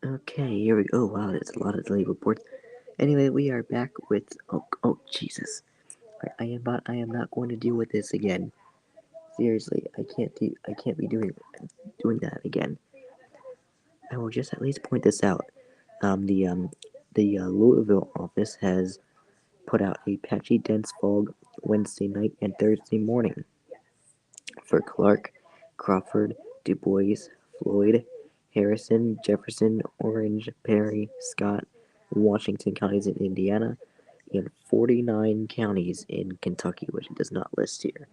Okay, here we go. Oh wow, there's a lot of delayed reports. Anyway, we are back with oh Jesus. I am not going to deal with this again. Seriously, I can't be doing that again. I will just at least point this out. The Louisville office has put out a patchy dense fog Wednesday night and Thursday morning for Clark, Crawford, Du Bois, Floyd, Harrison, Jefferson, Orange, Perry, Scott, Washington counties in Indiana, and 49 counties in Kentucky, which it does not list here.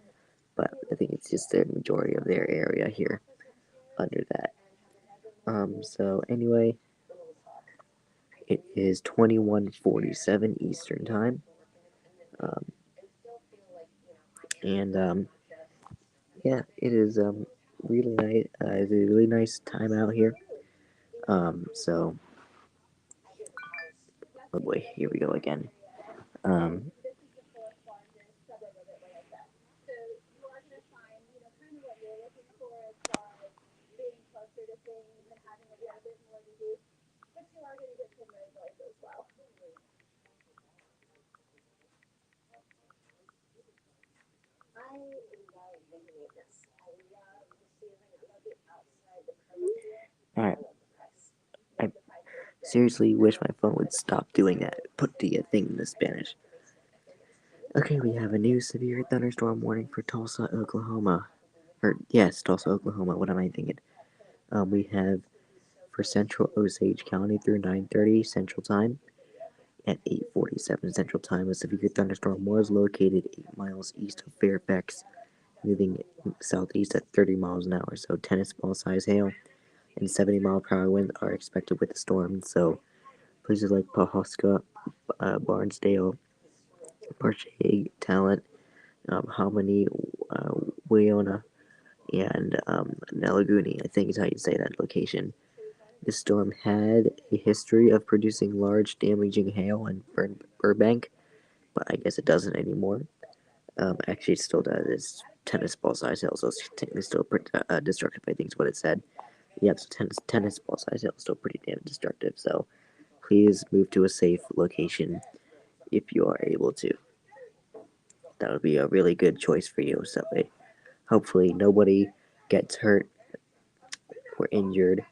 But I think it's just the majority of their area here under that. So anyway, it is 21:47 Eastern time. Um, and yeah, it is really nice. It's a really nice time out here. So oh boy, here we go again. Um, all right. I seriously wish my phone would stop doing that. Put the thing in the Spanish. Okay, we have a new severe thunderstorm warning for Tulsa, Oklahoma. Or yes, Tulsa, Oklahoma. What am I thinking? We have for Central Osage County through 9:30 Central Time. At 8:47 Central Time, a severe thunderstorm was located 8 miles east of Fairfax, moving southeast at 30 miles an hour. So tennis ball size hail and 70-mile-per-hour winds are expected with the storm. So places like Pawhuska, Barnesdale, Parcheg, Talent, Hominy, uh, Wayona, and Nelagooni, I think is how you say that location. This storm had a history of producing large damaging hail in Burbank, but I guess it doesn't anymore. Actually, it still does. It's tennis ball size hail, so it's technically still destructive, I think is what it said. Yep, so tennis ball size hail is still pretty damn destructive, so please move to a safe location if you are able to. That would be a really good choice for you, so hopefully nobody gets hurt or injured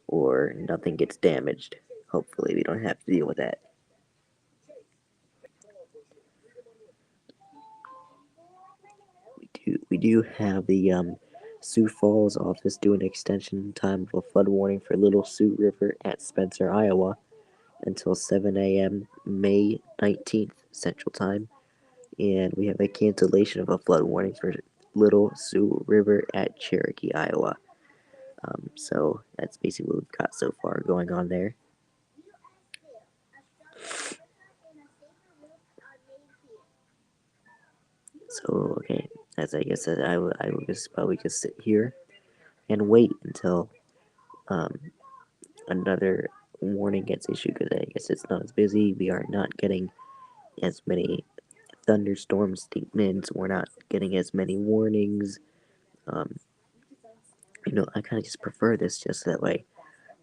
or nothing gets damaged. Hopefully we don't have to deal with that. We do have the Sioux Falls office do an extension time of a flood warning for Little Sioux River at Spencer, Iowa, until 7 a.m. May 19th Central Time, and we have a cancellation of a flood warning for Little Sioux River at Cherokee, Iowa. So that's basically what we've got so far going on there. So okay, as I guess I will just probably just sit here and wait until um, another warning gets issued because I guess it's not as busy. We are not getting as many thunderstorm statements. We're not getting as many warnings. Um, I kind of just prefer this just that way.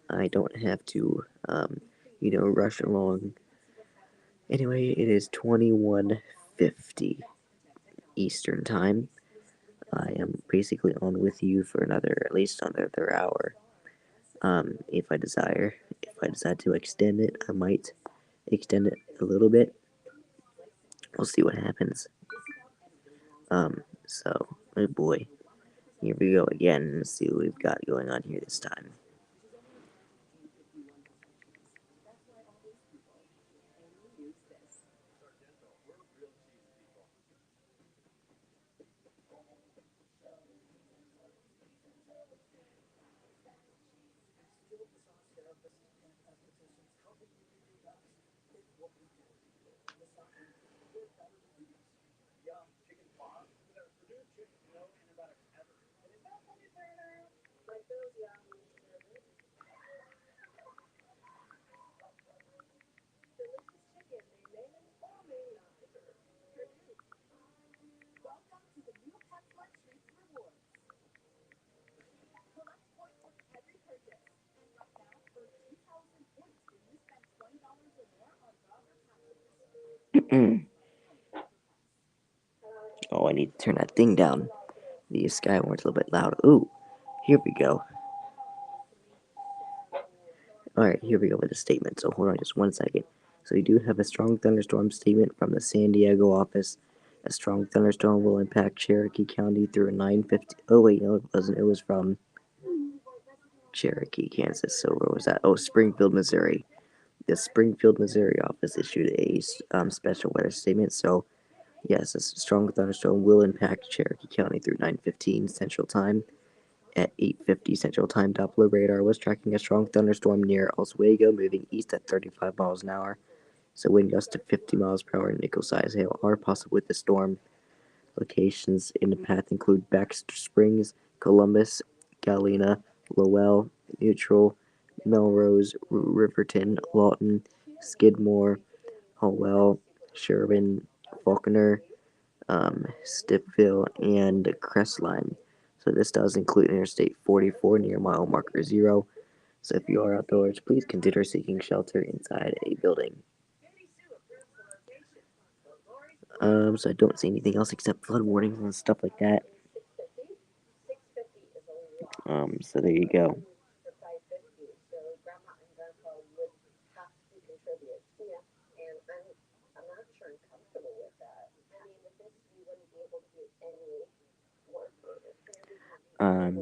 I don't have to, rush along. Anyway, it is 21:50 Eastern Time. I am basically on with you for at least another hour. If I desire. If I decide to extend it, I might extend it a little bit. We'll see what happens. So, oh boy. Here we go again. Let's see what we've got going on here this time. Oh, I need to turn that thing down. The Skyward's a little bit loud. Ooh, here we go. Alright, here we go with the statement. So hold on just 1 second. So we do have a strong thunderstorm statement from the San Diego office. A strong thunderstorm will impact Cherokee County through 9:50. Oh wait, no, it wasn't. It was from Cherokee, Kansas. So where was that? Oh, Springfield, Missouri. The Springfield, Missouri office issued a special weather statement. So yes, a strong thunderstorm will impact Cherokee County through 9:15 Central Time. At 8:50 Central Time, Doppler radar was tracking a strong thunderstorm near Oswego, moving east at 35 miles an hour. So wind gusts to 50 miles per hour and nickel-sized hail are possible with the storm. Locations in the path include Baxter Springs, Columbus, Galena, Lowell, Neutral, Melrose, Riverton, Lawton, Skidmore, Howell, Sherburne, Faulkner, Stipville, and Crestline. So this does include Interstate 44 near mile marker 0. So if you are outdoors, please consider seeking shelter inside a building. So I don't see anything else except flood warnings and stuff like that. So there you go.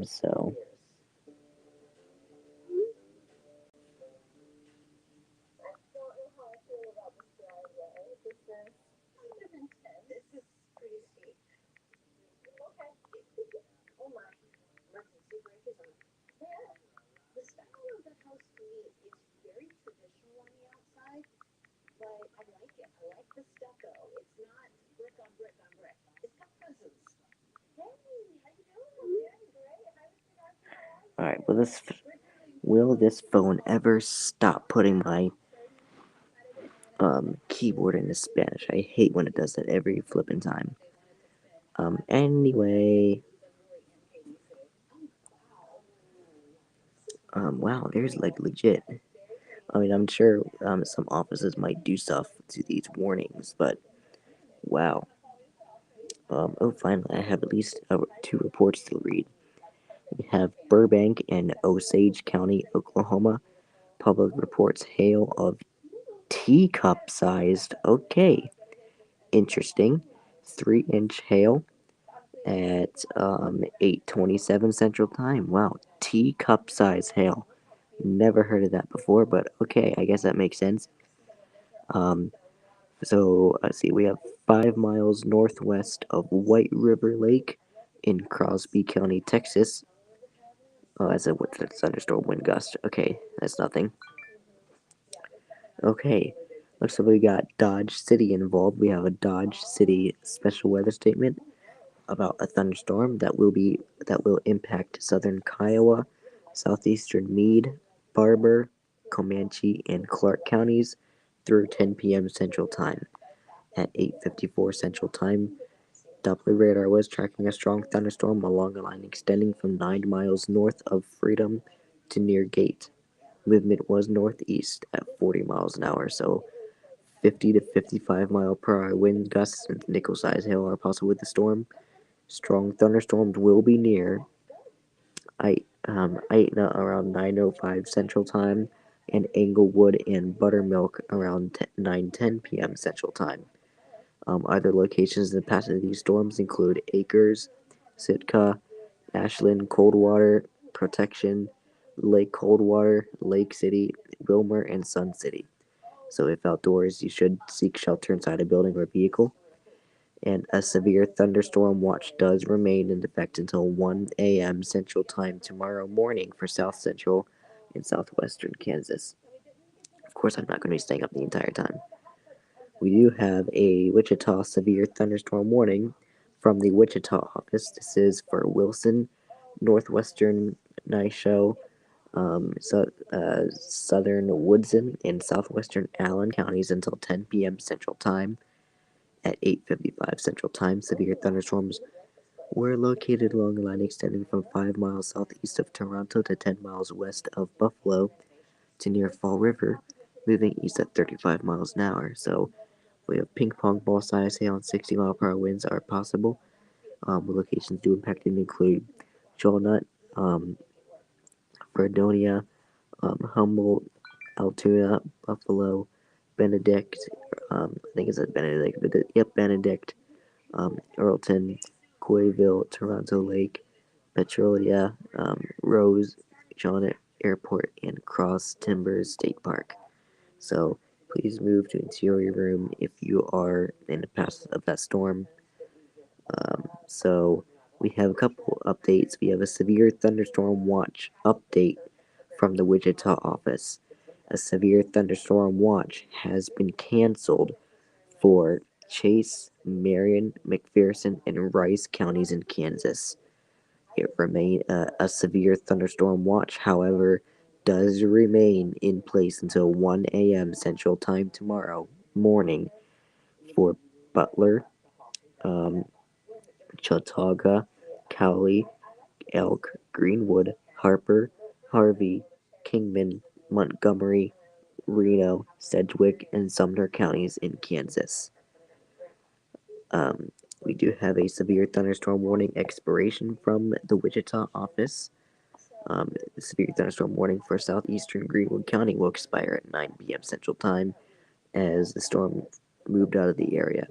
So all right, will this phone ever stop putting my keyboard into Spanish? I hate when it does that every flipping time. Anyway, wow, there's like legit. I mean, I'm sure some offices might do stuff to these warnings, but wow. Oh, finally, I have at least 2 reports to read. We have Burbank and Osage County, Oklahoma. Public reports hail of teacup sized. Okay, interesting. 3-inch hail at 8:27 Central Time. Wow, teacup size hail. Never heard of that before, but okay, I guess that makes sense. So let's see, we have 5 miles northwest of White River Lake in Crosby County, Texas. Oh, that's a thunderstorm wind gust. Okay, that's nothing. Okay, looks like we got Dodge City involved. We have a Dodge City special weather statement about a thunderstorm that will impact southern Kiowa, southeastern Meade, Barber, Comanche, and Clark counties through 10 p.m. Central Time. At 8:54 Central Time, Doppler radar was tracking a strong thunderstorm along a line extending from 9 miles north of Freedom to near Gate. Movement was northeast at 40 miles an hour, so 50 to 55 mile per hour wind gusts and nickel-sized hail are possible with the storm. Strong thunderstorms will be near around 9:05 Central Time, and Englewood and Buttermilk around 9:10 p.m. Central Time. Other locations in the path of these storms include Acres, Sitka, Ashland, Coldwater, Protection, Lake Coldwater, Lake City, Wilmer, and Sun City. So if outdoors, you should seek shelter inside a building or vehicle. And a severe thunderstorm watch does remain in effect until 1 a.m. Central Time tomorrow morning for South Central and Southwestern Kansas. Of course, I'm not going to be staying up the entire time. We do have a Wichita severe thunderstorm warning from the Wichita office. This is for Wilson, northwestern Nisho, southern Woodson, and southwestern Allen counties until 10 p.m. Central Time. At 8:55 Central Time, severe thunderstorms were located along a line extending from 5 miles southeast of Toronto to 10 miles west of Buffalo to near Fall River, moving east at 35 miles an hour. So we have ping pong ball size hail and 60-mile-per-hour winds are possible. Locations do impacted include Cholnut, Fredonia, Humboldt, Altoona, Buffalo, Benedict. I think it's Benedict. Yep, Benedict. Earlton, Coyville, Toronto Lake, Petrolia, Rose, John Airport, and Cross Timbers State Park. So please move to interior room if you are in the path of that storm. So we have a couple updates. We have a severe thunderstorm watch update from the Wichita office. A severe thunderstorm watch has been canceled for Chase, Marion, McPherson, and Rice counties in Kansas. It remain a severe thunderstorm watch, however, does remain in place until 1 a.m. Central Time tomorrow morning for Butler, um, Chautauqua, Cowley, Elk, Greenwood, Harper, Harvey, Kingman, Montgomery, Reno, Sedgwick, and Sumner counties in Kansas. Um, we do have a severe thunderstorm warning expiration from the Wichita office. The severe thunderstorm warning for southeastern Greenwood County will expire at 9 p.m. Central Time as the storm moved out of the area.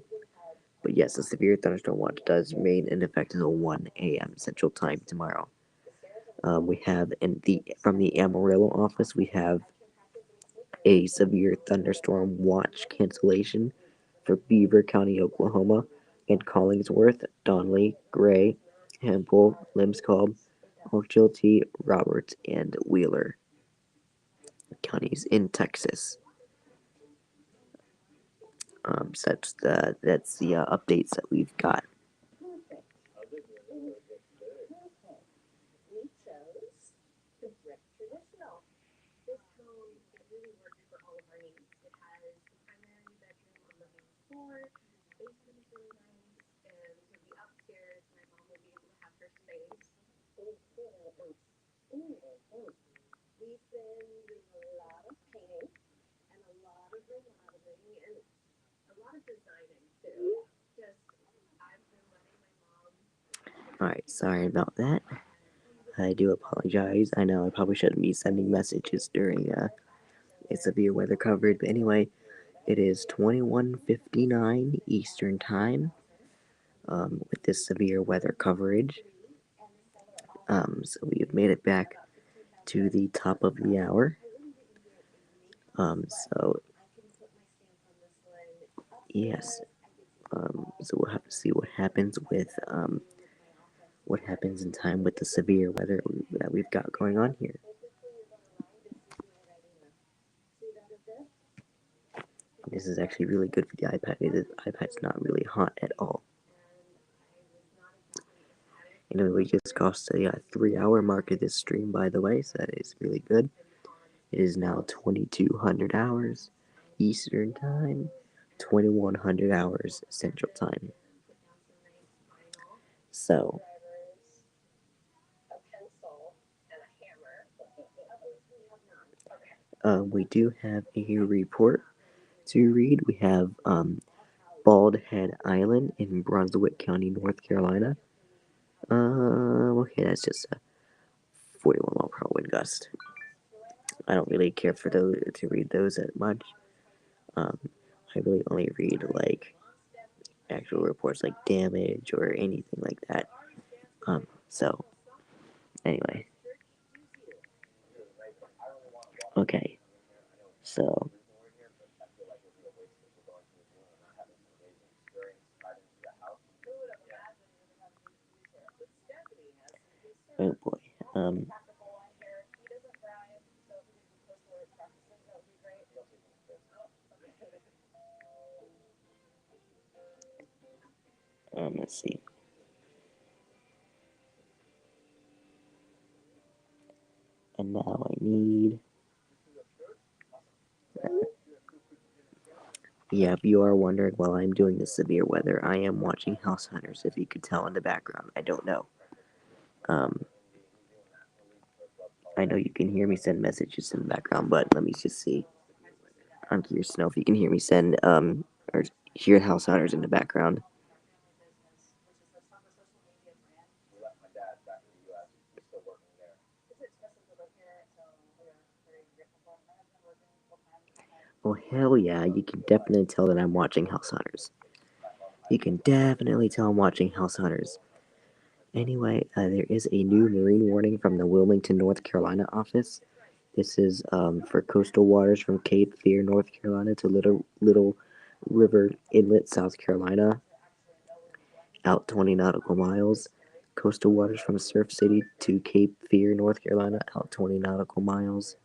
But yes, the severe thunderstorm watch does remain in effect until 1 a.m. Central Time tomorrow. We have from the Amarillo office, we have a severe thunderstorm watch cancellation for Beaver County, Oklahoma, and Collingsworth, Donley, Gray, Hempel, Limscobb, Ochiltree, Roberts, and Wheeler counties in Texas. So that's the updates that we've got. Alright, sorry about that. I do apologize. I know I probably shouldn't be sending messages during a severe weather coverage, but anyway, it is 21:59 Eastern Time with this severe weather coverage. So we've made it back to the top of the hour. So yes. So we'll have to see what happens in time with the severe weather that we've got going on here. This is actually really good for the iPad. The iPad's not really hot at all. We just crossed a 3-hour mark of this stream, by the way, so that is really good. It is now 2200 hours Eastern Time, 2100 hours Central Time. So, we do have a report to read. We have Bald Head Island in Brunswick County, North Carolina. Okay, that's just a 41-mile-per-hour wind gust. I don't really care for those to read those that much. I really only read like actual reports like damage or anything like that. So Anyway. Okay. So. Oh boy. Let's see. And now I need. Yeah, if you are wondering, while I'm doing the severe weather, I am watching House Hunters. If you could tell in the background, I don't know. Um, I know you can hear me send messages in the background, but let me just see. I'm curious to know if you can hear me send or hear House Hunters in the background. Oh hell yeah! You can definitely tell that I'm watching House Hunters. You can definitely tell I'm watching House Hunters. Anyway, there is a new marine warning from the Wilmington, North Carolina office. This is for coastal waters from Cape Fear, North Carolina to Little River Inlet, South Carolina, out 20 nautical miles. Coastal waters from Surf City to Cape Fear, North Carolina, out 20 nautical miles.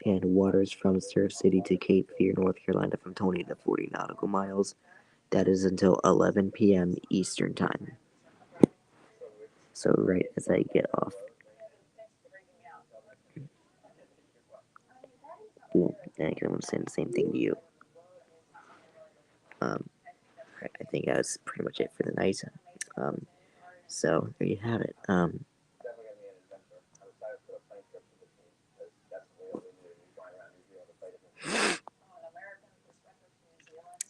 And waters from Surf City to Cape Fear, North Carolina, from 20 to 40 nautical miles. That is until 11 p.m. Eastern Time. So, right as I get off. Boom. And I'm going to send the same thing to you. I think that's pretty much it for the night. So there you have it.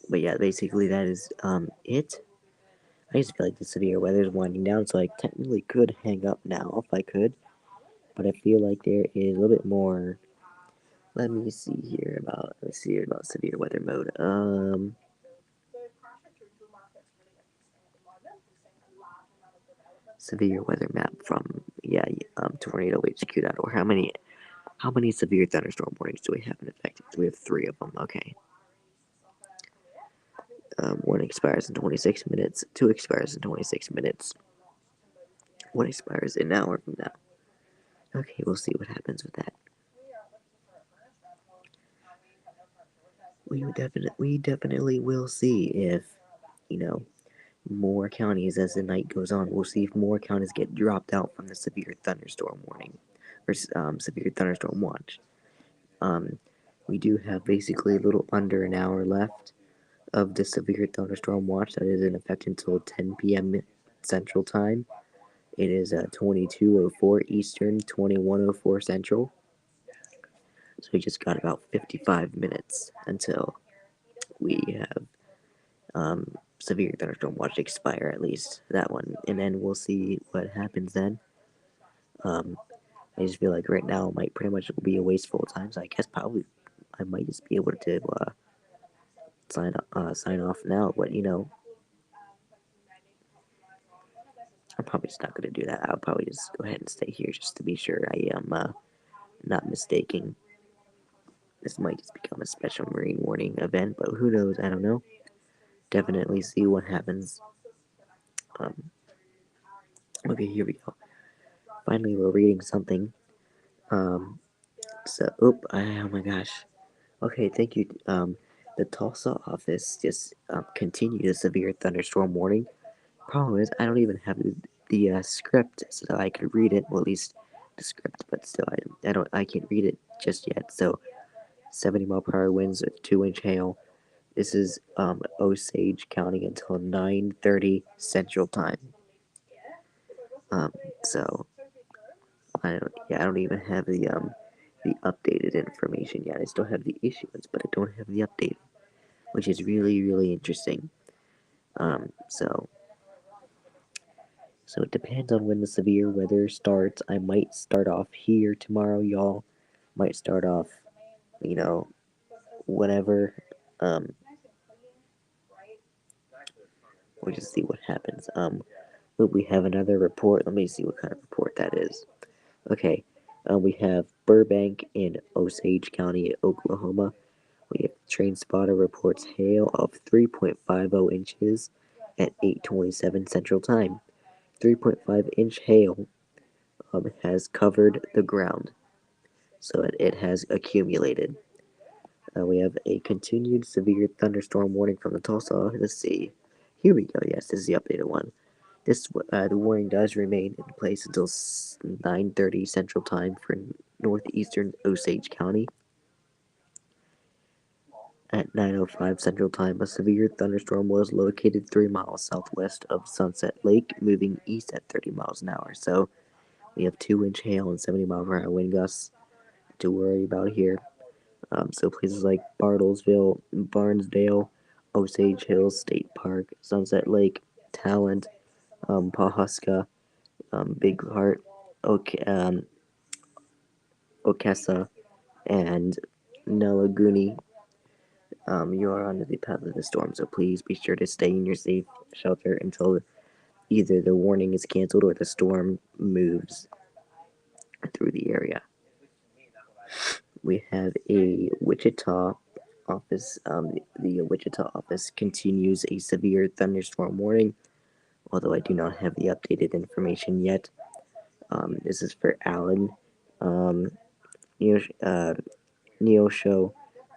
But yeah, basically that is it. I just feel like the severe weather is winding down, so I technically could hang up now if I could. But I feel like there is a little bit more. Let me see here about severe weather mode. Severe weather map from tornado HQ.org. How many severe thunderstorm warnings do we have in effect? We have 3 of them. Okay. One expires in 26 minutes. 2 expires in 26 minutes. 1 expires an hour from now. Okay, we'll see what happens with that. We definitely will see if, you know, more counties as the night goes on. We'll see if more counties get dropped out from the severe thunderstorm warning or severe thunderstorm watch. Um, we do have basically a little under an hour left of the severe thunderstorm watch that is in effect until 10 p.m. Central Time. It is 22:04 Eastern, 21:04 Central. So we just got about 55 minutes until we have severe thunderstorm watch expire, at least that one, and then we'll see what happens then. Um, I just feel like right now might pretty much be a wasteful time, so I guess probably I might just be able to sign off now. But I'm probably just not gonna do that. I'll probably just go ahead and stay here just to be sure I am not mistaken. This might just become a special marine warning event, but who knows? I don't know. Definitely see what happens. Um, okay, here we go. Finally, we're reading something. Oh my gosh. Okay, thank you. The Tulsa office just continued a severe thunderstorm warning. Problem is, I don't even have the script so that I could read it. Well, at least the script, but still, I can't read it just yet. So, 70-mile-per-hour winds with 2-inch hail. This is Osage County until 9:30 Central Time. Um, so I don't even have the updated information yet. I still have the issuance, but I don't have the update, which is really really interesting. Um, so so it depends on when the severe weather starts. I might start off here tomorrow, y'all. Might start off, you know, whenever. Um, we'll just see what happens. But we have another report. Let me see what kind of report that is. Okay, we have Burbank in Osage County, Oklahoma. We have Train Spotter reports hail of 3.50 inches at 8:27 Central Time. 3.5-inch hail has covered the ground, so it has accumulated. We have a continued severe thunderstorm warning from the Tulsa. Let's see. Here we go. Yes, this is the updated one. The warning does remain in place until 9:30 Central Time for northeastern Osage County. At 9:05 Central Time, a severe thunderstorm was located 3 miles southwest of Sunset Lake, moving east at 30 miles an hour. So we have 2-inch hail and 70-mile-per-hour wind gusts to worry about here. So places like Bartlesville, Barnesdale, Osage Hills State Park, Sunset Lake, Talent, Pawhuska, Big Heart, Okessa, and Nelaguni. You are under the path of the storm, so please be sure to stay in your safe shelter until either the warning is canceled or the storm moves through the area. We have a Wichita office. The Wichita office continues a severe thunderstorm warning, although I do not have the updated information yet. This is for Allen, um, Neosho,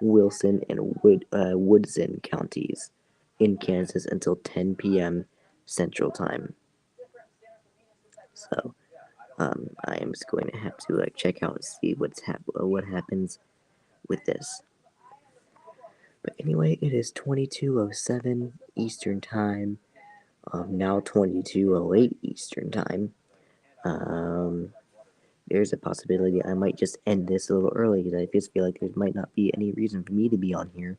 Wilson, and Woodson counties in Kansas until 10 p.m. Central Time. So I am just going to have to check out and see what happens with this. But anyway, it is 22:07 Eastern Time. Now 22:08 Eastern Time. Um, there's a possibility I might just end this a little early because I just feel like there might not be any reason for me to be on here.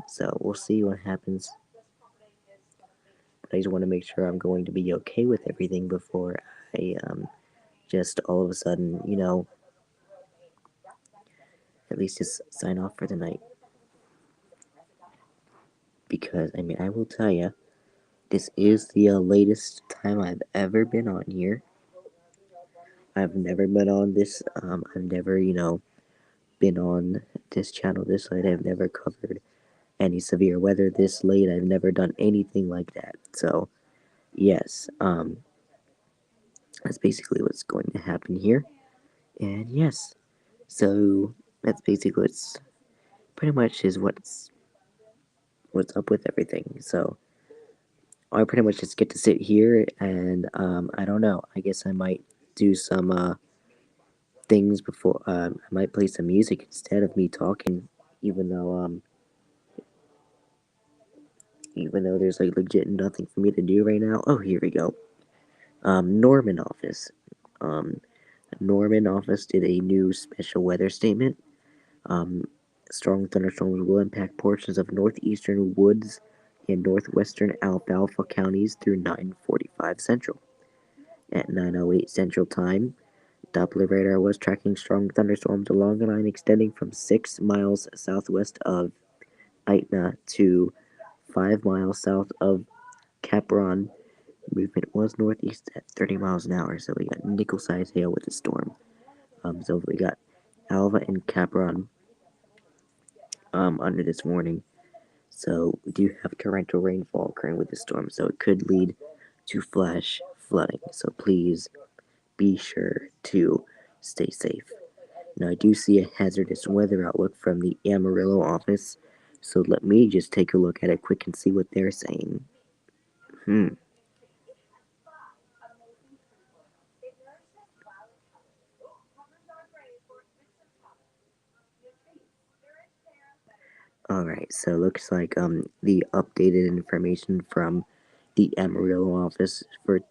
So we'll see what happens. But I just want to make sure I'm going to be okay with everything before I just all of a sudden, at least just sign off for the night. Because I mean, I will tell you, this is the latest time I've ever been on here. I've never been on this. I've never, been on this channel this late. I've never covered any severe weather this late. I've never done anything like that. So, yes, that's basically what's going to happen here. And yes, so that's basically what's pretty much is what's up with everything. So I pretty much just get to sit here and I don't know. I guess I might do some things before. I might play some music instead of me talking, even though there's like legit nothing for me to do right now. Oh, here we go. Norman office. Um, Norman office did a new special weather statement. Um, Strong thunderstorms will impact portions of northeastern Woods and northwestern Alfalfa counties through 9:45 Central. At 9:08 Central Time, Doppler radar was tracking strong thunderstorms along a line extending from 6 miles southwest of Aitna to 5 miles south of Capron. Movement was northeast at 30 miles an hour, so we got nickel-sized hail with the storm. So we got Alva and Capron under this warning. So we do have torrential rainfall occurring with the storm, so it could lead to flash flooding. So please be sure to stay safe. Now I do see a hazardous weather outlook from the Amarillo office, so let me just take a look at it quick and see what they're saying. Hmm. Alright, so looks like the updated information from the Amarillo office for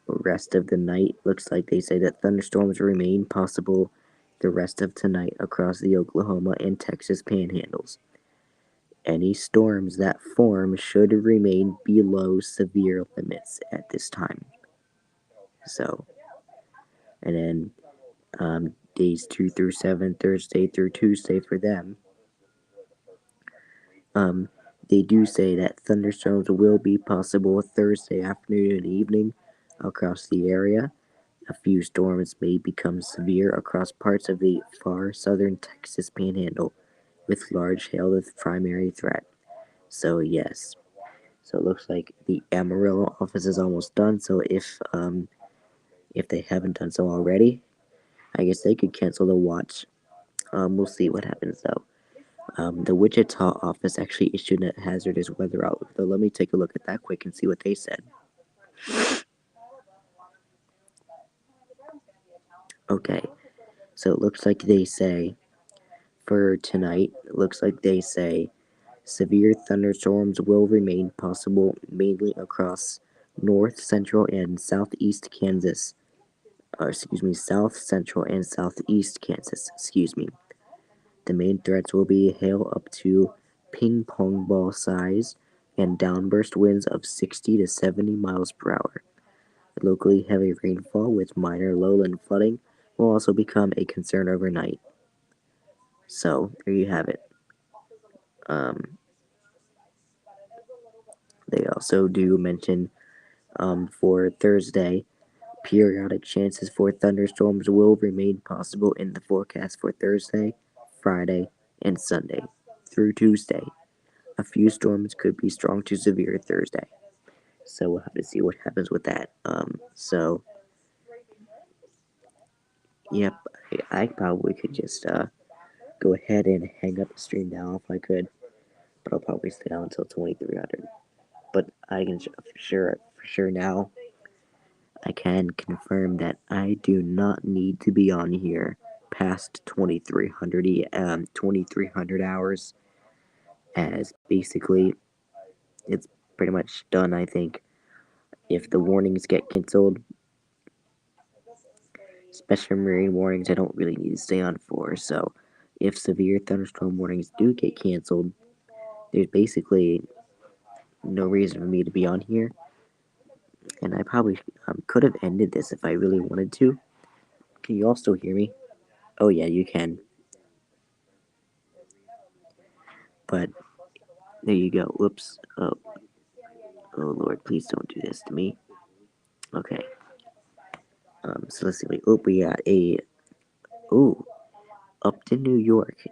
rest of the night looks like they say that thunderstorms remain possible the rest of tonight across the Oklahoma and Texas panhandles. Any storms that form should remain below severe limits at this time. So, and then days 2 through 7, Thursday through Tuesday for them. Um, they do say that thunderstorms will be possible Thursday afternoon and evening across the area. A few storms may become severe across parts of the far southern Texas panhandle, with large hail the primary threat. So yes, so it looks like the Amarillo office is almost done. So if they haven't done so already, I guess they could cancel the watch. We'll see what happens though. The Wichita office actually issued a hazardous weather outlook. Though let me take a look at that quick and see what they said. Okay, so it looks like they say for tonight. It looks like they say severe thunderstorms will remain possible mainly across north, central, and southeast Kansas. Or excuse me, south, central, and southeast Kansas. Excuse me. The main threats will be hail up to ping pong ball size and downburst winds of 60 to 70 miles per hour. Locally heavy rainfall with minor lowland flooding will also become a concern overnight. So, there you have it. Um, they also do mention for Thursday, periodic chances for thunderstorms will remain possible in the forecast for Thursday, Friday, and Sunday through Tuesday. A few storms could be strong to severe Thursday. So we'll have to see what happens with that. Yep, I probably could just go ahead and hang up the stream now if I could, but I'll probably stay on until 2300. But I can for sure now, I can confirm that I do not need to be on here past 2300 hours, as basically it's pretty much done. I think if the warnings get canceled, special marine warnings, I don't really need to stay on for. So if severe thunderstorm warnings do get canceled, there's basically no reason for me to be on here. And I probably could have ended this if I really wanted to. Can you all still hear me? Oh yeah, you can. But there you go. Whoops. Oh Lord, please don't do this to me. Okay. So let's see. We got a. Oh, Upton, New York,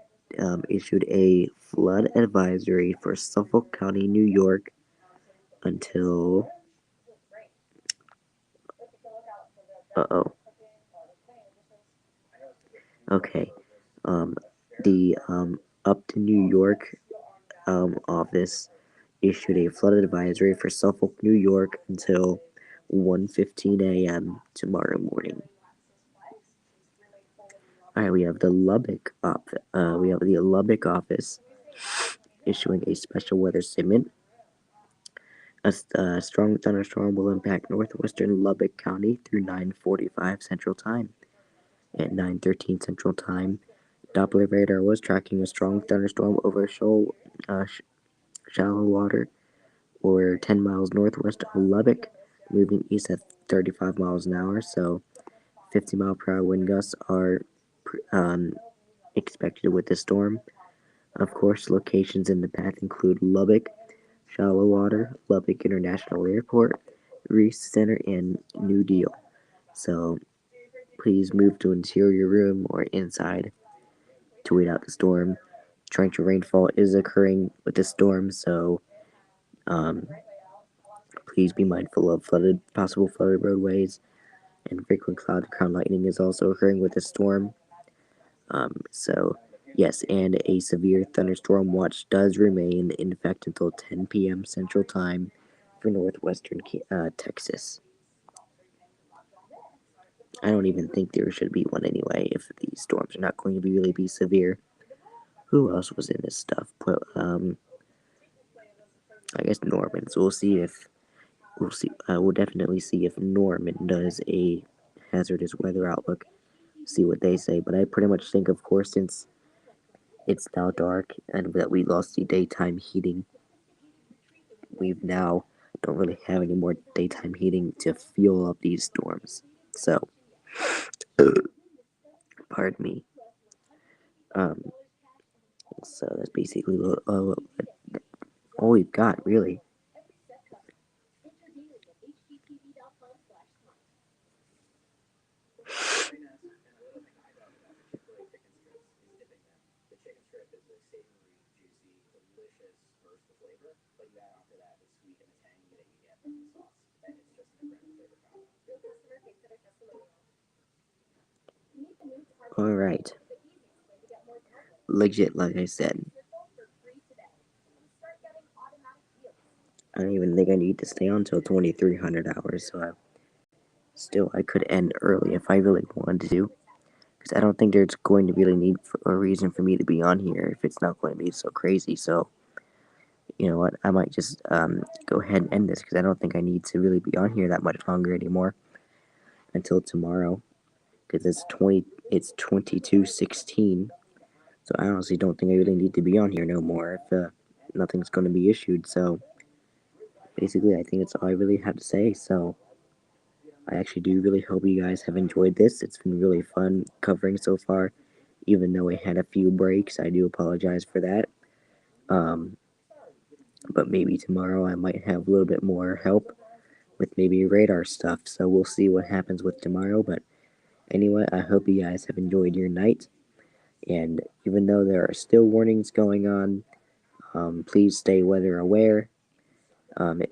issued a flood advisory for Suffolk County, New York, until. Oh. Okay. Um, the Upton, New York, office issued a flood advisory for Suffolk, New York, until 1:15 a.m. tomorrow morning. All right, we have the Lubbock office issuing a special weather statement. A strong thunderstorm will impact northwestern Lubbock County through 9:45 Central Time. At 9:13 Central Time, Doppler radar was tracking a strong thunderstorm over shallow water, or 10 miles northwest of Lubbock, moving east at 35 miles an hour. So 50-mile-per-hour wind gusts are um, expected with this storm. Of course, locations in the path include Lubbock, Shallow Water, Lubbock International Airport, Reese Center, and New Deal. So please move to interior room or inside to wait out the storm. Torrential rainfall is occurring with the storm, so um, please be mindful of possible flooded roadways, and frequent cloud crown lightning is also occurring with the storm. So yes, and a severe thunderstorm watch does remain in effect until 10 p.m. Central Time for northwestern Texas. I don't even think there should be one anyway if these storms are not going to really be severe. Who else was in this stuff? I guess Norman. So we'll see. We'll definitely see if Norman does a hazardous weather outlook. See what they say. But I pretty much think, of course, since it's now dark and that we lost the daytime heating, we've now don't really have any more daytime heating to fuel up these storms. So, pardon me. Um, so that's basically all we've got, really. Alright. Legit, like I said. I don't even think I need to stay on until 2300 hours, so I could end early if I really wanted to. Because I don't think there's going to be a need for a reason for me to be on here if it's not going to be so crazy. So, you know what? I might just go ahead and end this because I don't think I need to really be on here that much longer anymore until tomorrow. Because it's 22:16. So I honestly don't think I really need to be on here no more if nothing's going to be issued. So basically, I think that's all I really have to say. So I actually do really hope you guys have enjoyed this. It's been really fun covering so far, even though we had a few breaks. I do apologize for that. Um, but maybe tomorrow I might have a little bit more help with maybe radar stuff. So we'll see what happens with tomorrow. But anyway, I hope you guys have enjoyed your night. And even though there are still warnings going on, please stay weather aware. I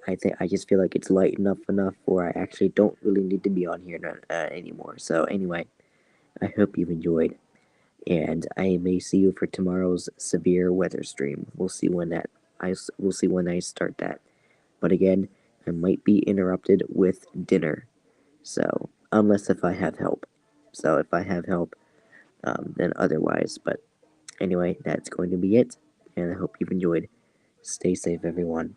just feel like it's light enough where I actually don't really need to be on here anymore. So anyway, I hope you've enjoyed, and I may see you for tomorrow's severe weather stream. We'll see when I start that. But again, I might be interrupted with dinner. So unless if I have help. So if I have help, then otherwise. But anyway, that's going to be it, and I hope you've enjoyed. Stay safe, everyone.